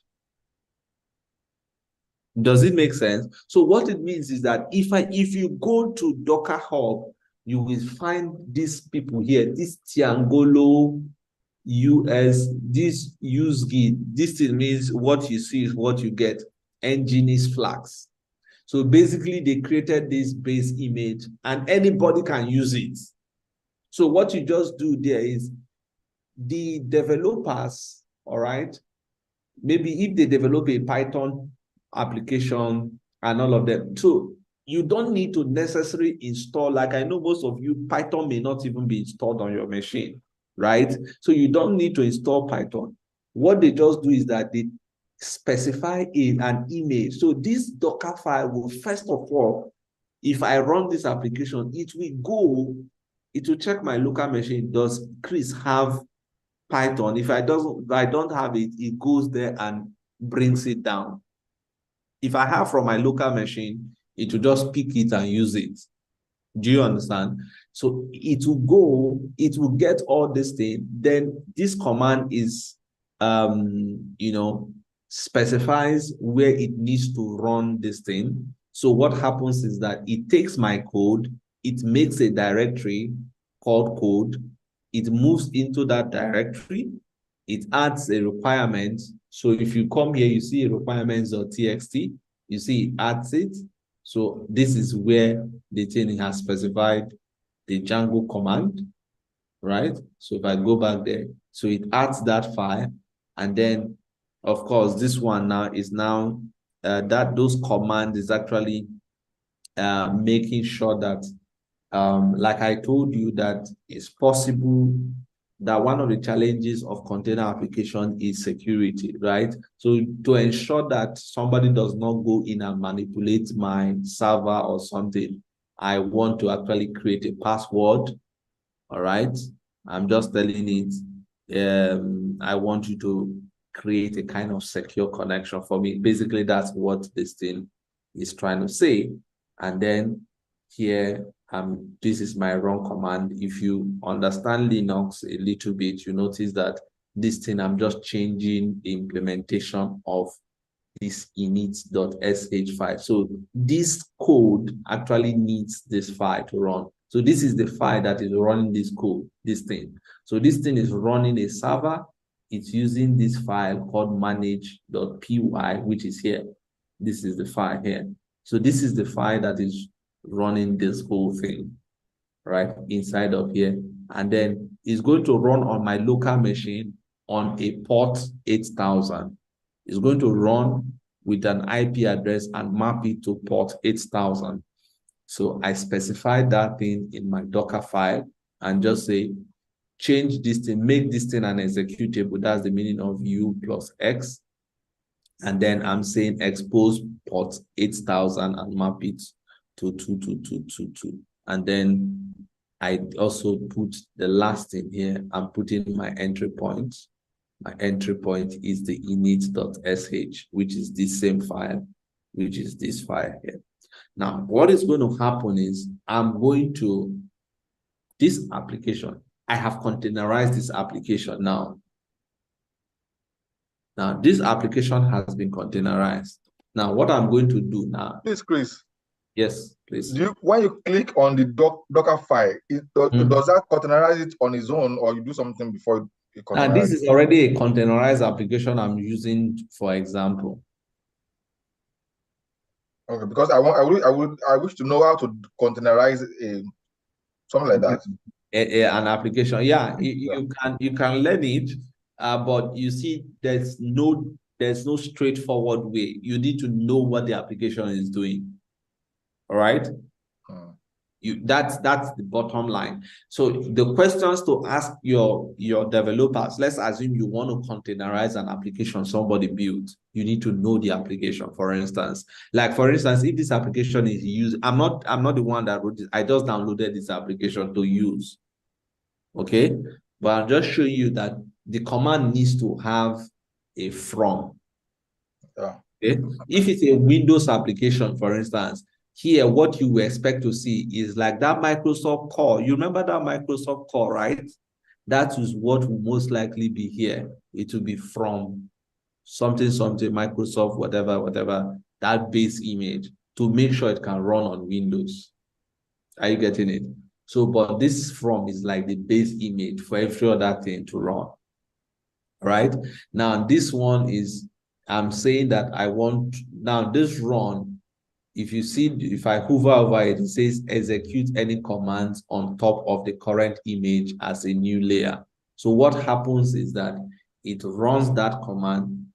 Does it make sense? So what it means is that if you go to Docker Hub, you will find these people here, this Tiangolo US, this use git. This thing means what you see is what you get. Nginx flags. So basically, they created this base image and anybody can use it. So what you just do there is the developers, all right, maybe if they develop a Python application and all of them. So you don't need to necessarily install, like I know most of you, Python may not even be installed on your machine, right? So you don't need to install Python. What they just do is that they specify in an image. So this Docker file will, first of all, if I run this application, it will check my local machine. Does Chris have Python? If I don't have it, it goes there and brings it down. If I have from my local machine, it will just pick it and use it. Do you understand? So it will get all this thing. Then this command is, specifies where it needs to run this thing. So what happens is that it takes my code, it makes a directory called code, it moves into that directory, it adds a requirement. So if you come here, you see requirements.txt, you see it adds it. So this is where the thing has specified the Django command, right? So if I go back there, so it adds that file, and then of course this one now is that those commands is actually making sure that like I told you, that it's possible that one of the challenges of container application is security, right? So to ensure that somebody does not go in and manipulate my server or something, I want to actually create a password, all right? I'm just telling it, I want you to create a kind of secure connection for me. Basically, that's what this thing is trying to say. And then here, this is my run command. If you understand Linux a little bit, you notice that this thing, I'm just changing the implementation of this init.sh file. So this code actually needs this file to run. So this is the file that is running this code, this thing. So this thing is running a server. It's using this file called manage.py, which is here. This is the file here. So this is the file that is running this whole thing, right, inside of here. And then it's going to run on my local machine on a port 8000. It's going to run with an IP address and map it to port 8000. So I specified that thing in my Docker file and just say, change this thing, make this thing an executable. That's the meaning of U plus X. And then I'm saying expose port 8000 and map it to 22222. And then I also put the last thing here. I'm putting my entry point. My entry point is the init.sh, which is this same file, which is this file here. Now, what is going to happen is I'm going to this application. I have containerized this application now. Now, this application has been containerized. Now, what I'm going to do now. Please, Chris. Yes, please. When you click on the Docker file, does that containerize it on its own, or you do something before it containerizes? And this is already a containerized application I'm using, for example. Okay, because I wish to know how to containerize something like that. An application, yeah, you can learn it, but you see, there's no straightforward way. You need to know what the application is doing. All right. That's the bottom line. So the questions to ask your developers, let's assume you want to containerize an application somebody built. You need to know the application. For instance, if this application is used, I'm not the one that wrote it. I just downloaded this application to use. Okay, but I'm just showing you that the command needs to have a from. Okay? If it's a Windows application, for instance, here, what you expect to see is like that Microsoft core. You remember that Microsoft core, right? That is what will most likely be here. It will be from something, Microsoft, whatever, that base image to make sure it can run on Windows. Are you getting it? So, but this from is like the base image for every other thing to run. Right? Now, this one is, I'm saying that I want, now this run, if you see, if I hover over it, it says execute any commands on top of the current image as a new layer. So what happens is that it runs that command.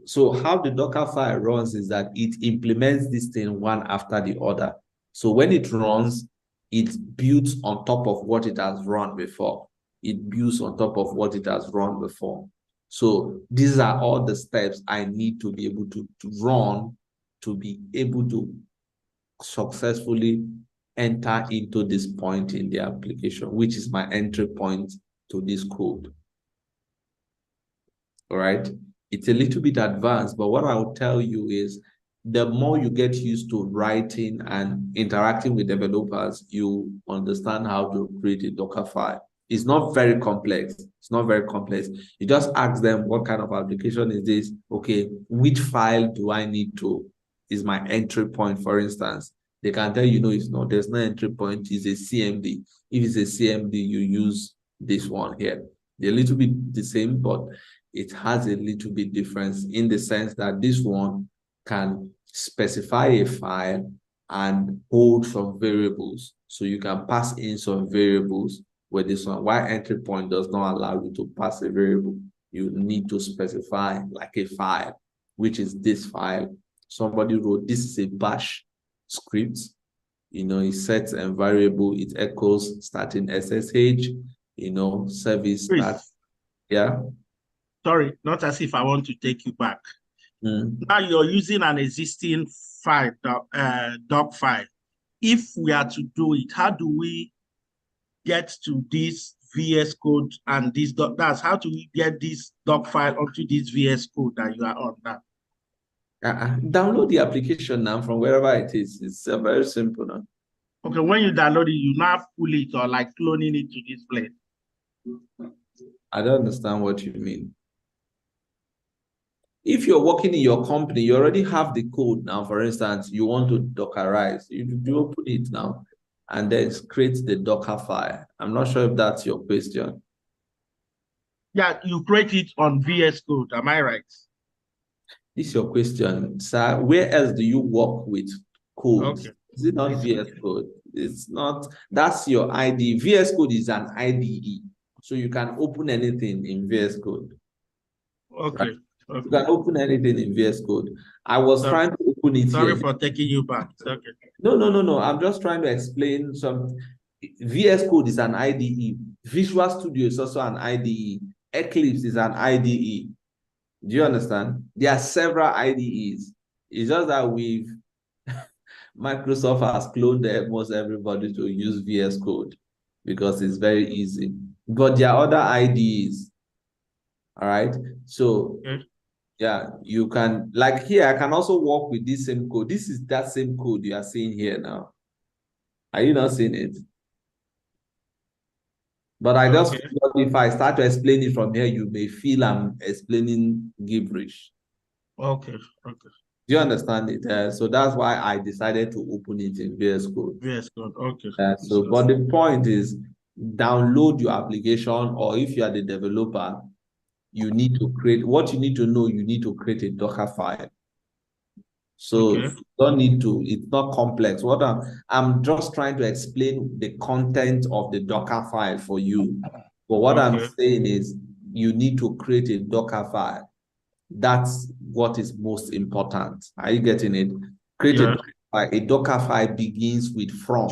So how the Docker file runs is that it implements this thing one after the other. So when it runs, it builds on top of what it has run before. It builds on top of what it has run before. So these are all the steps I need to be able to run to be able to successfully enter into this point in the application, which is my entry point to this code. All right. It's a little bit advanced, but what I will tell you is the more you get used to writing and interacting with developers, you understand how to create a Docker file. It's not very complex. It's not very complex. You just ask them, what kind of application is this? Okay, which file do I need to, is my entry point, for instance? They can tell you, no, it's not. There's no entry point. It's a CMD. If it's a CMD, you use this one here. They're a little bit the same, but it has a little bit difference in the sense that this one can specify a file and hold some variables. So you can pass in some variables where this one, while entry point does not allow you to pass a variable. You need to specify like a file, which is this file. Somebody wrote, this is a bash script. You know, it sets a variable, it echoes starting SSH, you know, service start. Yeah. Sorry, not as if I want to take you back. Mm. Now you're using an existing file, doc file. If we are to do it, how do we get to this VS Code and this doc? That's how do we get this doc file onto this VS Code that you are on now? Download the application now from wherever it is. It's very simple now. Okay, when you download it, you now pull it or like cloning it to this place. I don't understand what you mean. If you're working in your company, you already have the code now. For instance, you want to Dockerize, you open it now and then create the Docker file. I'm not sure if that's your question. Yeah, you create it on VS Code. Am I right? This is your question, sir. Where else do you work with code? Okay. Is it not VS Code? It's not. That's your IDE. VS Code is an IDE. So you can open anything in VS Code. Okay. Right? Okay. You can open anything in VS Code. I was trying to open it Sorry here. for taking you back. Okay. No. I'm just trying to explain some. VS Code is an IDE. Visual Studio is also an IDE. Eclipse is an IDE. Do you understand? There are several IDEs. It's just that Microsoft has cloned almost everybody to use VS Code because it's very easy. But there are other IDEs. All right. So, yeah, you can, like here, I can also work with this same code. This is that same code you are seeing here now. Are you not seeing it? But I just feel if I start to explain it from here, you may feel I'm explaining gibberish. Okay. Do you understand it? So that's why I decided to open it in VS Code. VS Code, okay. So, but the point is, download your application, or if you are the developer, you need to create, what you need to know, you need to create a Docker file. So you don't need to, it's not complex. What I'm just trying to explain the content of the Docker file for you. But what I'm saying is you need to create a Docker file. That's what is most important. Are you getting it? Create a Docker file. A Docker file begins with from.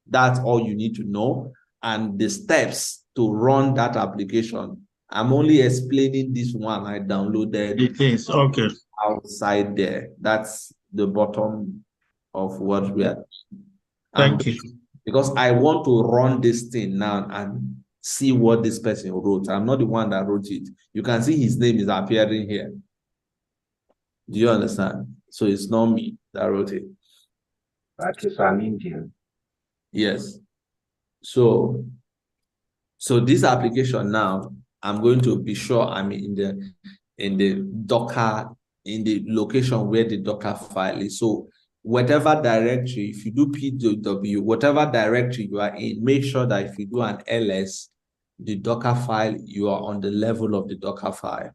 That's all you need to know. And the steps to run that application. I'm only explaining this one I downloaded. It is, okay. Outside there. That's the bottom of what we are. Thank you. Because I want to run this thing now and see what this person wrote. I'm not the one that wrote it. You can see his name is appearing here. Do you understand? So it's not me that wrote it. That is an Indian. Yes. So this application now, I'm going to be sure I'm in the Docker, in the location where the Docker file is. So whatever directory, if you do pwd, whatever directory you are in, make sure that if you do an ls, the Docker file, you are on the level of the Docker file.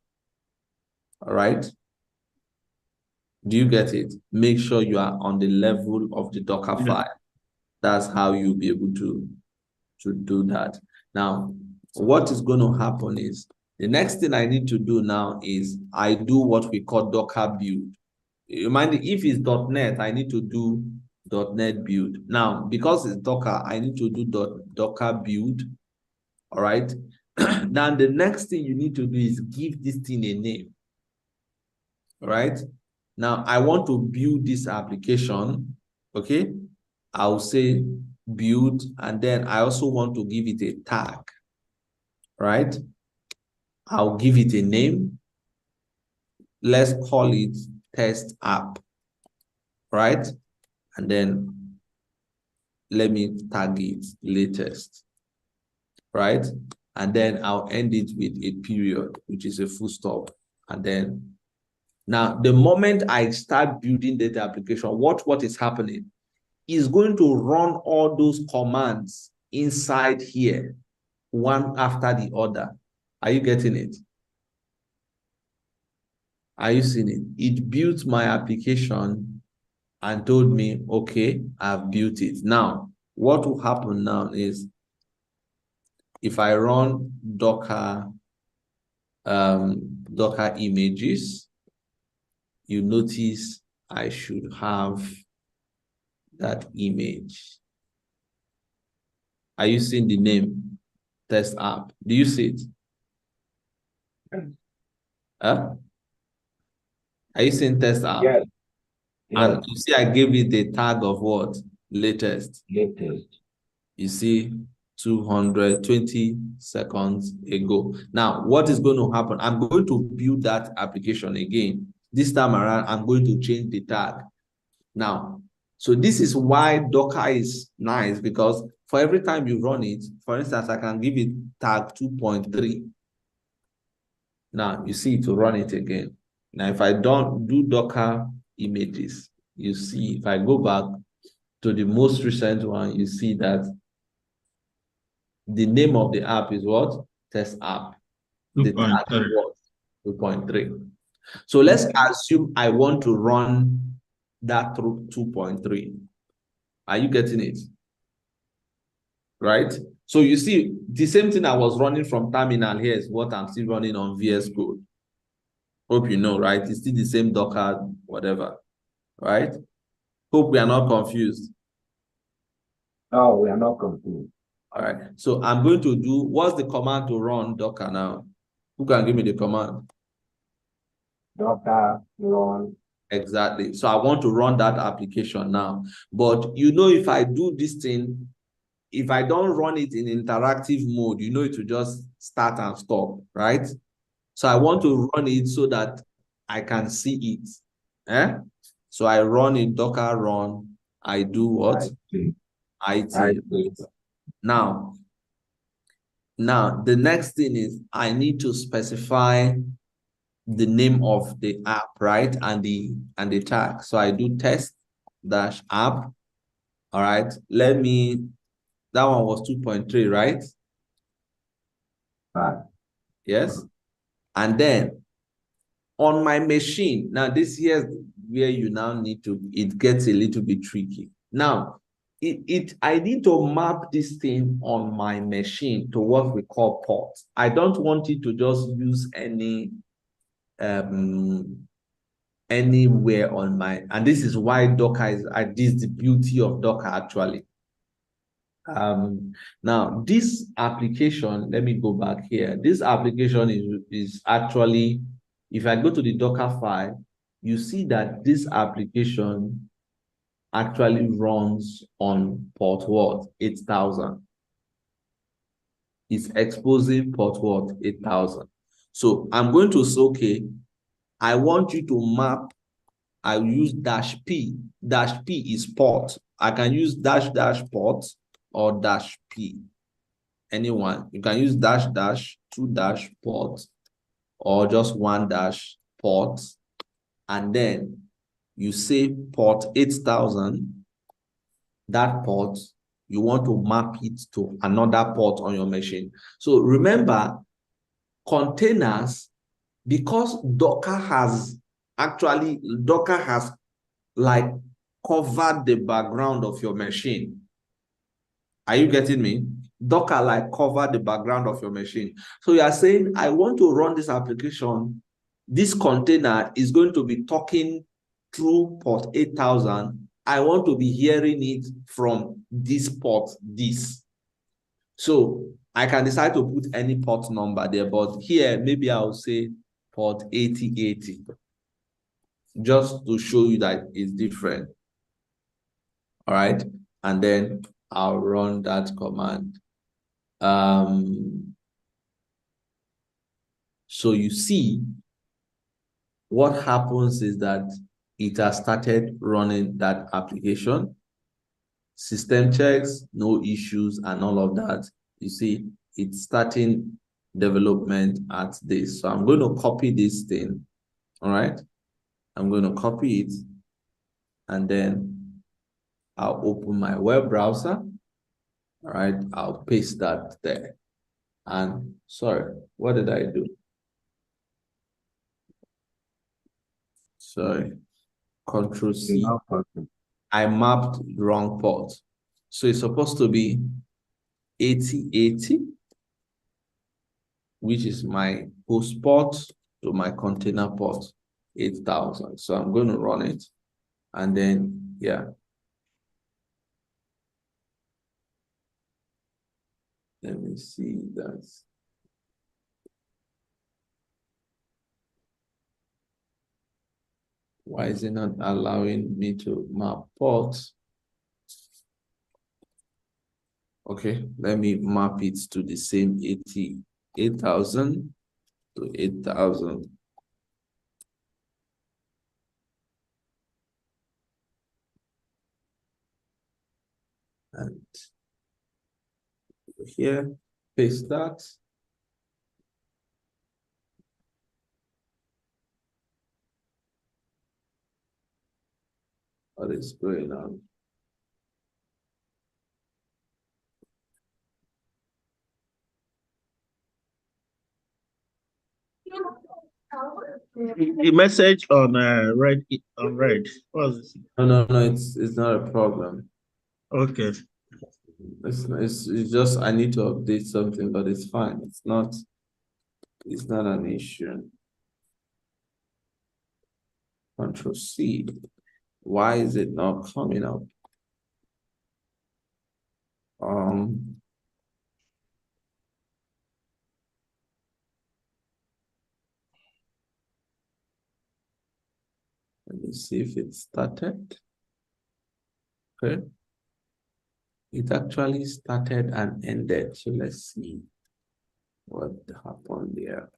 All right. Do you get it? Make sure you are on the level of the Docker file. That's how you'll be able to do that. Now, what is going to happen is the next thing I need to do now is I do what we call Docker build. Remind me, if it's .NET, I need to do .NET build. Now, because it's Docker, I need to do Docker build. All right. Now, the next thing you need to do is give this thing a name. All right. Now, I want to build this application. Okay. I'll say build, and then I also want to give it a tag. Right. I'll give it a name. Let's call it test app. Right. And then let me tag it latest. Right. And then I'll end it with a period, which is a full stop. And then now the moment I start building data application, what is happening is going to run all those commands inside here, one after the other. Are you getting it? Are you seeing it? It built my application and told me, okay, I've built it. Now, what will happen now is if I run Docker images, you notice I should have that image. Are you seeing the name? Test app. Do you see it? Huh? Are you seeing test app? Yes. And you see, I gave it the tag of what? Latest. Latest. You see, 220 seconds ago. Now, what is going to happen? I'm going to build that application again. This time around, I'm going to change the tag. Now, so this is why Docker is nice, because for every time you run it, for instance, I can give it tag 2.3. Now, you see it to run it again. Now, if I don't do Docker images, you see, if I go back to the most recent one, you see that the name of the app is what? Test app. The tag is what? 2.3. So let's assume I want to run that through 2.3. Are you getting it? Right? So you see, the same thing I was running from terminal here is what I'm still running on VS Code. Hope you know, right? It's still the same Docker, whatever. Right? Hope we are not confused. No, we are not confused. All right. So I'm going to do, what's the command to run Docker now? Who can give me the command? Docker run. Exactly. So I want to run that application now. But you know, if I do this thing, if I don't run it in interactive mode, you know, it will just start and stop, right? So I want to run it so that I can see it. So I run in Docker run. I do what? IT. Now, the next thing is I need to specify the name of the app, right? And the tag. So I do test dash app. All right. That one was 2.3, right? Yes. And then on my machine, now this here is where you now need to, it gets a little bit tricky. Now, I need to map this thing on my machine to what we call ports. I don't want it to just use anywhere on my, and this is why Docker is, this is the beauty of Docker actually. Now this application, let me go back here. This application is actually, if I go to the Docker file, you see that this application actually runs on port what? 8000. It's exposing port what? 8000. So I'm going to say, okay, I want you to map, I use -p. -p is port. I can use dash dash port or dash P. Anyone. You can use dash dash, 2 dash port, or just 1 dash port. And then you say port 8000, that port, you want to map it to another port on your machine. So remember, containers, because Docker has like covered the background of your machine. Are you getting me? Docker like covered the background of your machine. So you are saying, I want to run this application. This container is going to be talking through port 8000. I want to be hearing it from this port, this. So I can decide to put any port number there, but here, maybe I'll say port 8080, just to show you that it's different. All right. And then I'll run that command. So you see, what happens is that it has started running that application. System checks, no issues, and all of that. You see, it's starting development at this. So I'm going to copy this thing. All right. I'm going to copy it, and then I'll open my web browser. All right. I'll paste that there. And sorry, what did I do? Sorry, Control C. I mapped the wrong port. So it's supposed to be 8080, which is my host port to my container port, 8000. So I'm going to run it. And then, yeah. Let me see that. Why is it not allowing me to map ports? Okay, let me map it to the same 8,000 to 8,000. And here, paste that. What is going on? The message on red. What is it? No, it's not a problem. Okay. It's just I need to update something, but it's fine. It's not an issue. Control C. Why is it not coming up? Let me see if it started. Okay. It actually started and ended. So let's see what happened there.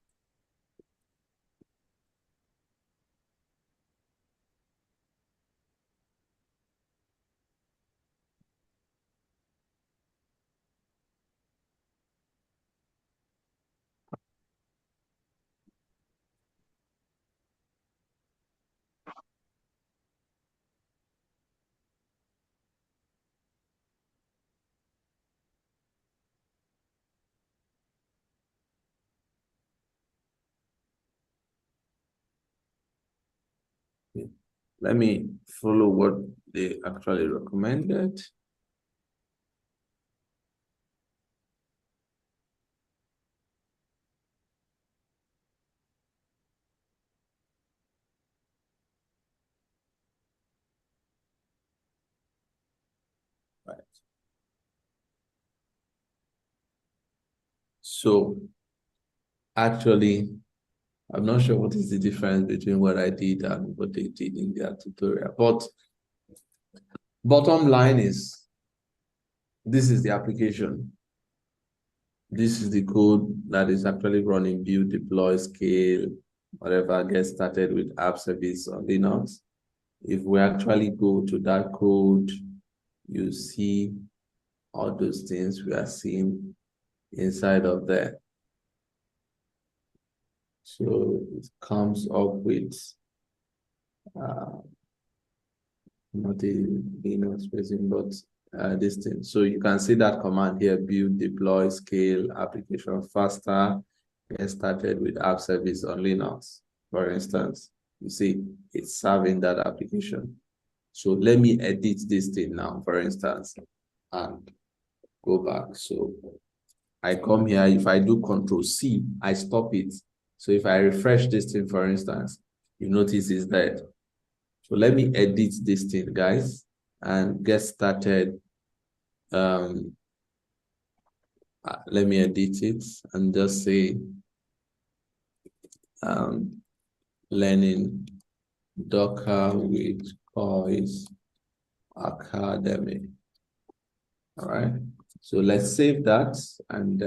Let me follow what they actually recommended. Right. So actually, I'm not sure what is the difference between what I did and what they did in their tutorial, but bottom line is, this is the application. This is the code that is actually running build, deploy, scale, whatever, get started with app service on Linux. If we actually go to that code you see all those things we are seeing inside of there. So it comes up with not a linear spacing, but this thing. So you can see that command here: build, deploy, scale application faster. Get started with app service on Linux, for instance. You see, it's serving that application. So let me edit this thing now, for instance, and go back. So I come here. If I do Control C, I stop it. So if I refresh this thing, for instance, you notice it's dead. So let me edit this thing, guys, and get started. Let me edit it and just say learning Docker with COILS Academy. All right. So let's save that. And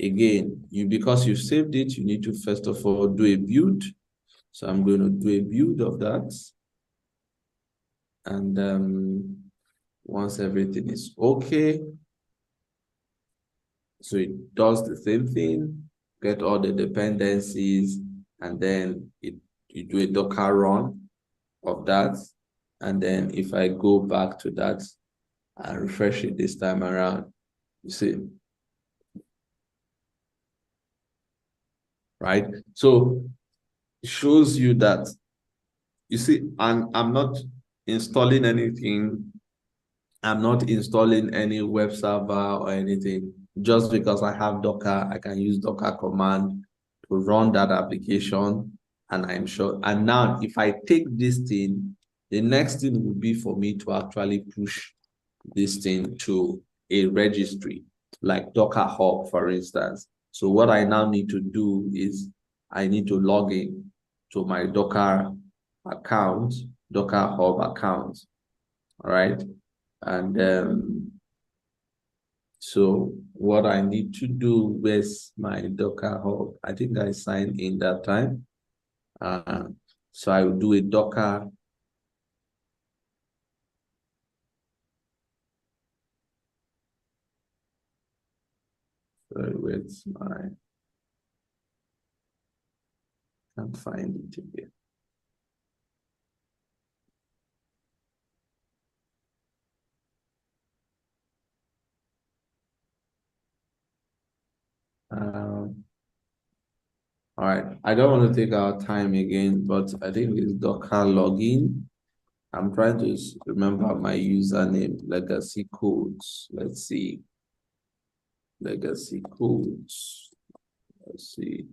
again, because you've saved it, you need to first of all do a build. So I'm going to do a build of that. And once everything is okay, so it does the same thing, get all the dependencies, and then you do a Docker run of that. And then if I go back to that and refresh it this time around, you see, right? So it shows you that, you see, and I'm not installing anything. I'm not installing any web server or anything. Just because I have Docker, I can use Docker command to run that application. And I'm sure. And now if I take this thing, the next thing would be for me to actually push this thing to a registry, like Docker Hub, for instance. So what I now need to do is I need to log in to my Docker account, Docker Hub account, all right? And so what I need to do with my Docker Hub, I think I signed in that time. So I will do a Docker. Sorry, where's my, can't find it again. All right, I don't want to take our time again, but I think it's Docker login. I'm trying to remember my username, legacy codes. Let's see. Legacy codes. Let's see.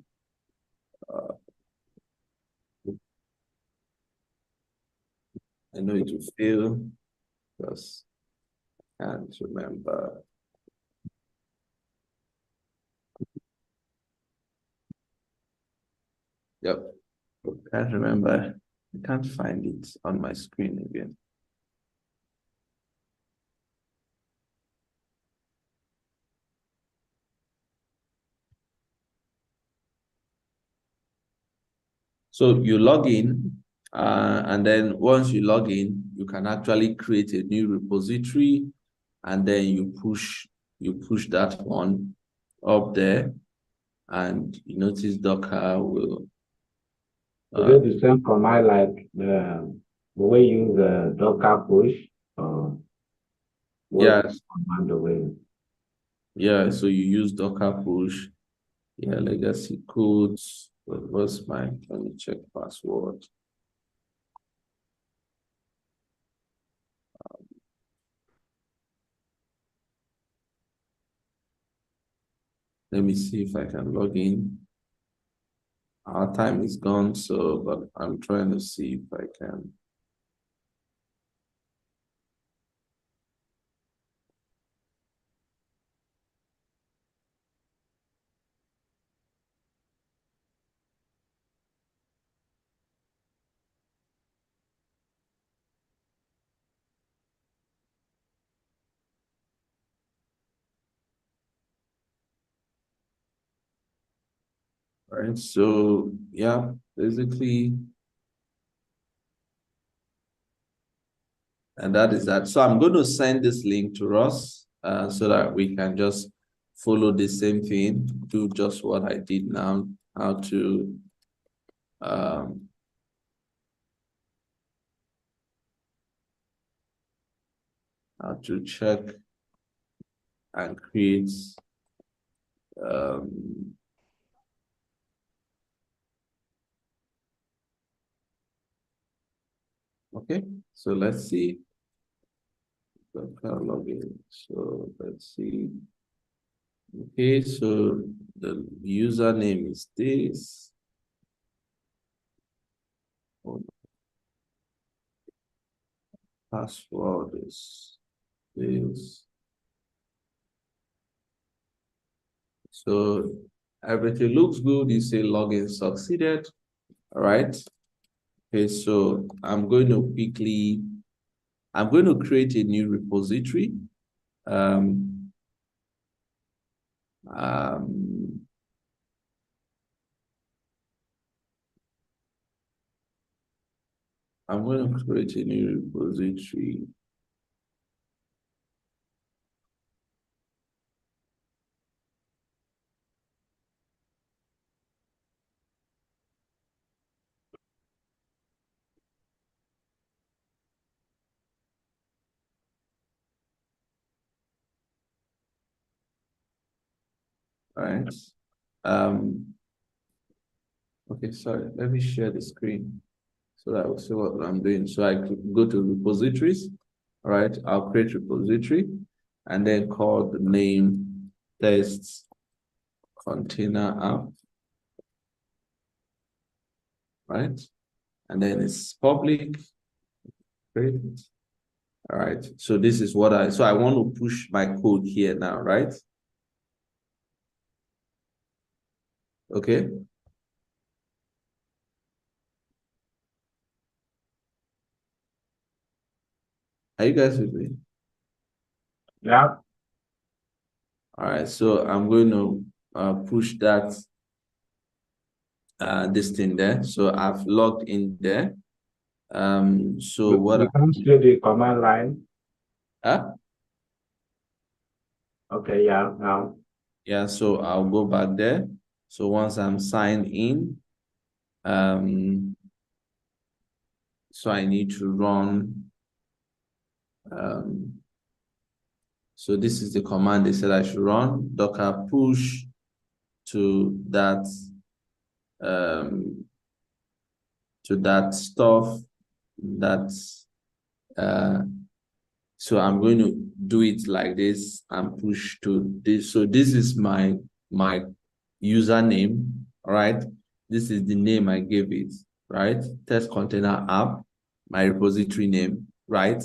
I know it will fail because I can't remember. Yep, can't remember. I can't find it on my screen again. So you log in, and then once you log in, you can actually create a new repository, and then you push that one up there, and you notice Docker will. Is it the same command like the way you use the Docker push? Yes. Command the way. Yeah, so you use Docker push. Yeah, legacy codes. What's my, let me check password. Let me see if I can log in. Our time is gone, so, but I'm trying to see if I can. All right, so yeah, basically And that is that. So I'm going to send this link to Ross so that we can just follow the same thing, do just what I did now, how to check and create okay, so let's see. Login. So let's see. Okay, so the username is this. Password is this. So everything looks good. You say login succeeded. All right. Okay, so I'm going to create a new repository. I'm going to create a new repository. All right. Okay, sorry, let me share the screen so that I will see what I'm doing. So I could go to repositories. All right, I'll create repository and then call the name test container app. Right, and then it's public. Great. All right, so this is what I want to push my code here now, right? Okay. Are you guys with me? Yeah. All right, so I'm going to push that this thing there. So I've logged in there. So what You can see the command line. Okay, yeah, now. Yeah, so I'll go back there. So once I'm signed in, so I need to run. So this is the command they said I should run. Docker push to that stuff that's so I'm going to do it like this and push to this. So this is my username, right? This is the name I gave it, right? Test container app, my repository name, right?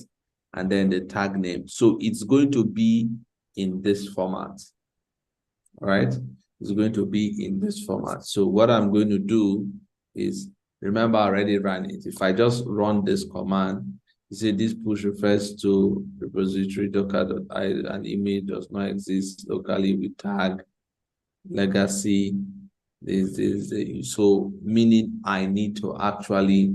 And then the tag name. So it's going to be in this format, right? It's going to be in this format. So what I'm going to do is, remember I already ran it. If I just run this command, you see this push refers to repository docker.i, an image does not exist locally with tag legacy. So meaning I need to actually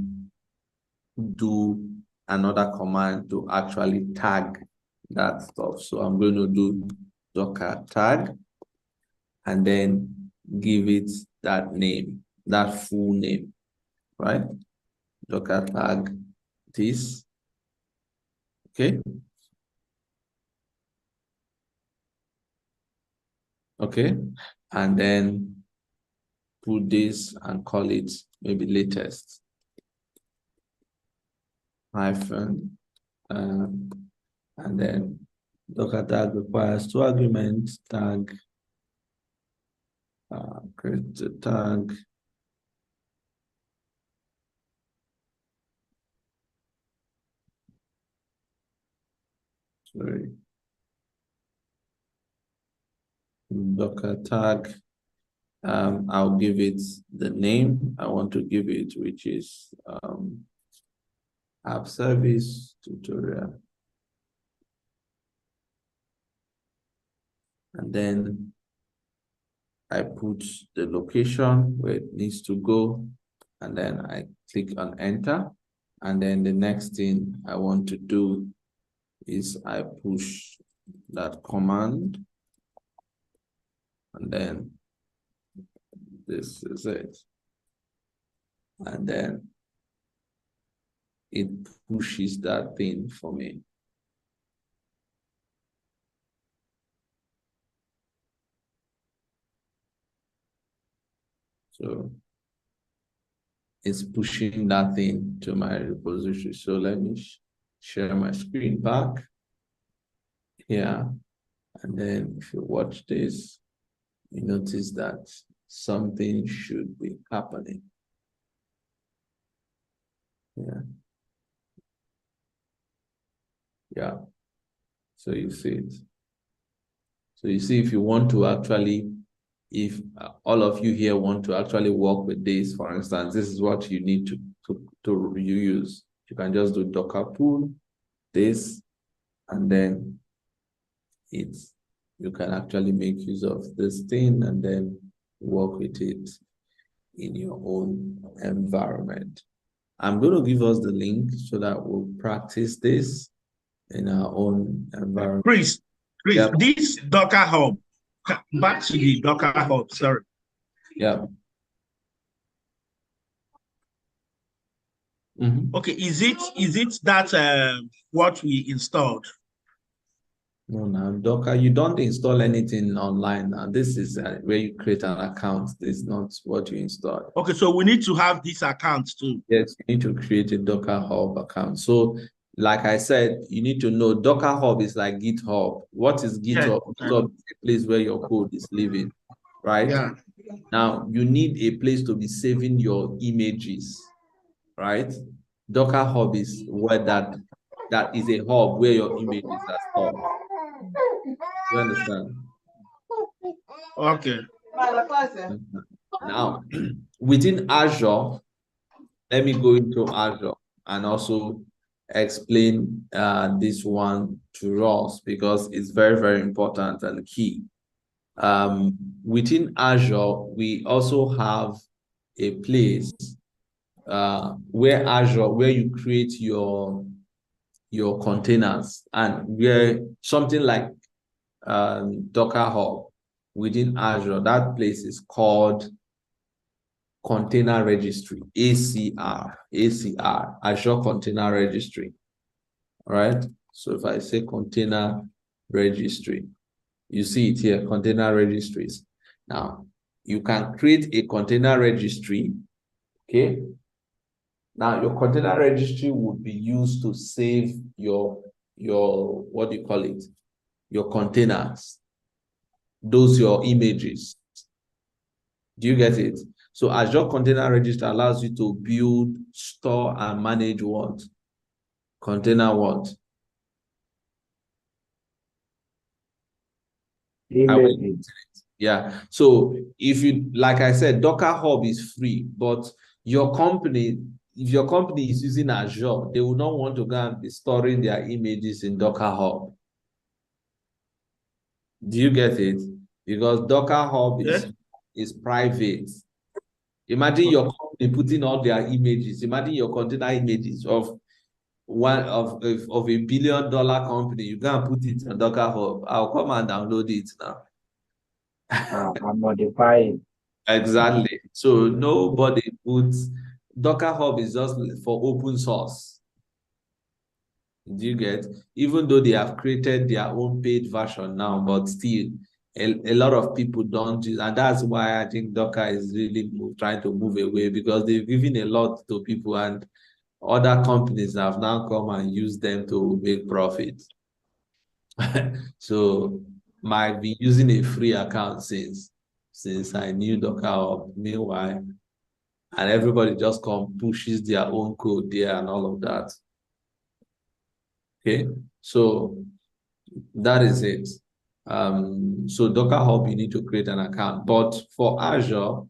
do another command to actually tag that stuff. So I'm going to do docker tag and then give it that name, that full name, right? Docker tag this, okay? Okay, and then put this and call it maybe latest hyphen, and then Docker tag requires two arguments, tag, create the tag, sorry, Docker tag. I'll give it the name I want to give it, which is app service tutorial. And then I put the location where it needs to go, and then I click on enter, And then the next thing I want to do is I push that command, and then this is it. And then it pushes that thing for me. So it's pushing that thing to my repository. So let me share my screen back here. And then if you watch this, you notice that something should be happening. Yeah. Yeah. So you see it. So you see, if you want to actually, if all of you here want to actually work with this, for instance, this is what you need to use. You can just do Docker pull this, and then you can actually make use of this thing and then work with it in your own environment. I'm going to give us the link so that we'll practice this in our own environment. Chris, Yep. this Docker Hub, back to the Docker Hub, sorry. Yeah. Okay, is it that what we installed? No, now Docker, you don't install anything online. Now this is where you create an account. This is not what you install. Okay, so we need to have this account too. Yes, you need to create a Docker Hub account. So, like I said, you need to know Docker Hub is like GitHub. What is GitHub? Yeah. GitHub is a place where your code is living, right? Yeah. Now, you need a place to be saving your images, right? Docker Hub is where that is a hub where your images are stored. You understand? Okay. Now, within Azure, let me go into Azure and also explain this one to us because it's very, very important and key. Within Azure, we also have a place where you create your containers, and where something like Docker Hub within Azure, that place is called Container Registry, ACR, Azure Container Registry. All right. So if I say Container Registry, you see it here, Container Registries. Now, you can create a container registry, okay? Now, your container registry would be used to save your what do you call it? Your containers, those your images. Do you get it? So Azure Container Registry allows you to build, store, and manage what? Container what? Images. Yeah. So if you, like I said, Docker Hub is free, but your company, if your company is using Azure, they will not want to go and be storing their images in Docker Hub. Do you get it? Because Docker Hub is private. Imagine your company putting all their images. Imagine your container images of $1 billion company. You can put it on Docker Hub. I'll come and download it now. And modify it. Exactly. So nobody puts Docker Hub is just for open source. Do you get? Even though they have created their own paid version now, but still a lot of people don't use, and that's why I think Docker is really trying to move away, because they've given a lot to people and other companies have now come and used them to make profit. So I've been using a free account since I knew Docker Hub. Meanwhile, and everybody just pushes their own code there and all of that. Okay, so that is it. So Docker Hub, you need to create an account. But for Azure,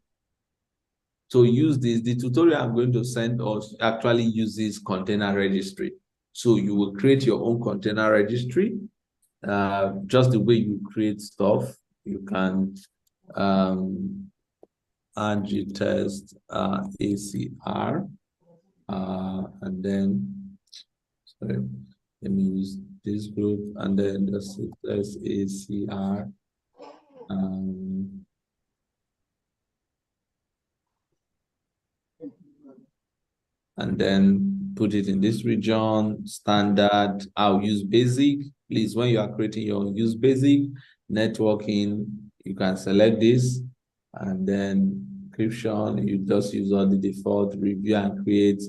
to use this, the tutorial I'm going to send us actually uses container registry. So you will create your own container registry, just the way you create stuff. You can test ACR. And then, sorry, let me use this group, and then there's ACR. And then put it in this region, standard. I'll use basic. Please, when you are creating your use basic networking, you can select this, and then encryption, you just use all the default, review and create,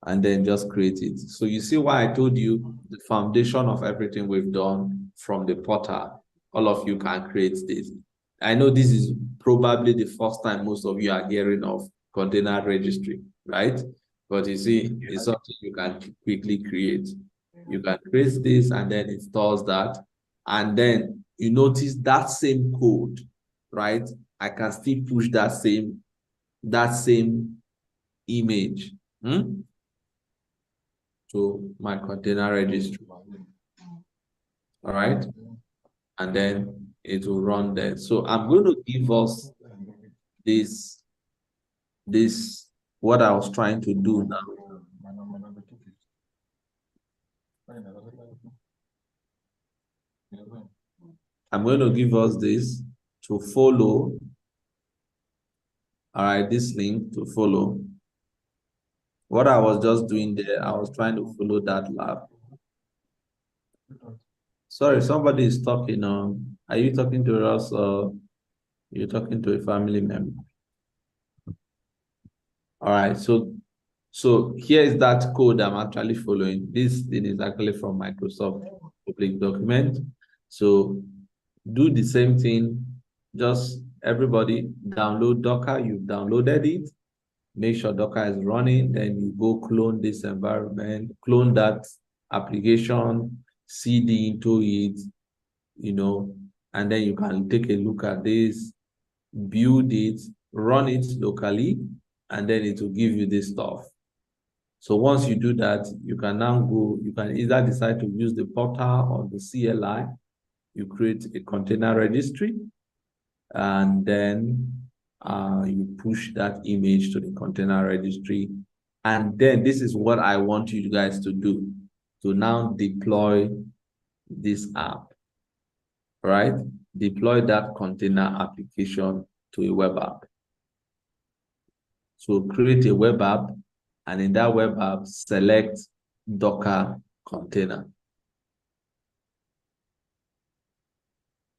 and then just create it. So you see why I told you the foundation of everything we've done from the portal, all of you can create this. I know this is probably the first time most of you are hearing of container registry, right? But you see, it's something you can quickly create. You can create this, and then it stores that. And then you notice that same code, right? I can still push that same image to my container registry. All right. And then it will run there. So I'm going to give us this what I was trying to do now. I'm going to give us this to follow. All right, this link to follow. What I was just doing there, I was trying to follow that lab. Sorry, somebody is talking. Are you talking to us, or you're talking to a family member? All right, so here is that code I'm actually following. This thing is actually from Microsoft public document. So do the same thing. Just everybody download Docker. You've downloaded it. Make sure Docker is running. Then you go clone this environment, clone that application, CD into it, and then you can take a look at this, build it, run it locally, and then it will give you this stuff. So once you do that, you can now go, you can either decide to use the portal or the CLI. You create a container registry, and then you push that image to the container registry. And then this is what I want you guys to do, to now deploy this app, right? Deploy that container application to a web app. So create a web app, and in that web app, select Docker container.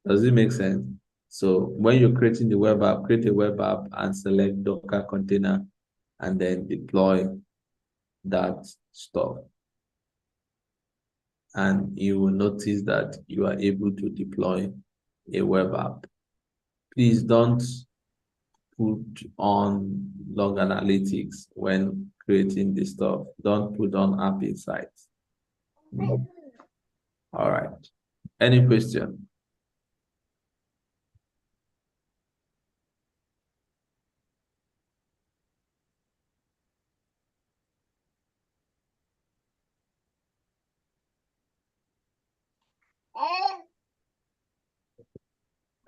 Does it make sense? So when you're creating the web app, create a web app and select Docker container, and then deploy that stuff. And you will notice that you are able to deploy a web app. Please don't put on log analytics when creating this stuff. Don't put on app insights. All right. Any question?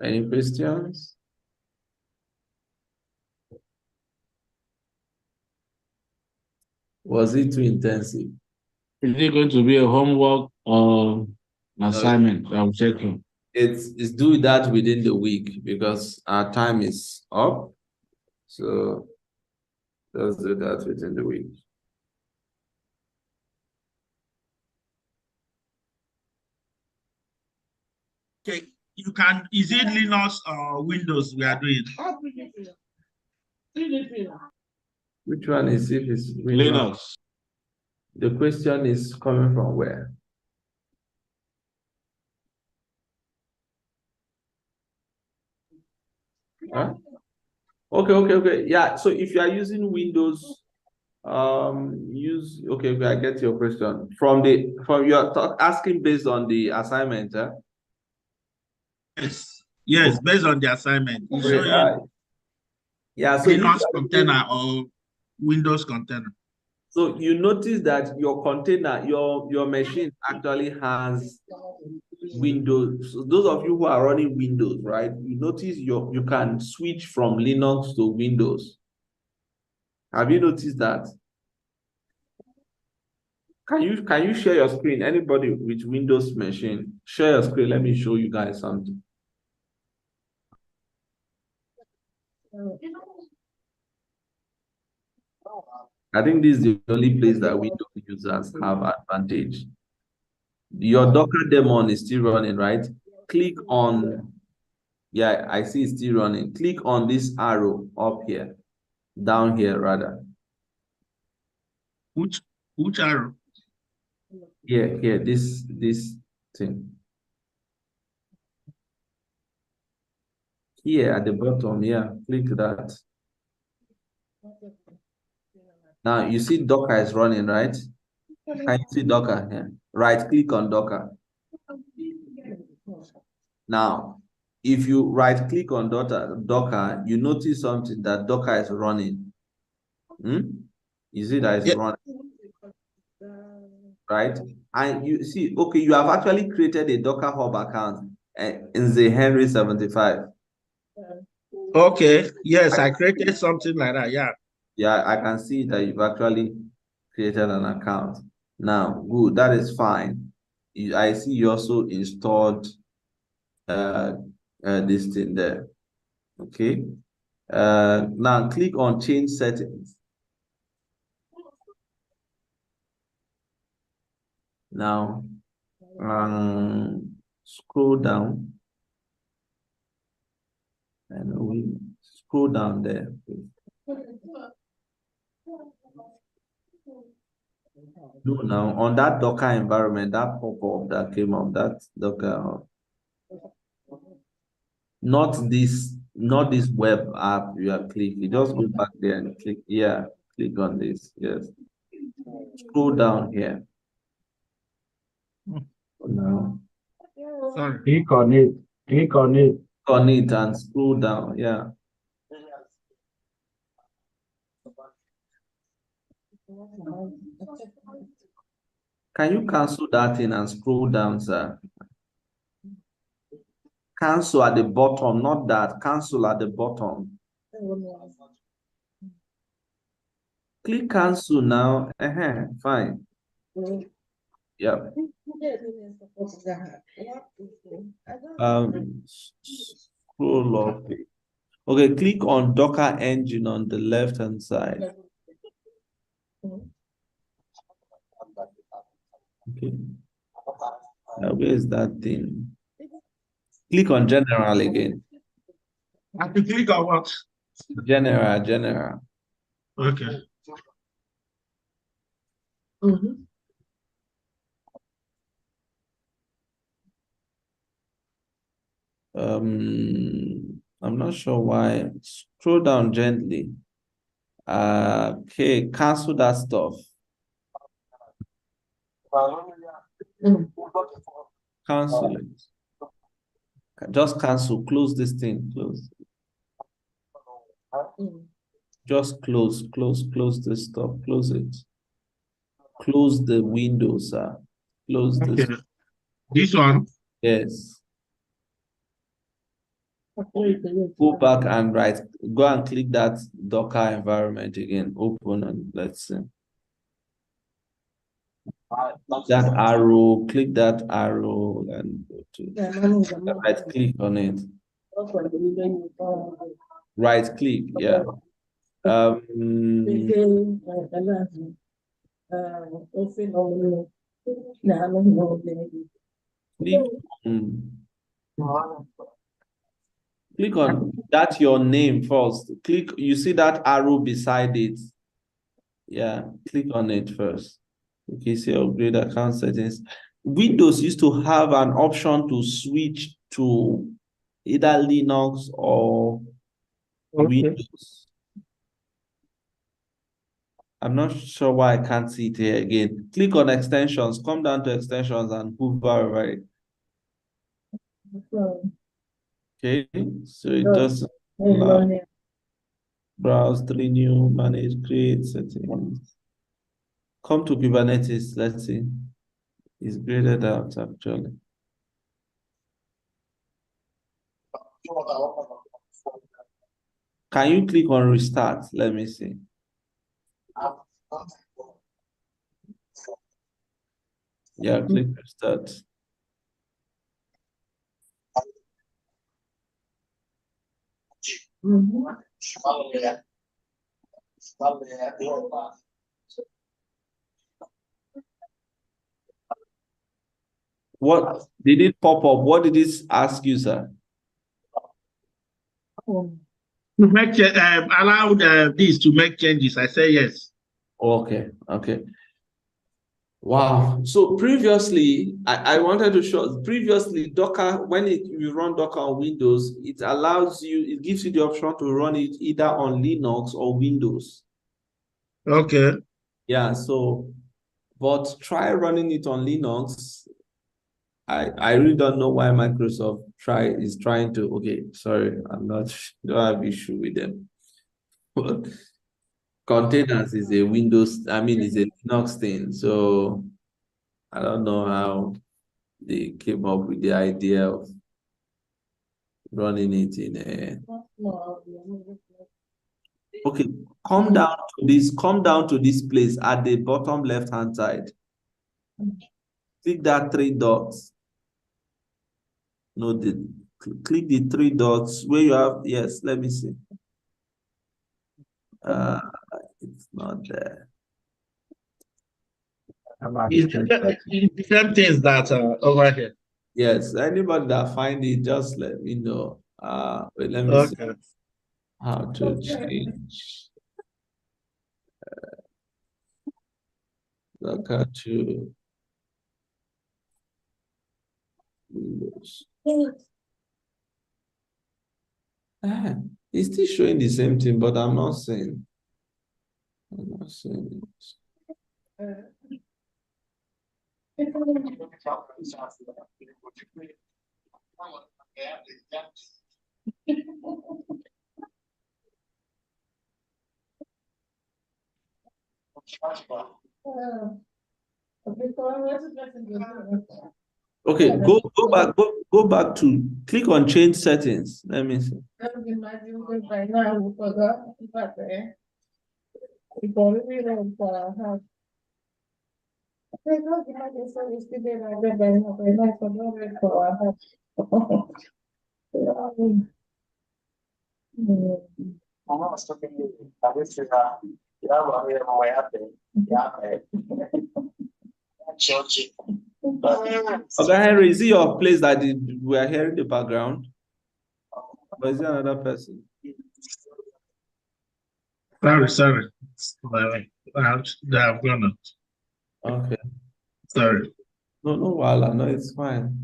Any questions? Was it too intensive? Is it going to be a homework or an assignment? I'm checking. It's do that within the week because our time is up. So let's do that within the week. Okay, you can, is it Linux or Windows we are doing? Which one is if it's Linux? The question is coming from where? Huh? Okay. Yeah, so if you are using Windows, okay, I get your question. From your asking based on the assignment, huh? Yes, based on the assignment. It's showing yeah, so Linux container or Windows container. So you notice that your container, your machine actually has Windows. So those of you who are running Windows, right? You notice you can switch from Linux to Windows. Have you noticed that? Can you share your screen? Anybody with Windows machine, share your screen. Let me show you guys something. I think this is the only place that Windows users have advantage. Your Docker daemon is still running, right? Click on, yeah, I see it's still running. Click on this arrow up here, down here rather. Which arrow? Here, this thing. Here at the bottom, yeah, click that. Now you see Docker is running, right? Can you see Docker here? Right click on Docker. Now, if you right click on Docker, you notice something that Docker is running. You see that it's running, right? And you see, okay, you have actually created a Docker Hub account in the Henry 75. Okay, yes, I created something like that, yeah. Yeah, I can see that you've actually created an account. Now, good, that is fine. I see you also installed this thing there. Okay. Now click on change settings. Now, scroll down. And we scroll down there. No, now on that Docker environment, that pop-up that came up, that Docker, not this web app you are clicking. Just go back there and click. Yeah, click on this. Yes. Scroll down here. Now. Sorry. Click on it. Click on it. Click on it and scroll down. Yeah. Can you cancel that thing and scroll down, sir? Cancel at the bottom, not that. Cancel at the bottom. Click cancel now. Fine. Yeah. Scroll up. Okay, click on Docker engine on the left-hand side. Okay. Now, where is that thing? Click on general again. I have to click on what? General. Okay. I'm not sure why. Scroll down gently. Okay, cancel that stuff. Cancel it. Just cancel. Close this thing. Close. Just close this stuff. Close it. Close the window, sir. Close this. Okay. This one? Yes. Go back and go and click that Docker environment again. Open and let's see. That arrow, click that arrow and go to right click on it. Right click, yeah. Click on that your name first. Click, you see that arrow beside it. Yeah, click on it first. Okay, see upgrade account settings. Windows used to have an option to switch to either Linux or Windows. I'm not sure why I can't see it here again. Click on extensions, come down to extensions and hover over it. Okay, so it does browse 3 new, manage, create settings. Come to Kubernetes, let's see. It's graded out actually. Can you click on restart? Let me see. Yeah, click restart. What did it pop up? What did it ask you, sir? To make allow this to make changes. I say yes. Okay, okay. Wow. So previously, I wanted to show previously Docker, when you run Docker on Windows, it allows you, it gives you the option to run it either on Linux or Windows. Okay. Yeah, so, but try running it on Linux. I really don't know why Microsoft is trying to, okay, sorry, don't have issue with them. But containers is a Windows, I mean, it's a Linux thing. So I don't know how they came up with the idea of running it in a. Okay, come down to this place at the bottom left-hand side. Click that three dots. No, click the three dots where you have, yes, let me see. It's not there. It's different things that are over here. Yes, anybody that find it, just let me know. Wait, let me see how to change Docker to Windows. It's still showing the same thing, but I'm not seeing it. Okay, go back to click on change settings. Let me see. Okay, Henry, is it your place that we are hearing the background? Or is it another person? Sorry. They have gone out. Okay. Sorry. No, Wala, no, it's fine.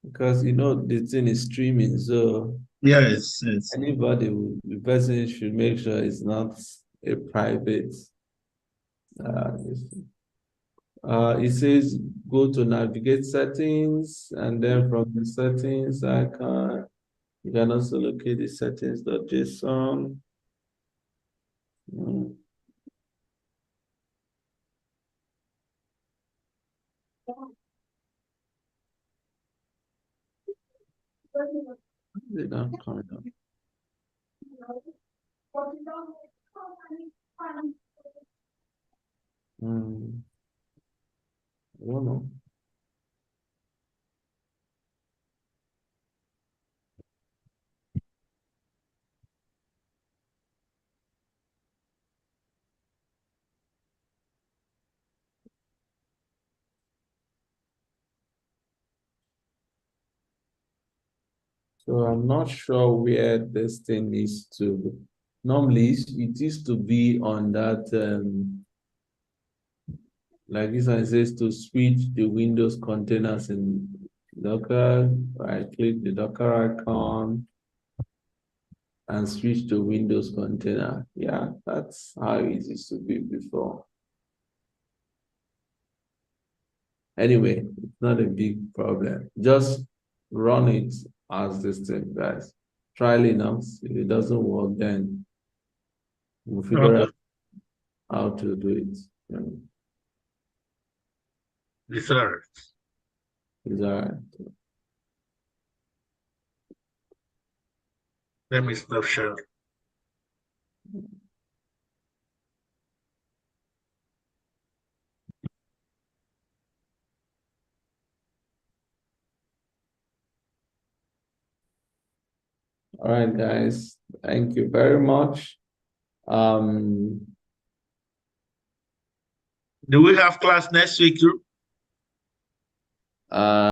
Because the thing is streaming, so Yes. the person should make sure it's not a private. It says go to navigate settings, and then from the settings icon, you can also locate the settings.json. They're not coming up. I don't know. So I'm not sure where this thing is to. Normally, it used to be on that, like this one says to switch the Windows containers in Docker. Right click the Docker icon and switch to Windows container. Yeah, that's how it used to be before. Anyway, it's not a big problem. Just run it as this thing, guys. Try Linux. If it doesn't work, then we'll figure out how to do it. It's all right. It's all right. Let me stop sharing. All right, guys. Thank you very much. Do we have class next week?